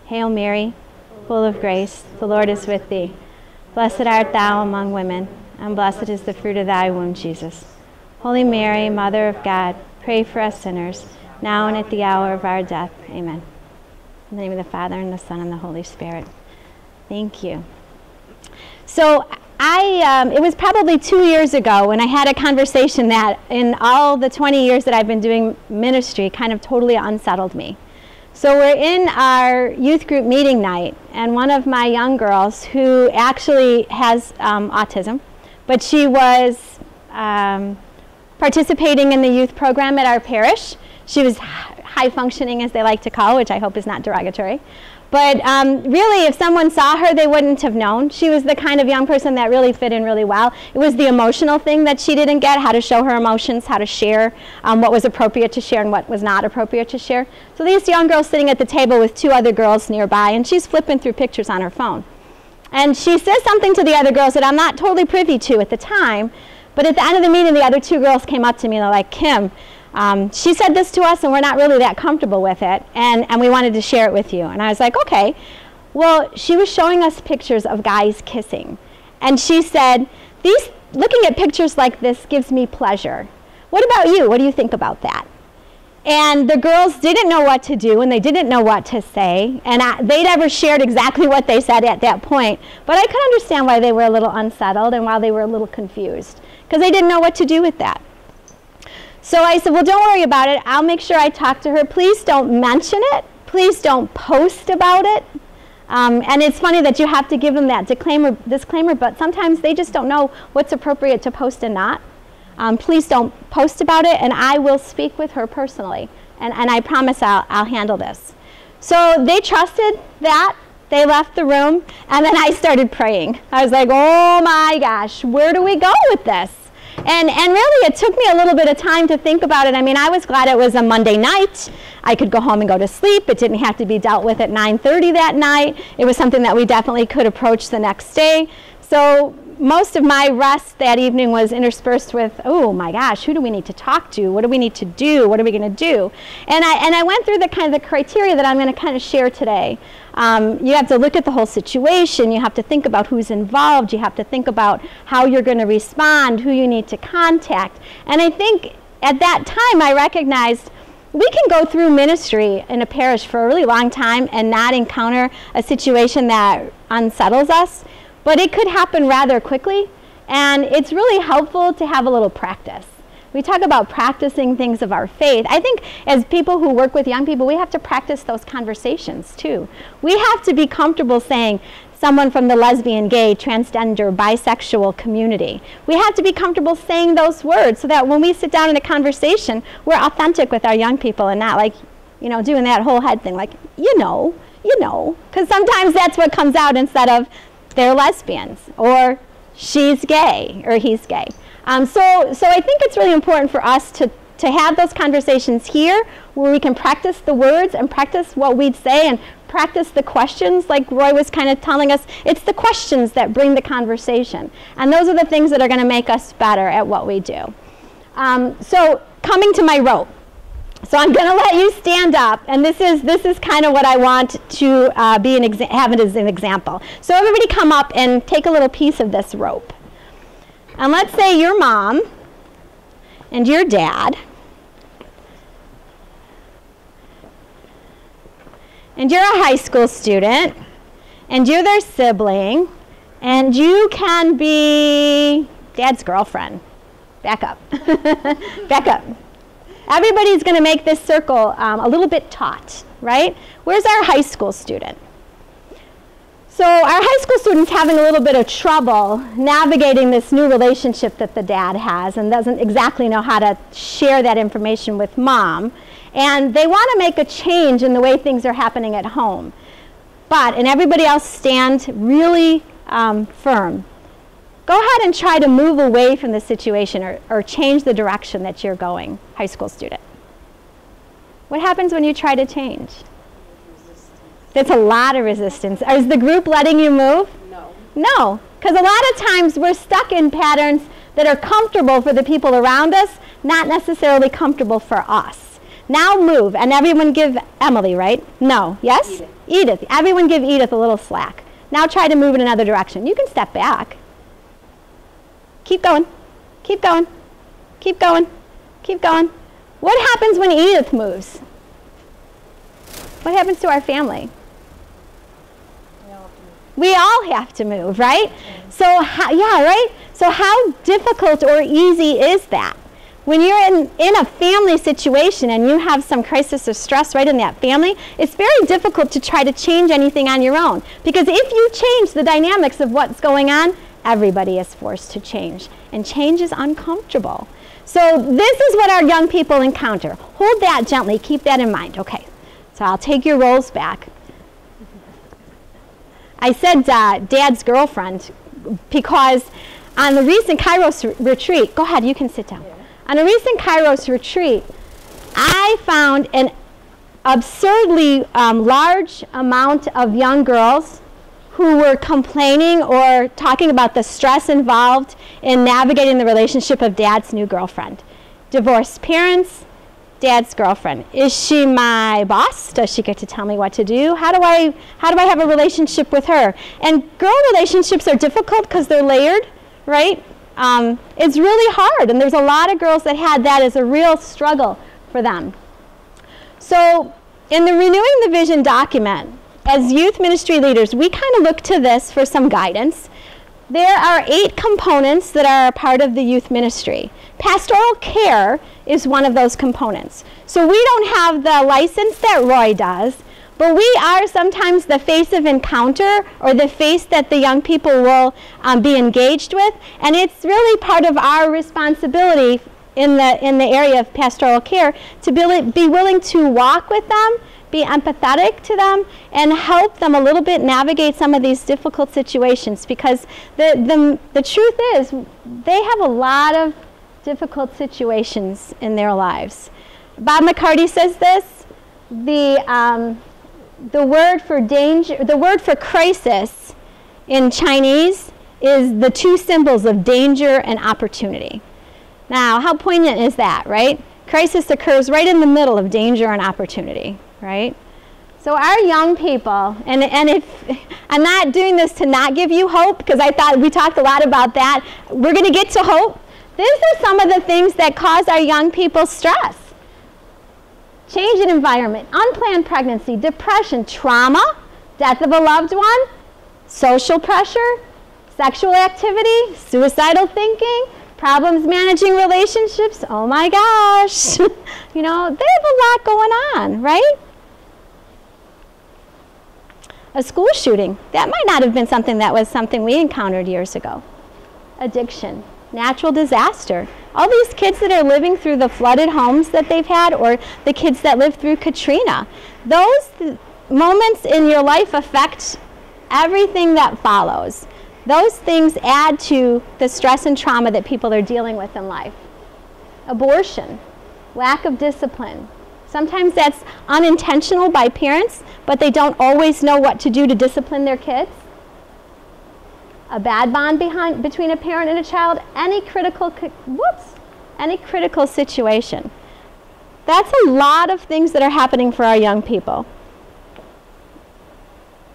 Hail Mary, full of grace, the Lord is with thee. Blessed art thou among women, and blessed is the fruit of thy womb, Jesus. Holy Mary, Mother of God, pray for us sinners, now and at the hour of our death. Amen. In the name of the Father, and the Son, and the Holy Spirit. Thank you. So it was probably 2 years ago when I had a conversation that in all the 20 years that I've been doing ministry kind of totally unsettled me. So we're in our youth group meeting night, and one of my young girls who actually has autism, but she was participating in the youth program at our parish. She was high functioning, as they like to call, which I hope is not derogatory. But really, if someone saw her, they wouldn't have known. She was the kind of young person that really fit in really well. It was the emotional thing that she didn't get, how to show her emotions, how to share what was appropriate to share and what was not appropriate to share. So these young girls sitting at the table with 2 other girls nearby, and she's flipping through pictures on her phone. And she says something to the other girls that I'm not totally privy to at the time, but at the end of the meeting, the other 2 girls came up to me and they're like, Kim, she said this to us and we're not really that comfortable with it, and we wanted to share it with you. And I was like, okay. Well, she was showing us pictures of guys kissing. And she said, looking at pictures like this gives me pleasure. What about you? What do you think about that? And the girls didn't know what to do and they didn't know what to say. And they never shared exactly what they said at that point. But I could understand why they were a little unsettled and why they were a little confused, because they didn't know what to do with that. So I said, well, don't worry about it. I'll make sure I talk to her. Please don't mention it. Please don't post about it. And it's funny that you have to give them that disclaimer, but sometimes they just don't know what's appropriate to post and not. Please don't post about it, and I will speak with her personally. And I promise I'll handle this. So they trusted that. They left the room, and then I started praying. I was like, oh my gosh, where do we go with this? And really, it took me a little bit of time to think about it. I mean, I was glad it was a Monday night. I could go home and go to sleep. It didn't have to be dealt with at 9:30 that night. It was something that we definitely could approach the next day. So most of my rest that evening was interspersed with, oh my gosh, who do we need to talk to? What do we need to do? What are we going to do? And I went through the kind of the criteria that I'm going to kind of share today. You have to look at the whole situation. You have to think about who's involved. You have to think about how you're going to respond, who you need to contact. And I think at that time I recognized we can go through ministry in a parish for a really long time and not encounter a situation that unsettles us, but it could happen rather quickly, and it's really helpful to have a little practice. We talk about practicing things of our faith. I think as people who work with young people, we have to practice those conversations too. We have to be comfortable saying someone from the lesbian, gay, transgender, bisexual community. We have to be comfortable saying those words so that when we sit down in a conversation, we're authentic with our young people and not like, you know, doing that whole head thing like, you know, because sometimes that's what comes out instead of they're lesbians or she's gay or he's gay. So I think it's really important for us to have those conversations here where we can practice the words and practice what we'd say and practice the questions, like Roy was kind of telling us. It's the questions that bring the conversation. And those are the things that are going to make us better at what we do. So coming to my rope. So I'm going to let you stand up, and this is kind of what I want to have it as an example. So everybody come up and take a little piece of this rope. And let's say your mom and your dad and you're a high school student and you're their sibling and you can be dad's girlfriend. Back up. Back up. Everybody's going to make this circle a little bit taut, right? Where's our high school student? So our high school student's having a little bit of trouble navigating this new relationship that the dad has and doesn't exactly know how to share that information with mom. And they want to make a change in the way things are happening at home. And everybody else stand really firm. Go ahead and try to move away from the situation or change the direction that you're going, high school student. What happens when you try to change? There's a lot of resistance. Is the group letting you move? No. No, because a lot of times we're stuck in patterns that are comfortable for the people around us, not necessarily comfortable for us. Now move, and everyone give Emily, right? No, yes? Edith. Everyone give Edith a little slack. Now try to move in another direction. You can step back. Keep going. Keep going. Keep going. Keep going. What happens when Edith moves? What happens to our family? We all have to move, right? So, yeah, right? So how difficult or easy is that? When you're in a family situation and you have some crisis or stress right in that family, it's very difficult to try to change anything on your own. Because if you change the dynamics of what's going on, everybody is forced to change. And change is uncomfortable. So this is what our young people encounter. Hold that gently. Keep that in mind. Okay, so I'll take your roles back. I said Dad's girlfriend because on the recent Kairos retreat, go ahead, you can sit down. Yeah. On a recent Kairos retreat, I found an absurdly large amount of young girls who were complaining or talking about the stress involved in navigating the relationship of Dad's new girlfriend. Divorced parents, Dad's girlfriend. Is she my boss? Does she get to tell me what to do? How do I have a relationship with her? And girl relationships are difficult because they're layered, right? It's really hard, and there's a lot of girls that had that as a real struggle for them. So in the Renewing the Vision document, as youth ministry leaders, we kind of look to this for some guidance. There are 8 components that are a part of the youth ministry. Pastoral care is one of those components. So we don't have the license that Roy does, but we are sometimes the face of encounter or the face that the young people will be engaged with, and it's really part of our responsibility in the area of pastoral care to be willing to walk with them, be empathetic to them, and help them a little bit navigate some of these difficult situations, because the truth is they have a lot of difficult situations in their lives. Bob McCarty says this, the word for danger, the word for crisis in Chinese is the 2 symbols of danger and opportunity. Now, how poignant is that, right? Crisis occurs right in the middle of danger and opportunity, right? So our young people, and if I'm not doing this to not give you hope, because I thought we talked a lot about that, we're going to get to hope. These are some of the things that cause our young people stress. Change in environment, unplanned pregnancy, depression, trauma, death of a loved one, social pressure, sexual activity, suicidal thinking, problems managing relationships. Oh my gosh. You know, they have a lot going on, right? A school shooting, that might not have been something that was something we encountered years ago. Addiction, natural disaster. All these kids that are living through the flooded homes that they've had, or the kids that lived through Katrina, those moments in your life affect everything that follows. Those things add to the stress and trauma that people are dealing with in life. Abortion, lack of discipline. Sometimes that's unintentional by parents, but they don't always know what to do to discipline their kids. A bad bond between a parent and a child, any critical situation. That's a lot of things that are happening for our young people.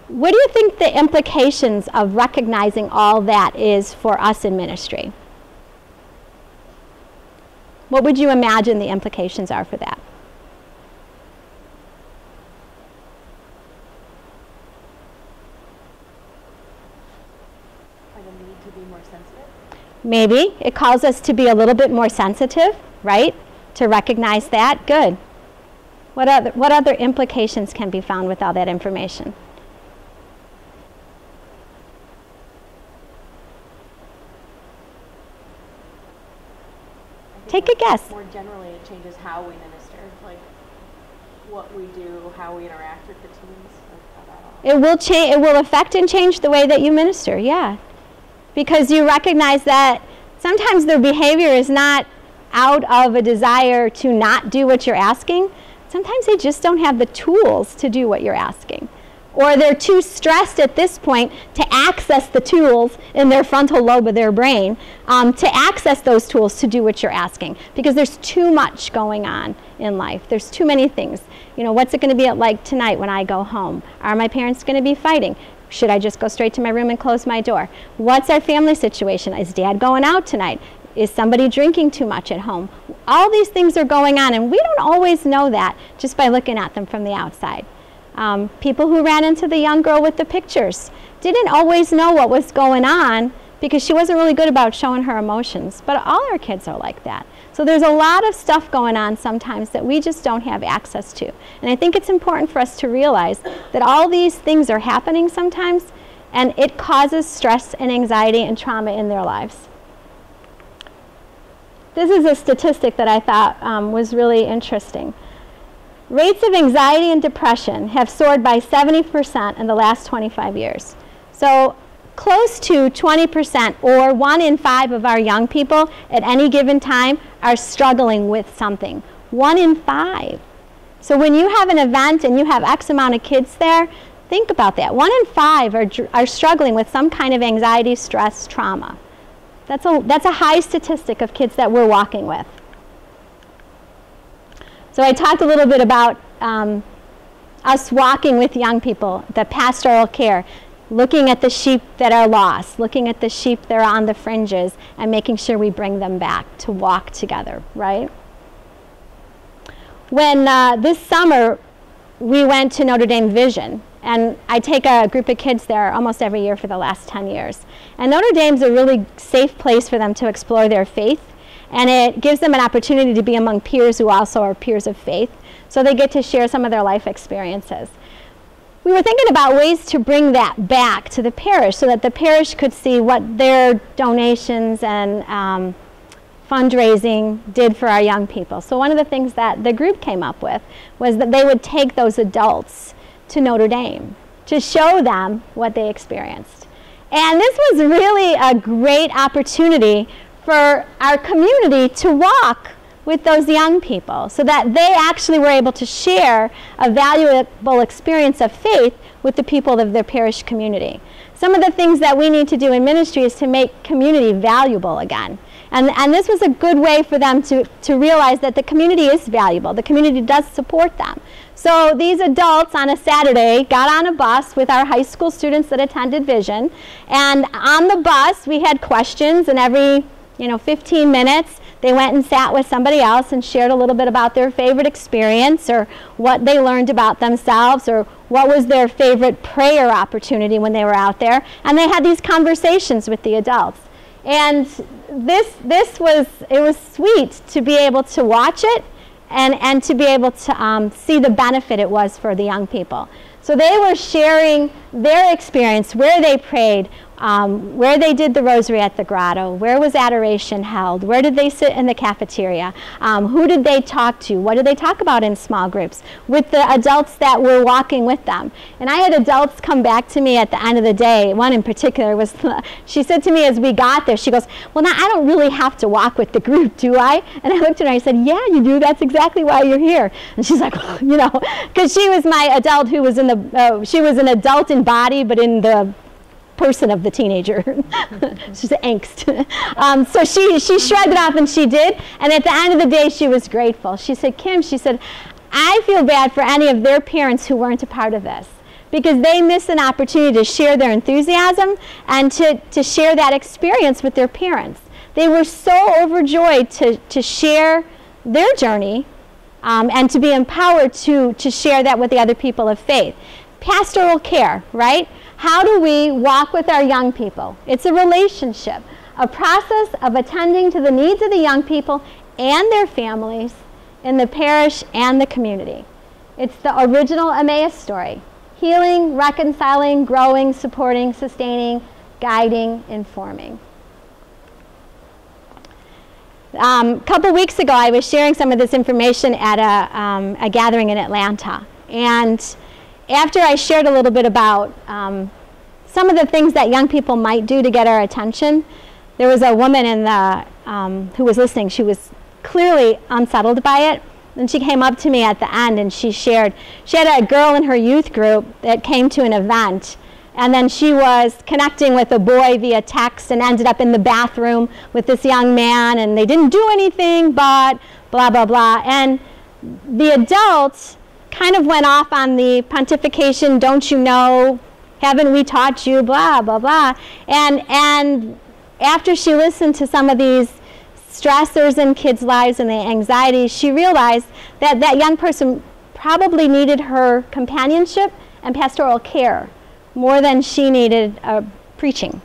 What do you think the implications of recognizing all that is for us in ministry? What would you imagine the implications are for that? Maybe. It calls us to be a little bit more sensitive, right? To recognize that. Good. What other implications can be found with all that information? Take a guess. More generally, it changes how we minister, like what we do, how we interact with the teams. It will affect and change the way that you minister, yeah. Because you recognize that sometimes their behavior is not out of a desire to not do what you're asking. Sometimes they just don't have the tools to do what you're asking. Or they're too stressed at this point to access the tools in their frontal lobe of their brain, to access those tools to do what you're asking. Because there's too much going on in life. There's too many things. You know, what's it going to be like tonight when I go home? Are my parents going to be fighting? Should I just go straight to my room and close my door? What's our family situation? Is Dad going out tonight? Is somebody drinking too much at home? All these things are going on, and we don't always know that just by looking at them from the outside. People who ran into the young girl with the pictures didn't always know what was going on because she wasn't really good about showing her emotions. But all our kids are like that. So there's a lot of stuff going on sometimes that we just don't have access to. And I think it's important for us to realize that all these things are happening sometimes, and it causes stress and anxiety and trauma in their lives. This is a statistic that I thought was really interesting. Rates of anxiety and depression have soared by 70% in the last 25 years. So close to 20%, or 1 in 5 of our young people at any given time are struggling with something. 1 in 5. So when you have an event and you have X amount of kids there, think about that. 1 in 5 are struggling with some kind of anxiety, stress, trauma. That's a high statistic of kids that we're walking with. So I talked a little bit about us walking with young people, the pastoral care, looking at the sheep that are lost, looking at the sheep that are on the fringes, and making sure we bring them back to walk together, right? When this summer we went to Notre Dame Vision, and I take a group of kids there almost every year for the last 10 years. And Notre Dame's a really safe place for them to explore their faith, and it gives them an opportunity to be among peers who also are peers of faith, so they get to share some of their life experiences. We were thinking about ways to bring that back to the parish so that the parish could see what their donations and fundraising did for our young people. So one of the things that the group came up with was that they would take those adults to Notre Dame to show them what they experienced. And this was really a great opportunity for our community to walk with those young people so that they actually were able to share a valuable experience of faith with the people of their parish community. Some of the things that we need to do in ministry is to make community valuable again. And this was a good way for them to realize that the community is valuable. The community does support them. So these adults on a Saturday got on a bus with our high school students that attended Vision. And on the bus, we had questions, and every 15 minutes, they went and sat with somebody else and shared a little bit about their favorite experience or what they learned about themselves or what was their favorite prayer opportunity when they were out there. And they had these conversations with the adults. And it was sweet to be able to watch it and to be able to see the benefit it was for the young people. So they were sharing their experience, where they prayed, where they did the rosary at the grotto, where was adoration held, where did they sit in the cafeteria, who did they talk to, what did they talk about in small groups with the adults that were walking with them. And I had adults come back to me at the end of the day. One in particular was, she said to me as we got there, she goes, well, now I don't really have to walk with the group, do I? And I looked at her and I said, yeah, you do. That's exactly why you're here. And she's like, because she was my adult who was in the, she was an adult in body, but in the person of the teenager. She's angst. So she shrugged it off, and she did. And at the end of the day, she was grateful. She said, Kim, she said, I feel bad for any of their parents who weren't a part of this, because they missed an opportunity to share their enthusiasm and to share that experience with their parents. They were so overjoyed to share their journey and to be empowered to share that with the other people of faith. Pastoral care, right? How do we walk with our young people? It's a relationship, a process of attending to the needs of the young people and their families in the parish and the community. It's the original Emmaus story: healing, reconciling, growing, supporting, sustaining, guiding, informing. A couple weeks ago, I was sharing some of this information at a gathering in Atlanta. And after I shared a little bit about some of the things that young people might do to get our attention, there was a woman in the, who was listening. She was clearly unsettled by it. And she came up to me at the end and she shared, she had a girl in her youth group that came to an event, and then she was connecting with a boy via text and ended up in the bathroom with this young man, and they didn't do anything but blah, blah, blah. And the adults kind of went off on the pontification, don't you know, haven't we taught you, blah, blah, blah. And after she listened to some of these stressors in kids' lives and the anxiety, she realized that that young person probably needed her companionship and pastoral care more than she needed preaching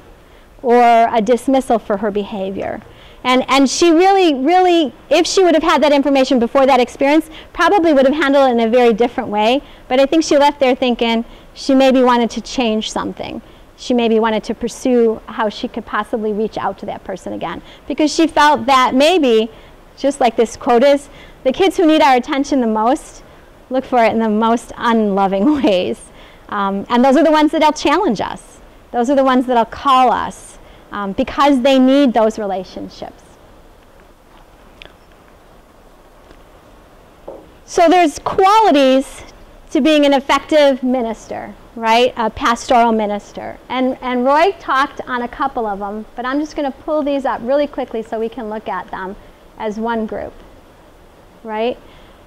or a dismissal for her behavior. And she really, if she would have had that information before that experience, probably would have handled it in a very different way. But I think she left there thinking she maybe wanted to change something. She maybe wanted to pursue how she could possibly reach out to that person again. Because she felt that maybe, just like this quote is, the kids who need our attention the most look for it in the most unloving ways. And those are the ones that'll challenge us. Those are the ones that'll call us. Because they need those relationships. So there's qualities to being an effective minister, right? A pastoral minister. And Roy talked on a couple of them, but I'm just going to pull these up really quickly so we can look at them as one group, right?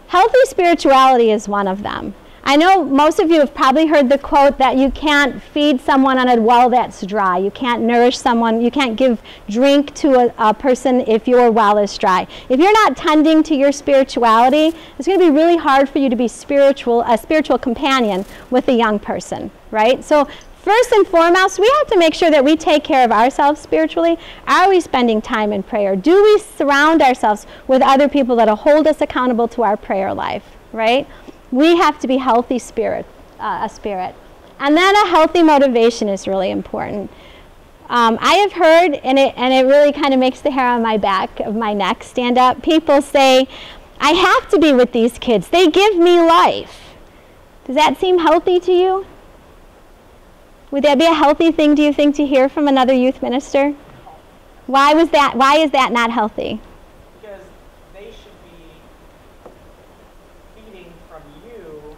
Healthy spirituality is one of them. I know most of you have probably heard the quote that you can't feed someone on a well that's dry. You can't nourish someone. You can't give drink to a person if your well is dry. If you're not tending to your spirituality, it's going to be really hard for you to be a spiritual companion with a young person, right? So first and foremost, we have to make sure that we take care of ourselves spiritually. Are we spending time in prayer? Do we surround ourselves with other people that will hold us accountable to our prayer life, right? We have to be healthy spirit. And then a healthy motivation is really important. I have heard, and it really kind of makes the hair on my back of my neck stand up, people say, I have to be with these kids. They give me life. Does that seem healthy to you? Would that be a healthy thing, do you think, to hear from another youth minister? Why is that not healthy? Because they should be feeding from you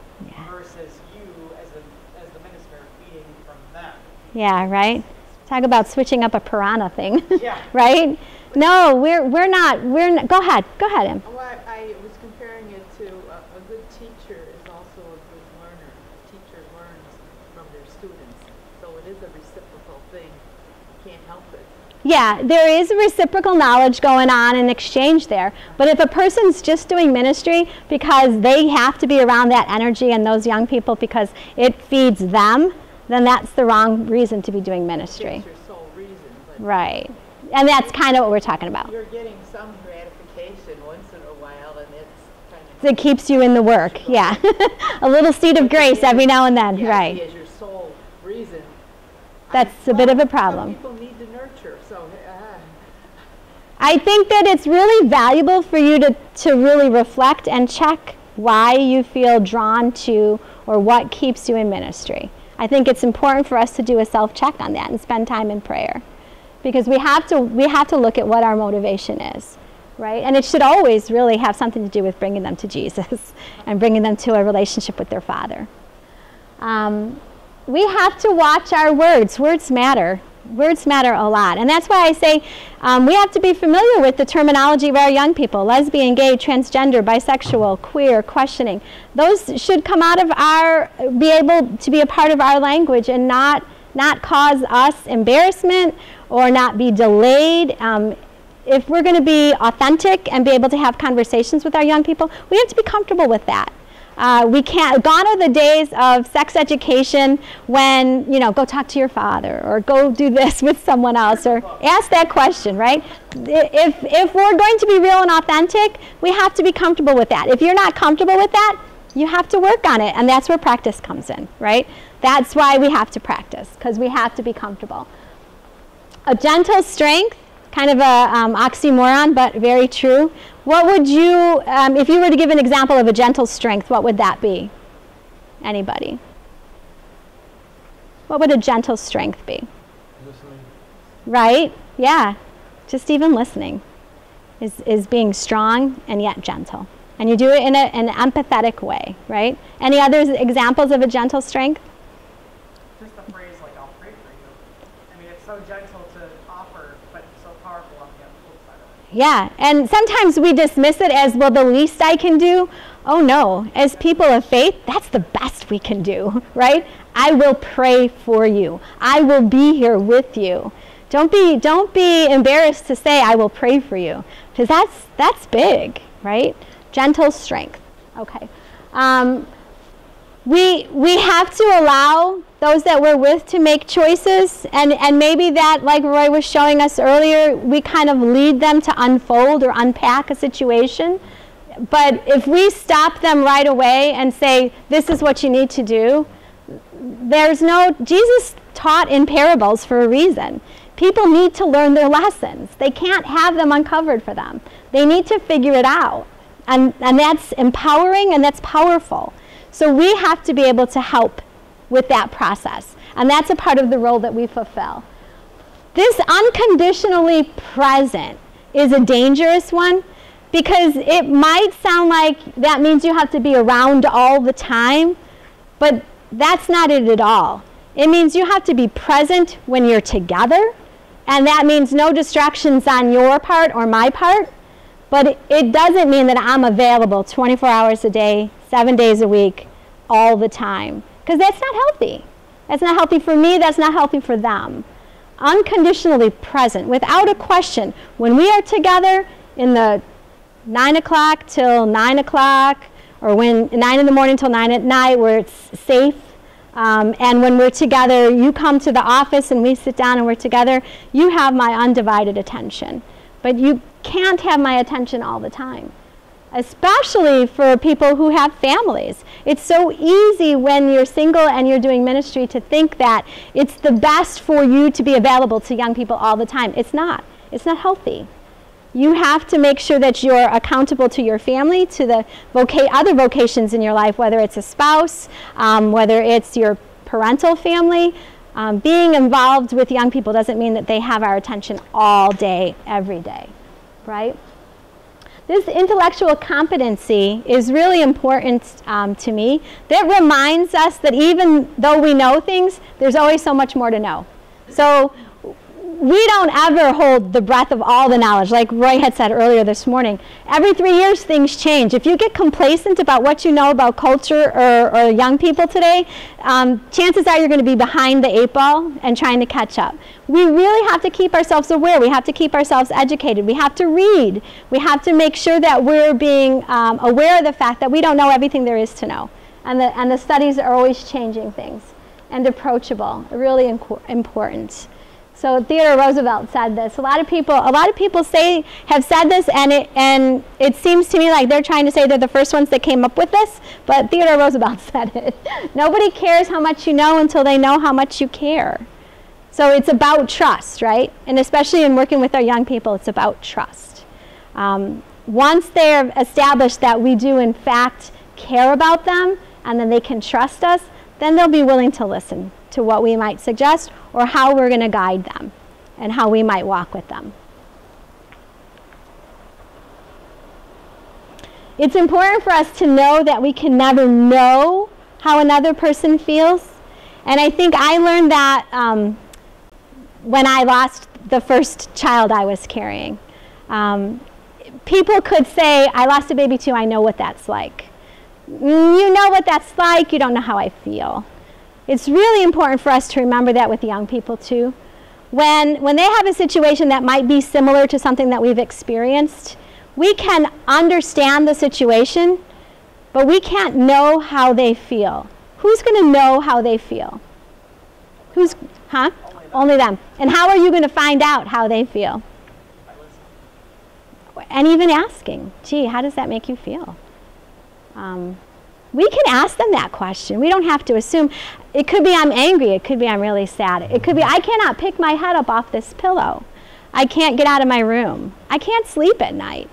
versus you as the minister feeding from them. Yeah, right? Talk about switching up a piranha thing. Yeah. Right? No, we're not. Go ahead, Em. Well, I was comparing it to a good teacher is also a good learner. A teacher learns from their students, so it is a reciprocal thing. You can't help it. Yeah, there is a reciprocal knowledge going on in exchange there. But if a person's just doing ministry because they have to be around that energy and those young people because it feeds them, then that's the wrong reason to be doing ministry. That's your sole reason. But Right. And that's kind of what we're talking about. you're getting some gratification once in a while, and it's kind of... It keeps you in the work, yeah. A little seed of grace every now and then, right. As your sole reason. That's a bit of a Some problem. people need to nurture, so... I think that it's really valuable for you to really reflect and check why you feel drawn to or what keeps you in ministry. I think it's important for us to do a self-check on that and spend time in prayer. Because we have to look at what our motivation is, right? And it should always really have something to do with bringing them to Jesus and bringing them to a relationship with their Father. We have to watch our words. Words matter. Words matter a lot. And that's why I say we have to be familiar with the terminology of our young people. Lesbian, gay, transgender, bisexual, queer, questioning. Those should come out of be able to be a part of our language and not cause us embarrassment or not be delayed. If we're going to be authentic and be able to have conversations with our young people, we have to be comfortable with that. We can't, gone are the days of sex education when, go talk to your father or go do this with someone else or ask that question, right? If we're going to be real and authentic, we have to be comfortable with that. If you're not comfortable with that, you have to work on it, and that's where practice comes in, right? That's why we have to practice, because we have to be comfortable. A gentle strength, kind of a oxymoron, but very true. What would you, if you were to give an example of a gentle strength, what would that be? Anybody? What would a gentle strength be? Listening. Right? Yeah. Just even listening is being strong and yet gentle. And you do it in an empathetic way, right? Any other examples of a gentle strength? Just the phrase like, I'll pray for you. I mean, it's so gentle to offer, but so powerful on the flip side of it. Yeah, and sometimes we dismiss it as, well, the least I can do. Oh no, as people of faith, that's the best we can do, right? I will pray for you. I will be here with you. Don't be embarrassed to say, I will pray for you, because that's big, right? Gentle strength. Okay. We have to allow those that we're with to make choices, and maybe that, like Roy was showing us earlier, we kind of lead them to unfold or unpack a situation. But if we stop them right away and say, this is what you need to do, Jesus taught in parables for a reason. People need to learn their lessons. They can't have them uncovered for them. They need to figure it out. And that's empowering and that's powerful. So we have to be able to help with that process. And that's a part of the role that we fulfill. This unconditionally present is a dangerous one, because it might sound like that means you have to be around all the time, but that's not it at all. It means you have to be present when you're together, and that means no distractions on your part or my part, but it doesn't mean that I'm available 24 hours a day, 7 days a week, all the time, because that's not healthy. That's not healthy for me, that's not healthy for them. Unconditionally present, without a question. When we are together in the 9 o'clock till 9 o'clock, or when 9 in the morning till 9 at night, where it's safe, and when we're together, you come to the office and we sit down and we're together, you have my undivided attention. But you can't have my attention all the time, especially for people who have families. It's so easy when you're single and you're doing ministry to think that it's the best for you to be available to young people all the time. It's not. It's not healthy. You have to make sure that you're accountable to your family, to the other vocations in your life, whether it's a spouse, whether it's your parental family. Being involved with young people doesn't mean that they have our attention all day, every day, right? This intellectual competency is really important to me. That reminds us that even though we know things, there's always so much more to know. So we don't ever hold the breadth of all the knowledge. Like Roy had said earlier this morning, every 3 years things change. If you get complacent about what you know about culture or young people today, chances are you're going to be behind the 8 ball and trying to catch up. We really have to keep ourselves aware. We have to keep ourselves educated. We have to read. We have to make sure that we're being aware of the fact that we don't know everything there is to know. And the studies are always changing things. And approachable, really important. So Theodore Roosevelt said this. A lot of people have said this, and it seems to me like they're trying to say they're the first ones that came up with this, but Theodore Roosevelt said it. Nobody cares how much you know until they know how much you care. So it's about trust, right? And especially in working with our young people, it's about trust. Once they're established that we do in fact care about them, and then they can trust us, then they'll be willing to listen to what we might suggest or how we're going to guide them and how we might walk with them. It's important for us to know that we can never know how another person feels. And I think I learned that when I lost the first child I was carrying. People could say, I lost a baby too, I know what that's like. You know what that's like, you don't know how I feel. It's really important for us to remember that with young people too. When they have a situation that might be similar to something that we've experienced, we can understand the situation, but we can't know how they feel. Who's going to know how they feel? Only them. And how are you going to find out how they feel? And even asking, gee, how does that make you feel? We can ask them that question. We don't have to assume. It could be I'm angry. It could be I'm really sad. It could be I cannot pick my head up off this pillow. I can't get out of my room. I can't sleep at night.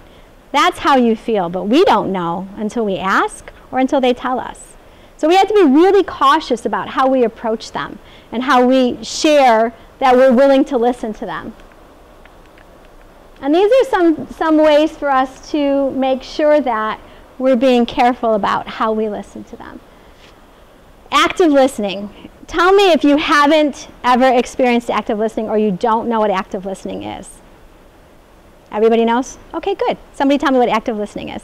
That's how you feel, but we don't know until we ask or until they tell us. So we have to be really cautious about how we approach them and how we share that we're willing to listen to them. And these are some ways for us to make sure that we're being careful about how we listen to them. Active listening. Tell me if you haven't ever experienced active listening or you don't know what active listening is. Everybody knows? Okay, good. Somebody tell me what active listening is.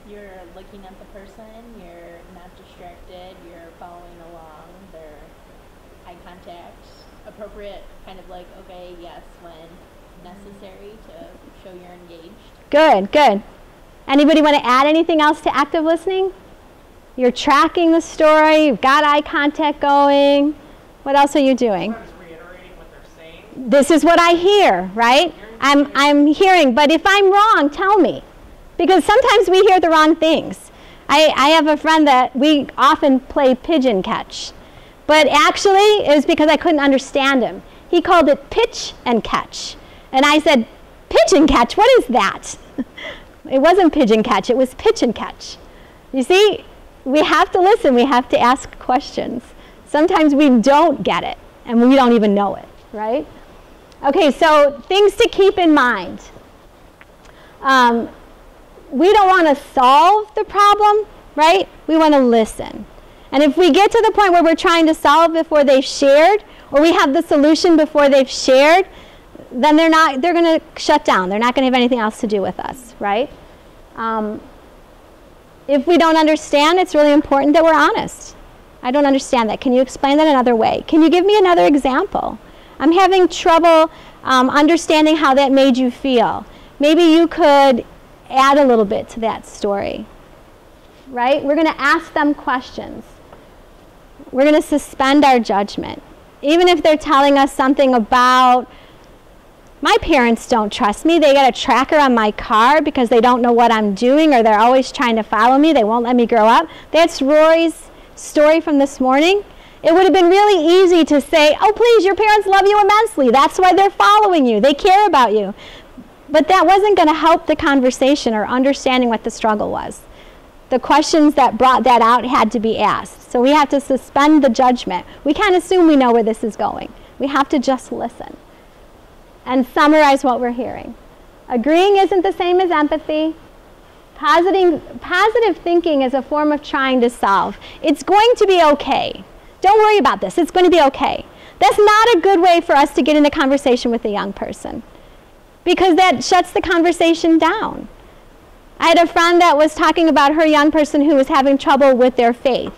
You're looking at the person, you're not distracted, you're following along, their eye contact, appropriate, kind of like, okay, yes, when necessary to show you're engaged. Good, good. Anybody want to add anything else to active listening? You're tracking the story, you've got eye contact going. What else are you doing? Sometimes reiterating what they're saying. This is what I hear, right? I'm hearing, but if I'm wrong, tell me. Because sometimes we hear the wrong things. I have a friend that we often play pigeon catch. But actually, it was because I couldn't understand him. He called it pitch and catch. And I said, pigeon catch, what is that? It wasn't pigeon catch, it was pitch and catch. You see, we have to listen, we have to ask questions. Sometimes we don't get it, and we don't even know it, right? Okay, so things to keep in mind. We don't want to solve the problem, right? We want to listen. And if we get to the point where we're trying to solve before they've shared, or we have the solution before they've shared, then they're going to shut down. They're not going to have anything else to do with us, right? If we don't understand, it's really important that we're honest. I don't understand that. Can you explain that another way? Can you give me another example? I'm having trouble understanding how that made you feel. Maybe you could add a little bit to that story, right? We're going to ask them questions. We're going to suspend our judgment. Even if they're telling us something about, my parents don't trust me. They got a tracker on my car because they don't know what I'm doing, or they're always trying to follow me. They won't let me grow up. That's Rory's story from this morning. It would have been really easy to say, oh, please, your parents love you immensely. That's why they're following you. They care about you. But that wasn't going to help the conversation or understanding what the struggle was. The questions that brought that out had to be asked. So we have to suspend the judgment. We can't assume we know where this is going. We have to just listen and summarize what we're hearing. Agreeing isn't the same as empathy. Positive thinking is a form of trying to solve. It's going to be okay. Don't worry about this. It's going to be okay. That's not a good way for us to get into conversation with a young person, because that shuts the conversation down. I had a friend that was talking about her young person who was having trouble with their faith.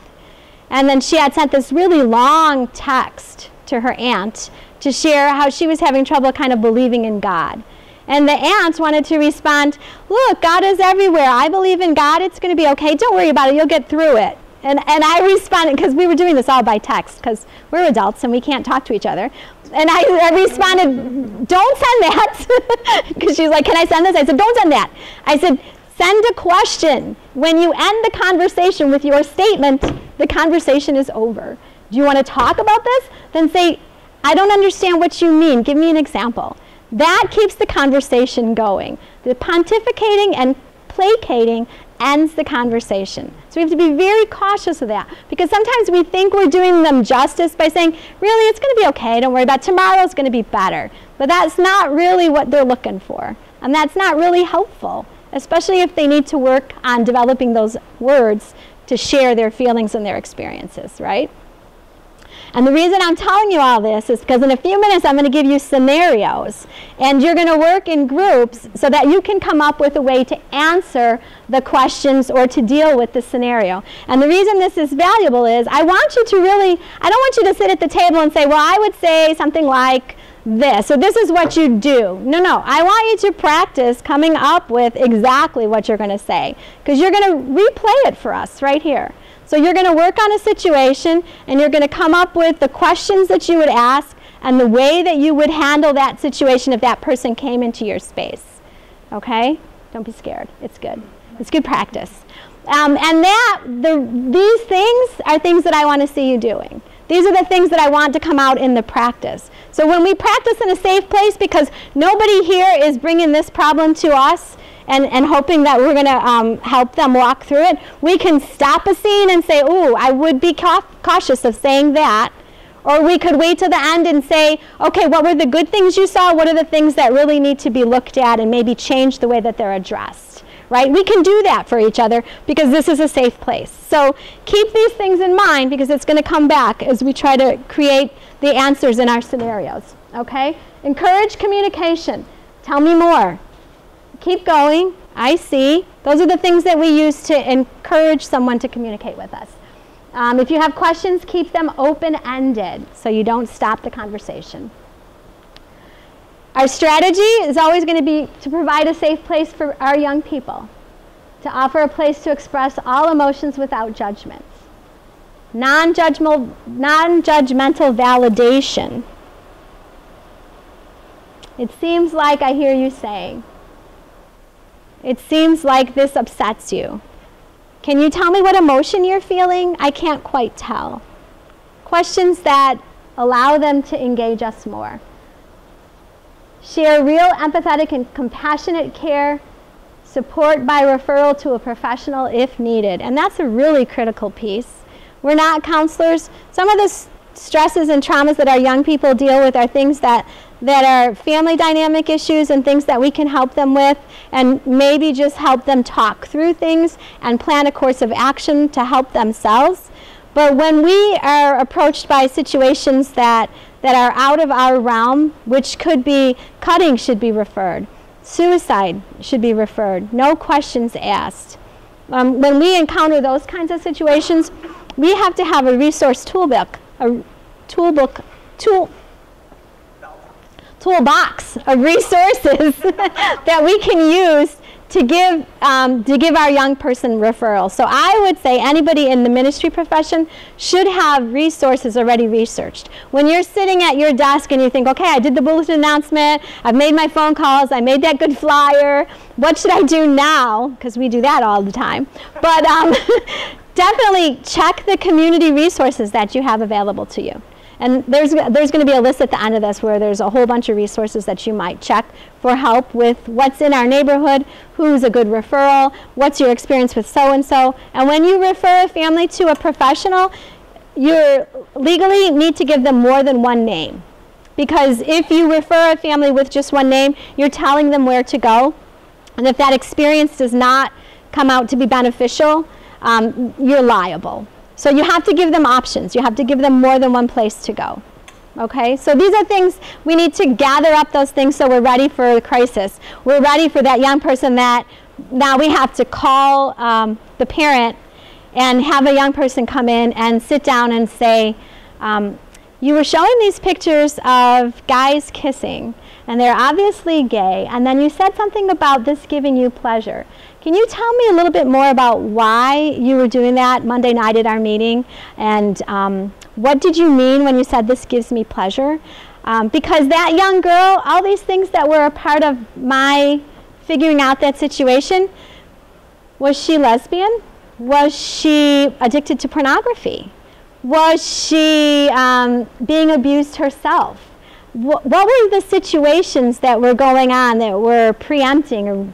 And then she had sent this really long text to her aunt to share how she was having trouble kind of believing in God. And the aunt wanted to respond, look, God is everywhere. I believe in God. It's going to be okay. Don't worry about it. You'll get through it. And I responded, because we were doing this all by text, because we're adults and we can't talk to each other. And I responded, don't send that. Because she's like, can I send this? I said, don't send that. I said, send a question. When you end the conversation with your statement, the conversation is over. Do you want to talk about this? Then say, I don't understand what you mean. Give me an example. That keeps the conversation going. The pontificating and placating ends the conversation. So we have to be very cautious of that, because sometimes we think we're doing them justice by saying, really, it's going to be okay, don't worry about it. Tomorrow's going to be better. But that's not really what they're looking for. And that's not really helpful, especially if they need to work on developing those words to share their feelings and their experiences, right? And the reason I'm telling you all this is because in a few minutes I'm going to give you scenarios, and you're going to work in groups so that you can come up with a way to answer the questions or to deal with the scenario. And the reason this is valuable is I don't want you to sit at the table and say, well, I would say something like this, so this is what you do. No, I want you to practice coming up with exactly what you're going to say, because you're going to replay it for us right here. So you're going to work on a situation, and you're going to come up with the questions that you would ask and the way that you would handle that situation if that person came into your space. Okay? Don't be scared. It's good. It's good practice. These things are things that I want to see you doing. These are the things that I want to come out in the practice. So when we practice in a safe place, because nobody here is bringing this problem to us and hoping that we're going to help them walk through it, we can stop a scene and say, ooh, I would be cautious of saying that. Or we could wait till the end and say, okay, what were the good things you saw? What are the things that really need to be looked at, and maybe change the way that they're addressed? Right? We can do that for each other because this is a safe place. So keep these things in mind, because it's going to come back as we try to create the answers in our scenarios. Okay? Encourage communication. Tell me more. Keep going. I see. Those are the things that we use to encourage someone to communicate with us. If you have questions, keep them open-ended so you don't stop the conversation. Our strategy is always going to be to provide a safe place for our young people. To offer a place to express all emotions without judgments. Non-judgmental validation. It seems like I hear you saying. It seems like this upsets you. Can you tell me what emotion you're feeling? I can't quite tell. Questions that allow them to engage us more. Share real, empathetic, and compassionate care. Support by referral to a professional if needed. And that's a really critical piece. We're not counselors. Some of the stresses and traumas that our young people deal with are things that are family dynamic issues and things that we can help them with, and maybe just help them talk through things and plan a course of action to help themselves. But when we are approached by situations that are out of our realm, which could be cutting should be referred, suicide should be referred, no questions asked. When we encounter those kinds of situations, we have to have a resource toolbox of resources that we can use to give our young person referral. So I would say anybody in the ministry profession should have resources already researched. When you're sitting at your desk and you think, okay, I did the bulletin announcement, I've made my phone calls, I made that good flyer, what should I do now? Because we do that all the time. But definitely check the community resources that you have available to you. And there's going to be a list at the end of this where there's a whole bunch of resources that you might check for help with what's in our neighborhood, who's a good referral, what's your experience with so-and-so. And when you refer a family to a professional, you legally need to give them more than one name. Because if you refer a family with just one name, you're telling them where to go. And if that experience does not come out to be beneficial, you're liable. So you have to give them options. You have to give them more than one place to go. Okay? So these are things, we need to gather up those things so we're ready for the crisis. We're ready for that young person that now we have to call the parent and have a young person come in and sit down and say, you were showing these pictures of guys kissing, and they're obviously gay, and then you said something about this giving you pleasure. Can you tell me a little bit more about why you were doing that Monday night at our meeting? And what did you mean when you said this gives me pleasure? Because that young girl, all these things that were a part of my figuring out that situation, was she lesbian? Was she addicted to pornography? Was she being abused herself? What were the situations that were going on that were preempting or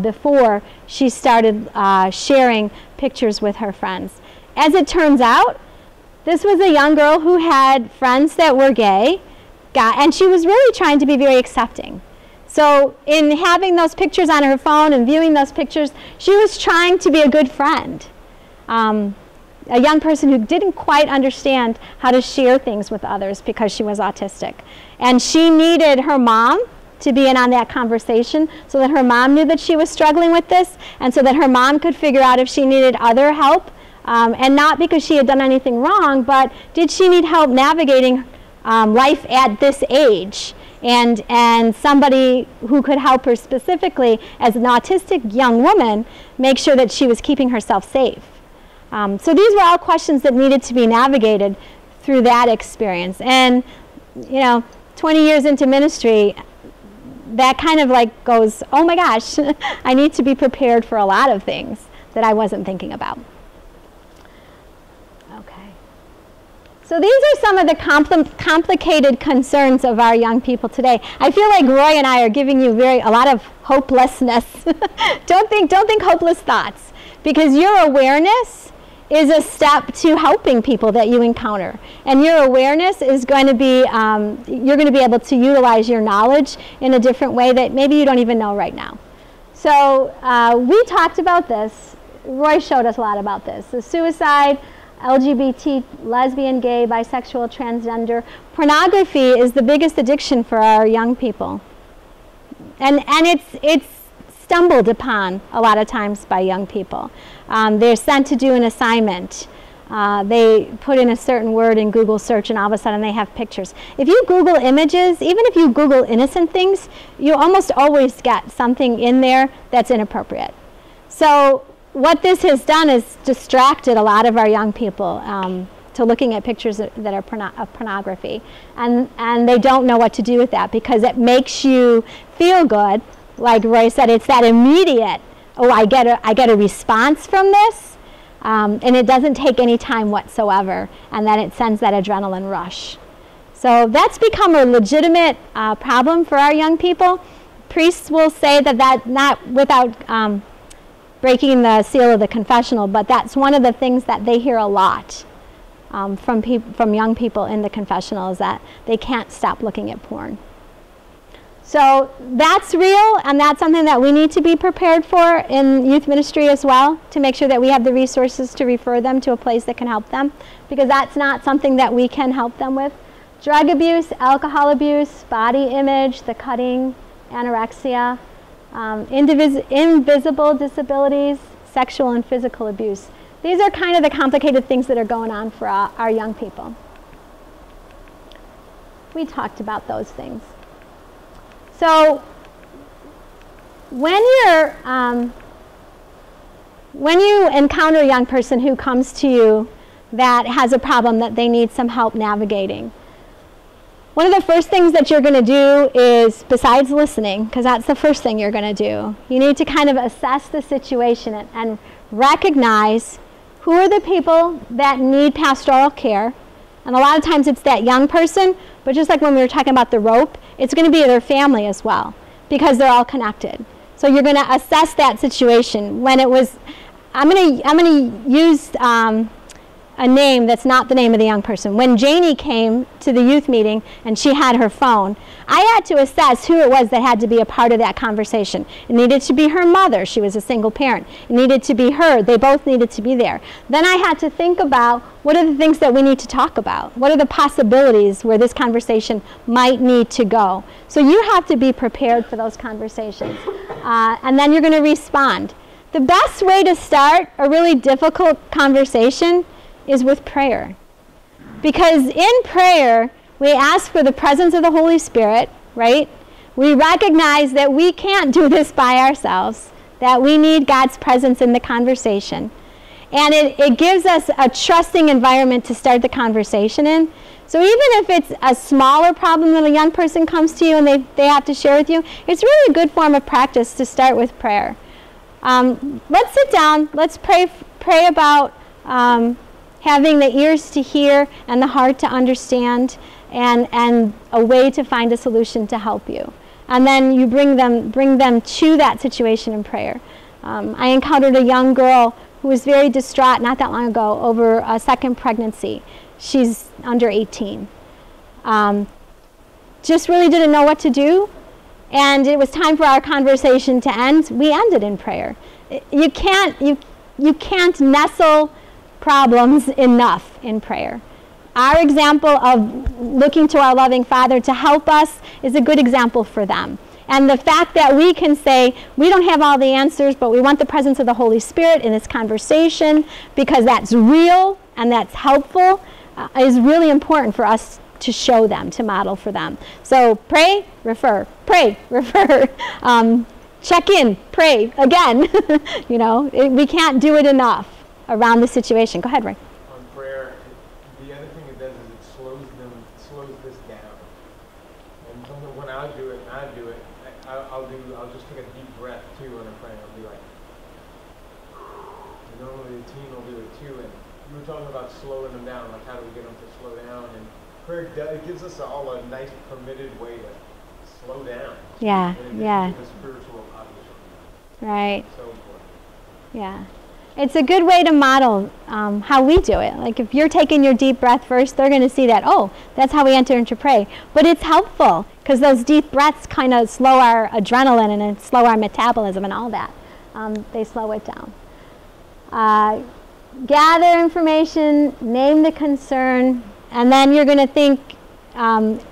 before she started sharing pictures with her friends? As it turns out, this was a young girl who had friends that were gay, and she was really trying to be very accepting. So in having those pictures on her phone and viewing those pictures, she was trying to be a good friend. A young person who didn't quite understand how to share things with others because she was autistic. And she needed her mom to be in on that conversation so that her mom knew that she was struggling with this, and so that her mom could figure out if she needed other help, and not because she had done anything wrong, but did she need help navigating life at this age, and somebody who could help her specifically as an autistic young woman make sure that she was keeping herself safe. So these were all questions that needed to be navigated through that experience. And, 20 years into ministry, that kind of like goes, oh my gosh, I need to be prepared for a lot of things that I wasn't thinking about. Okay. So these are some of the complicated concerns of our young people today. I feel like Roy and I are giving you a lot of hopelessness. Don't think hopeless thoughts, because your awareness is a step to helping people that you encounter. And your awareness is going to be, you're going to be able to utilize your knowledge in a different way that maybe you don't even know right now. So we talked about this. Roy showed us a lot about this. The suicide, LGBT, lesbian, gay, bisexual, transgender. Pornography is the biggest addiction for our young people. And it's stumbled upon a lot of times by young people. They're sent to do an assignment. They put in a certain word in Google search, and all of a sudden they have pictures. If you Google images, even if you Google innocent things, you almost always get something in there that's inappropriate. So what this has done is distracted a lot of our young people to looking at pictures that are of pornography. And they don't know what to do with that because it makes you feel good. Like Roy said, it's that immediate, oh, I get a response from this, and it doesn't take any time whatsoever, and then it sends that adrenaline rush. So that's become a legitimate problem for our young people. Priests will say that not without breaking the seal of the confessional, but that's one of the things that they hear a lot from young people in the confessional, is that they can't stop looking at porn. So that's real, and that's something that we need to be prepared for in youth ministry as well, to make sure that we have the resources to refer them to a place that can help them, because that's not something that we can help them with. Drug abuse, alcohol abuse, body image, the cutting, anorexia, invisible disabilities, sexual and physical abuse. These are kind of the complicated things that are going on for our young people. We talked about those things. So when you encounter a young person who comes to you that has a problem that they need some help navigating, one of the first things that you're going to do is, besides listening, because that's the first thing you're going to do, you need to kind of assess the situation and recognize who are the people that need pastoral care. And a lot of times it's that young person, but just like when we were talking about the rope, it's going to be their family as well, because they're all connected. So you're going to assess that situation. When it was, I'm going to use a name that's not the name of the young person. When Janie came to the youth meeting and she had her phone, I had to assess who it was that had to be a part of that conversation. It needed to be her mother. She was a single parent. It needed to be her. They both needed to be there. Then I had to think about, what are the things that we need to talk about? What are the possibilities where this conversation might need to go? So you have to be prepared for those conversations. And then you're going to respond. The best way to start a really difficult conversation is with prayer. Because in prayer, we ask for the presence of the Holy Spirit, right? We recognize that we can't do this by ourselves, that we need God's presence in the conversation. And it gives us a trusting environment to start the conversation in. So even if it's a smaller problem that a young person comes to you and they have to share with you, it's really a good form of practice to start with prayer. Let's sit down, let's pray about having the ears to hear and the heart to understand, and a way to find a solution to help you. And then you bring them to that situation in prayer. I encountered a young girl who was very distraught not that long ago over a second pregnancy. She's under 18. Just really didn't know what to do, and it was time for our conversation to end. We ended in prayer. You can't nestle problems enough in prayer. Our example of looking to our loving Father to help us is a good example for them. And the fact that we can say, we don't have all the answers, but we want the presence of the Holy Spirit in this conversation, because that's real and that's helpful, is really important for us to show them, to model for them. So pray, refer, check in, pray again. We can't do it enough around the situation. Go ahead, Ray. On prayer, the other thing it does is it slows this down. And when I do it, I'll just take a deep breath too when I'm praying. I'll be like, and normally the team will do it too. And you were talking about slowing them down, like how do we get them to slow down? And prayer it gives us all a nice permitted way to slow down. Yeah, yeah. The spiritual obligation. Right. So important. Yeah. It's a good way to model how we do it. Like if you're taking your deep breath first, they're going to see that, oh, that's how we enter into pray. But it's helpful because those deep breaths kind of slow our adrenaline and slow our metabolism and all that. They slow it down. Gather information, name the concern, and then you're going to think,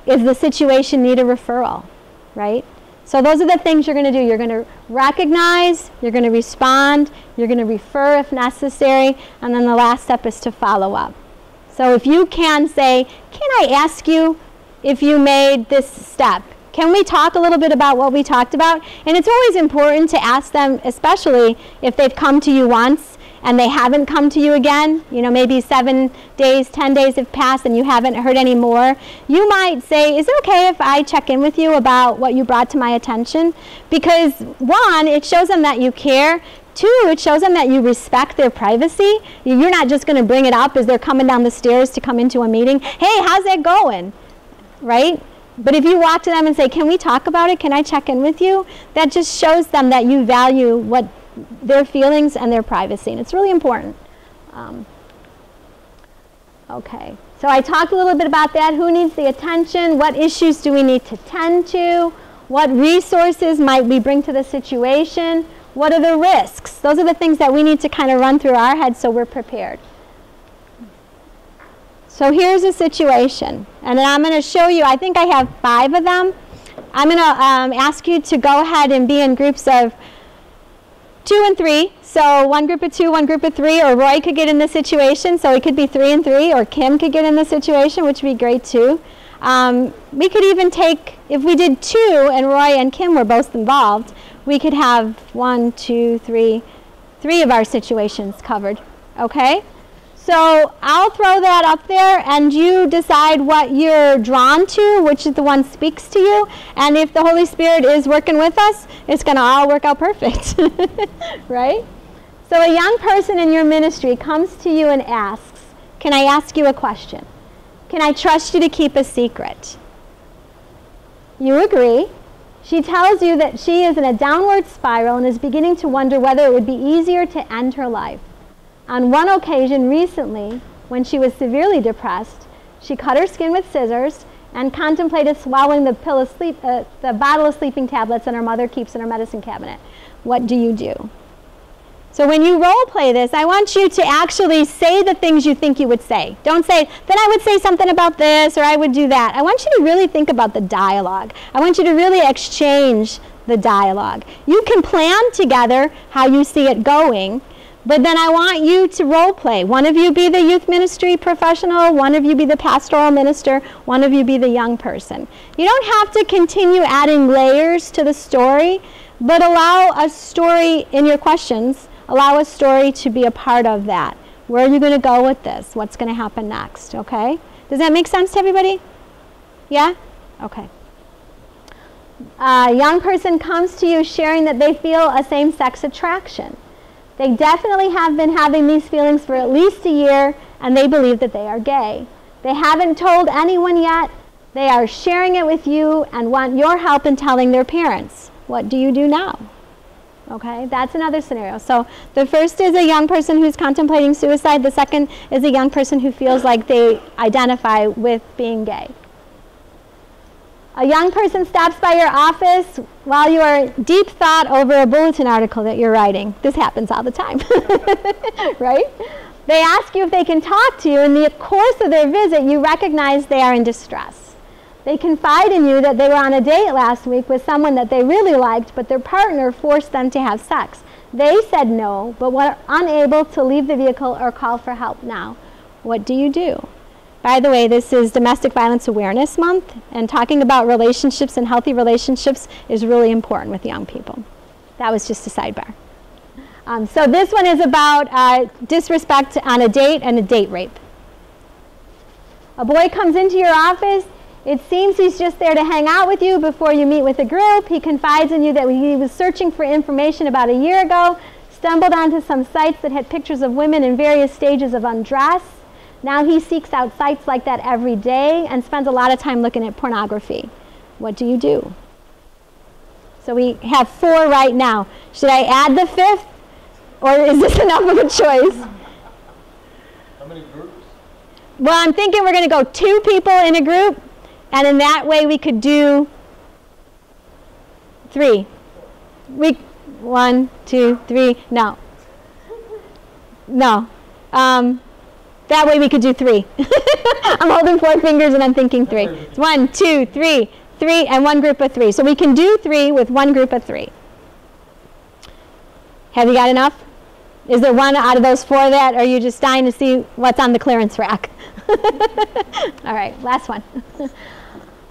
is the situation need a referral, right? So those are the things you're going to do. You're going to recognize, you're going to respond, you're going to refer if necessary, and then the last step is to follow up. So if you can say, can I ask you if you made this step? Can we talk a little bit about what we talked about? And it's always important to ask them, especially if they've come to you once and they haven't come to you again, you know, maybe 7 days, 10 days have passed and you haven't heard any more. You might say, is it okay if I check in with you about what you brought to my attention? Because one, it shows them that you care. Two, it shows them that you respect their privacy. You're not just going to bring it up as they're coming down the stairs to come into a meeting. Hey, how's that going? Right? But if you walk to them and say, can we talk about it? Can I check in with you? That just shows them that you value what their feelings and their privacy. And it's really important. Okay. So I talked a little bit about that. Who needs the attention? What issues do we need to tend to? What resources might we bring to the situation? What are the risks? Those are the things that we need to kind of run through our heads so we're prepared. So here's a situation, and then I'm going to show you, I think I have 5 of them. I'm going to ask you to go ahead and be in groups of 2 and 3. So one group of 2, one group of 3, or Roy could get in this situation, so it could be 3 and 3, or Kim could get in this situation, which would be great too. We could even take, if we did 2 and Roy and Kim were both involved, we could have 1, 2, 3 of our situations covered, okay? So I'll throw that up there and you decide what you're drawn to, which is the one speaks to you. And if the Holy Spirit is working with us, it's going to all work out perfect, right? So a young person in your ministry comes to you and asks, can I ask you a question? Can I trust you to keep a secret? You agree. She tells you that she is in a downward spiral and is beginning to wonder whether it would be easier to end her life. On one occasion recently, when she was severely depressed, she cut her skin with scissors and contemplated swallowing the bottle of sleeping tablets that her mother keeps in her medicine cabinet. What do you do? So when you role play this, I want you to actually say the things you think you would say. Don't say, then I would say something about this, or I would do that. I want you to really think about the dialogue. I want you to really exchange the dialogue. You can plan together how you see it going, but then I want you to role play. One of you be the youth ministry professional, one of you be the pastoral minister, one of you be the young person. You don't have to continue adding layers to the story, but allow a story in your questions. Allow a story to be a part of that. Where are you going to go with this? What's going to happen next? Okay? Does that make sense to everybody? Yeah? Okay. A young person comes to you sharing that they feel a same-sex attraction. They definitely have been having these feelings for at least a year, and they believe that they are gay. They haven't told anyone yet. They are sharing it with you and want your help in telling their parents. What do you do now? Okay, that's another scenario. So the first is a young person who's contemplating suicide. The second is a young person who feels like they identify with being gay. A young person stops by your office while you are deep thought over a bulletin article that you're writing. This happens all the time, right? They ask you if they can talk to you. In the course of their visit, you recognize they are in distress. They confide in you that they were on a date last week with someone that they really liked, but their partner forced them to have sex. They said no, but were unable to leave the vehicle or call for help now. What do you do? By the way, this is Domestic Violence Awareness Month, and talking about relationships and healthy relationships is really important with young people. That was just a sidebar. So this one is about disrespect on a date and a date rape. A boy comes into your office. It seems he's just there to hang out with you before you meet with a group. He confides in you that he was searching for information about a year ago, stumbled onto some sites that had pictures of women in various stages of undress. Now he seeks out sites like that every day and spends a lot of time looking at pornography. What do you do? So we have 4 right now. Should I add the 5th? Or is this enough of a choice? How many groups? Well, I'm thinking we're going to go 2 people in a group, and in that way we could do 3. 1, 2, 3. No. No. That way we could do 3. I'm holding 4 fingers and I'm thinking 3. It's 1, 2, 3, 3, and 1 group of 3. So we can do 3 with 1 group of 3. Have you got enough? Is there one out of those 4 that, or are you just dying to see what's on the clearance rack? All right, last one.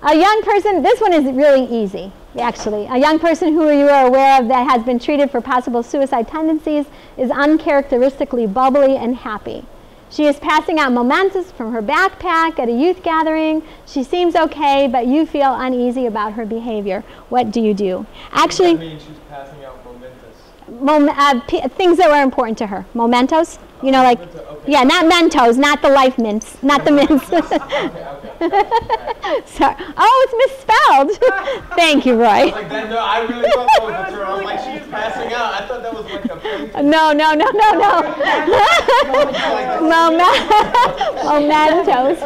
A young person, this one is really easy, actually. A young person who you are aware of that has been treated for possible suicide tendencies is uncharacteristically bubbly and happy. She is passing out mementos from her backpack at a youth gathering. She seems okay, but you feel uneasy about her behavior. What do you do? Actually, What does that mean she's passing out mementos? Things that were important to her. Mementos? You know, like, Okay. yeah, not Mentos, not the life mints, not the mints. Okay. Sorry. Oh, it's misspelled. Thank you, Roy. I was like, that, no, I really thought that was the term. I was like, she's passing out. I thought that was like a painting. No. Mementos.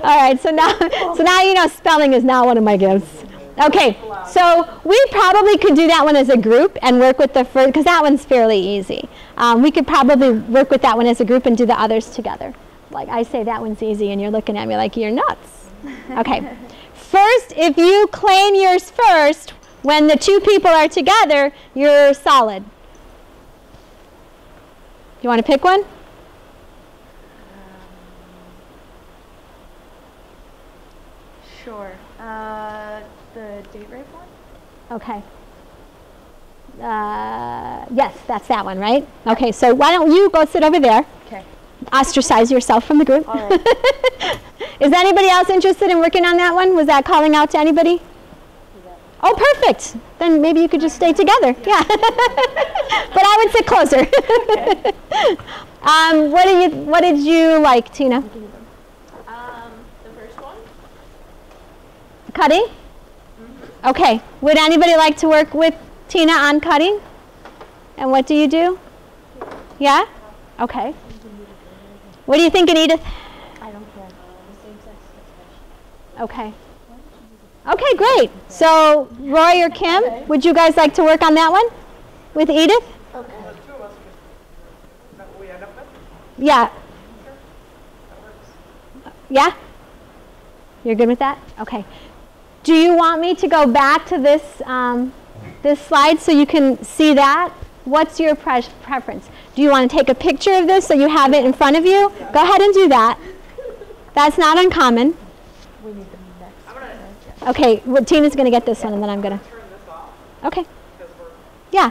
All right, so now you know spelling is not one of my gifts. Okay, so we probably could do that one as a group and work with the first, because that one's fairly easy. We could probably work with that one as a group and do the others together. Like I say that one's easy and you're looking at me like you're nuts. Okay, first, if you claim yours first, when the two people are together, you're solid. You want to pick one? Sure. The date rape one? Okay. Yes, that's that one, right? Okay, so why don't you go sit over there. Okay. Ostracize yourself from the group. All right. Is anybody else interested in working on that one? Was that calling out to anybody? Oh, perfect. Then maybe you could just stay together. Yeah. But I would sit closer. What did you like, Tina? The first one. Cutting? Okay. Would anybody like to work with Tina on cutting? And what do you do? Yeah? Okay. What are you thinking, Edith? I don't care. Okay. Okay, great. So, Roy or Kim, would you guys like to work on that one with Edith? Okay. The two of us, is that what we end up with? Yeah. That works. Yeah? You're good with that? Okay. Do you want me to go back to this, this slide so you can see that? What's your preference? Do you want to take a picture of this so you have it in front of you? Go ahead and do that. That's not uncommon. We need the next. Okay, well, Tina's going to get this one and then I'm going to. Turn this off Okay. because we're Yeah.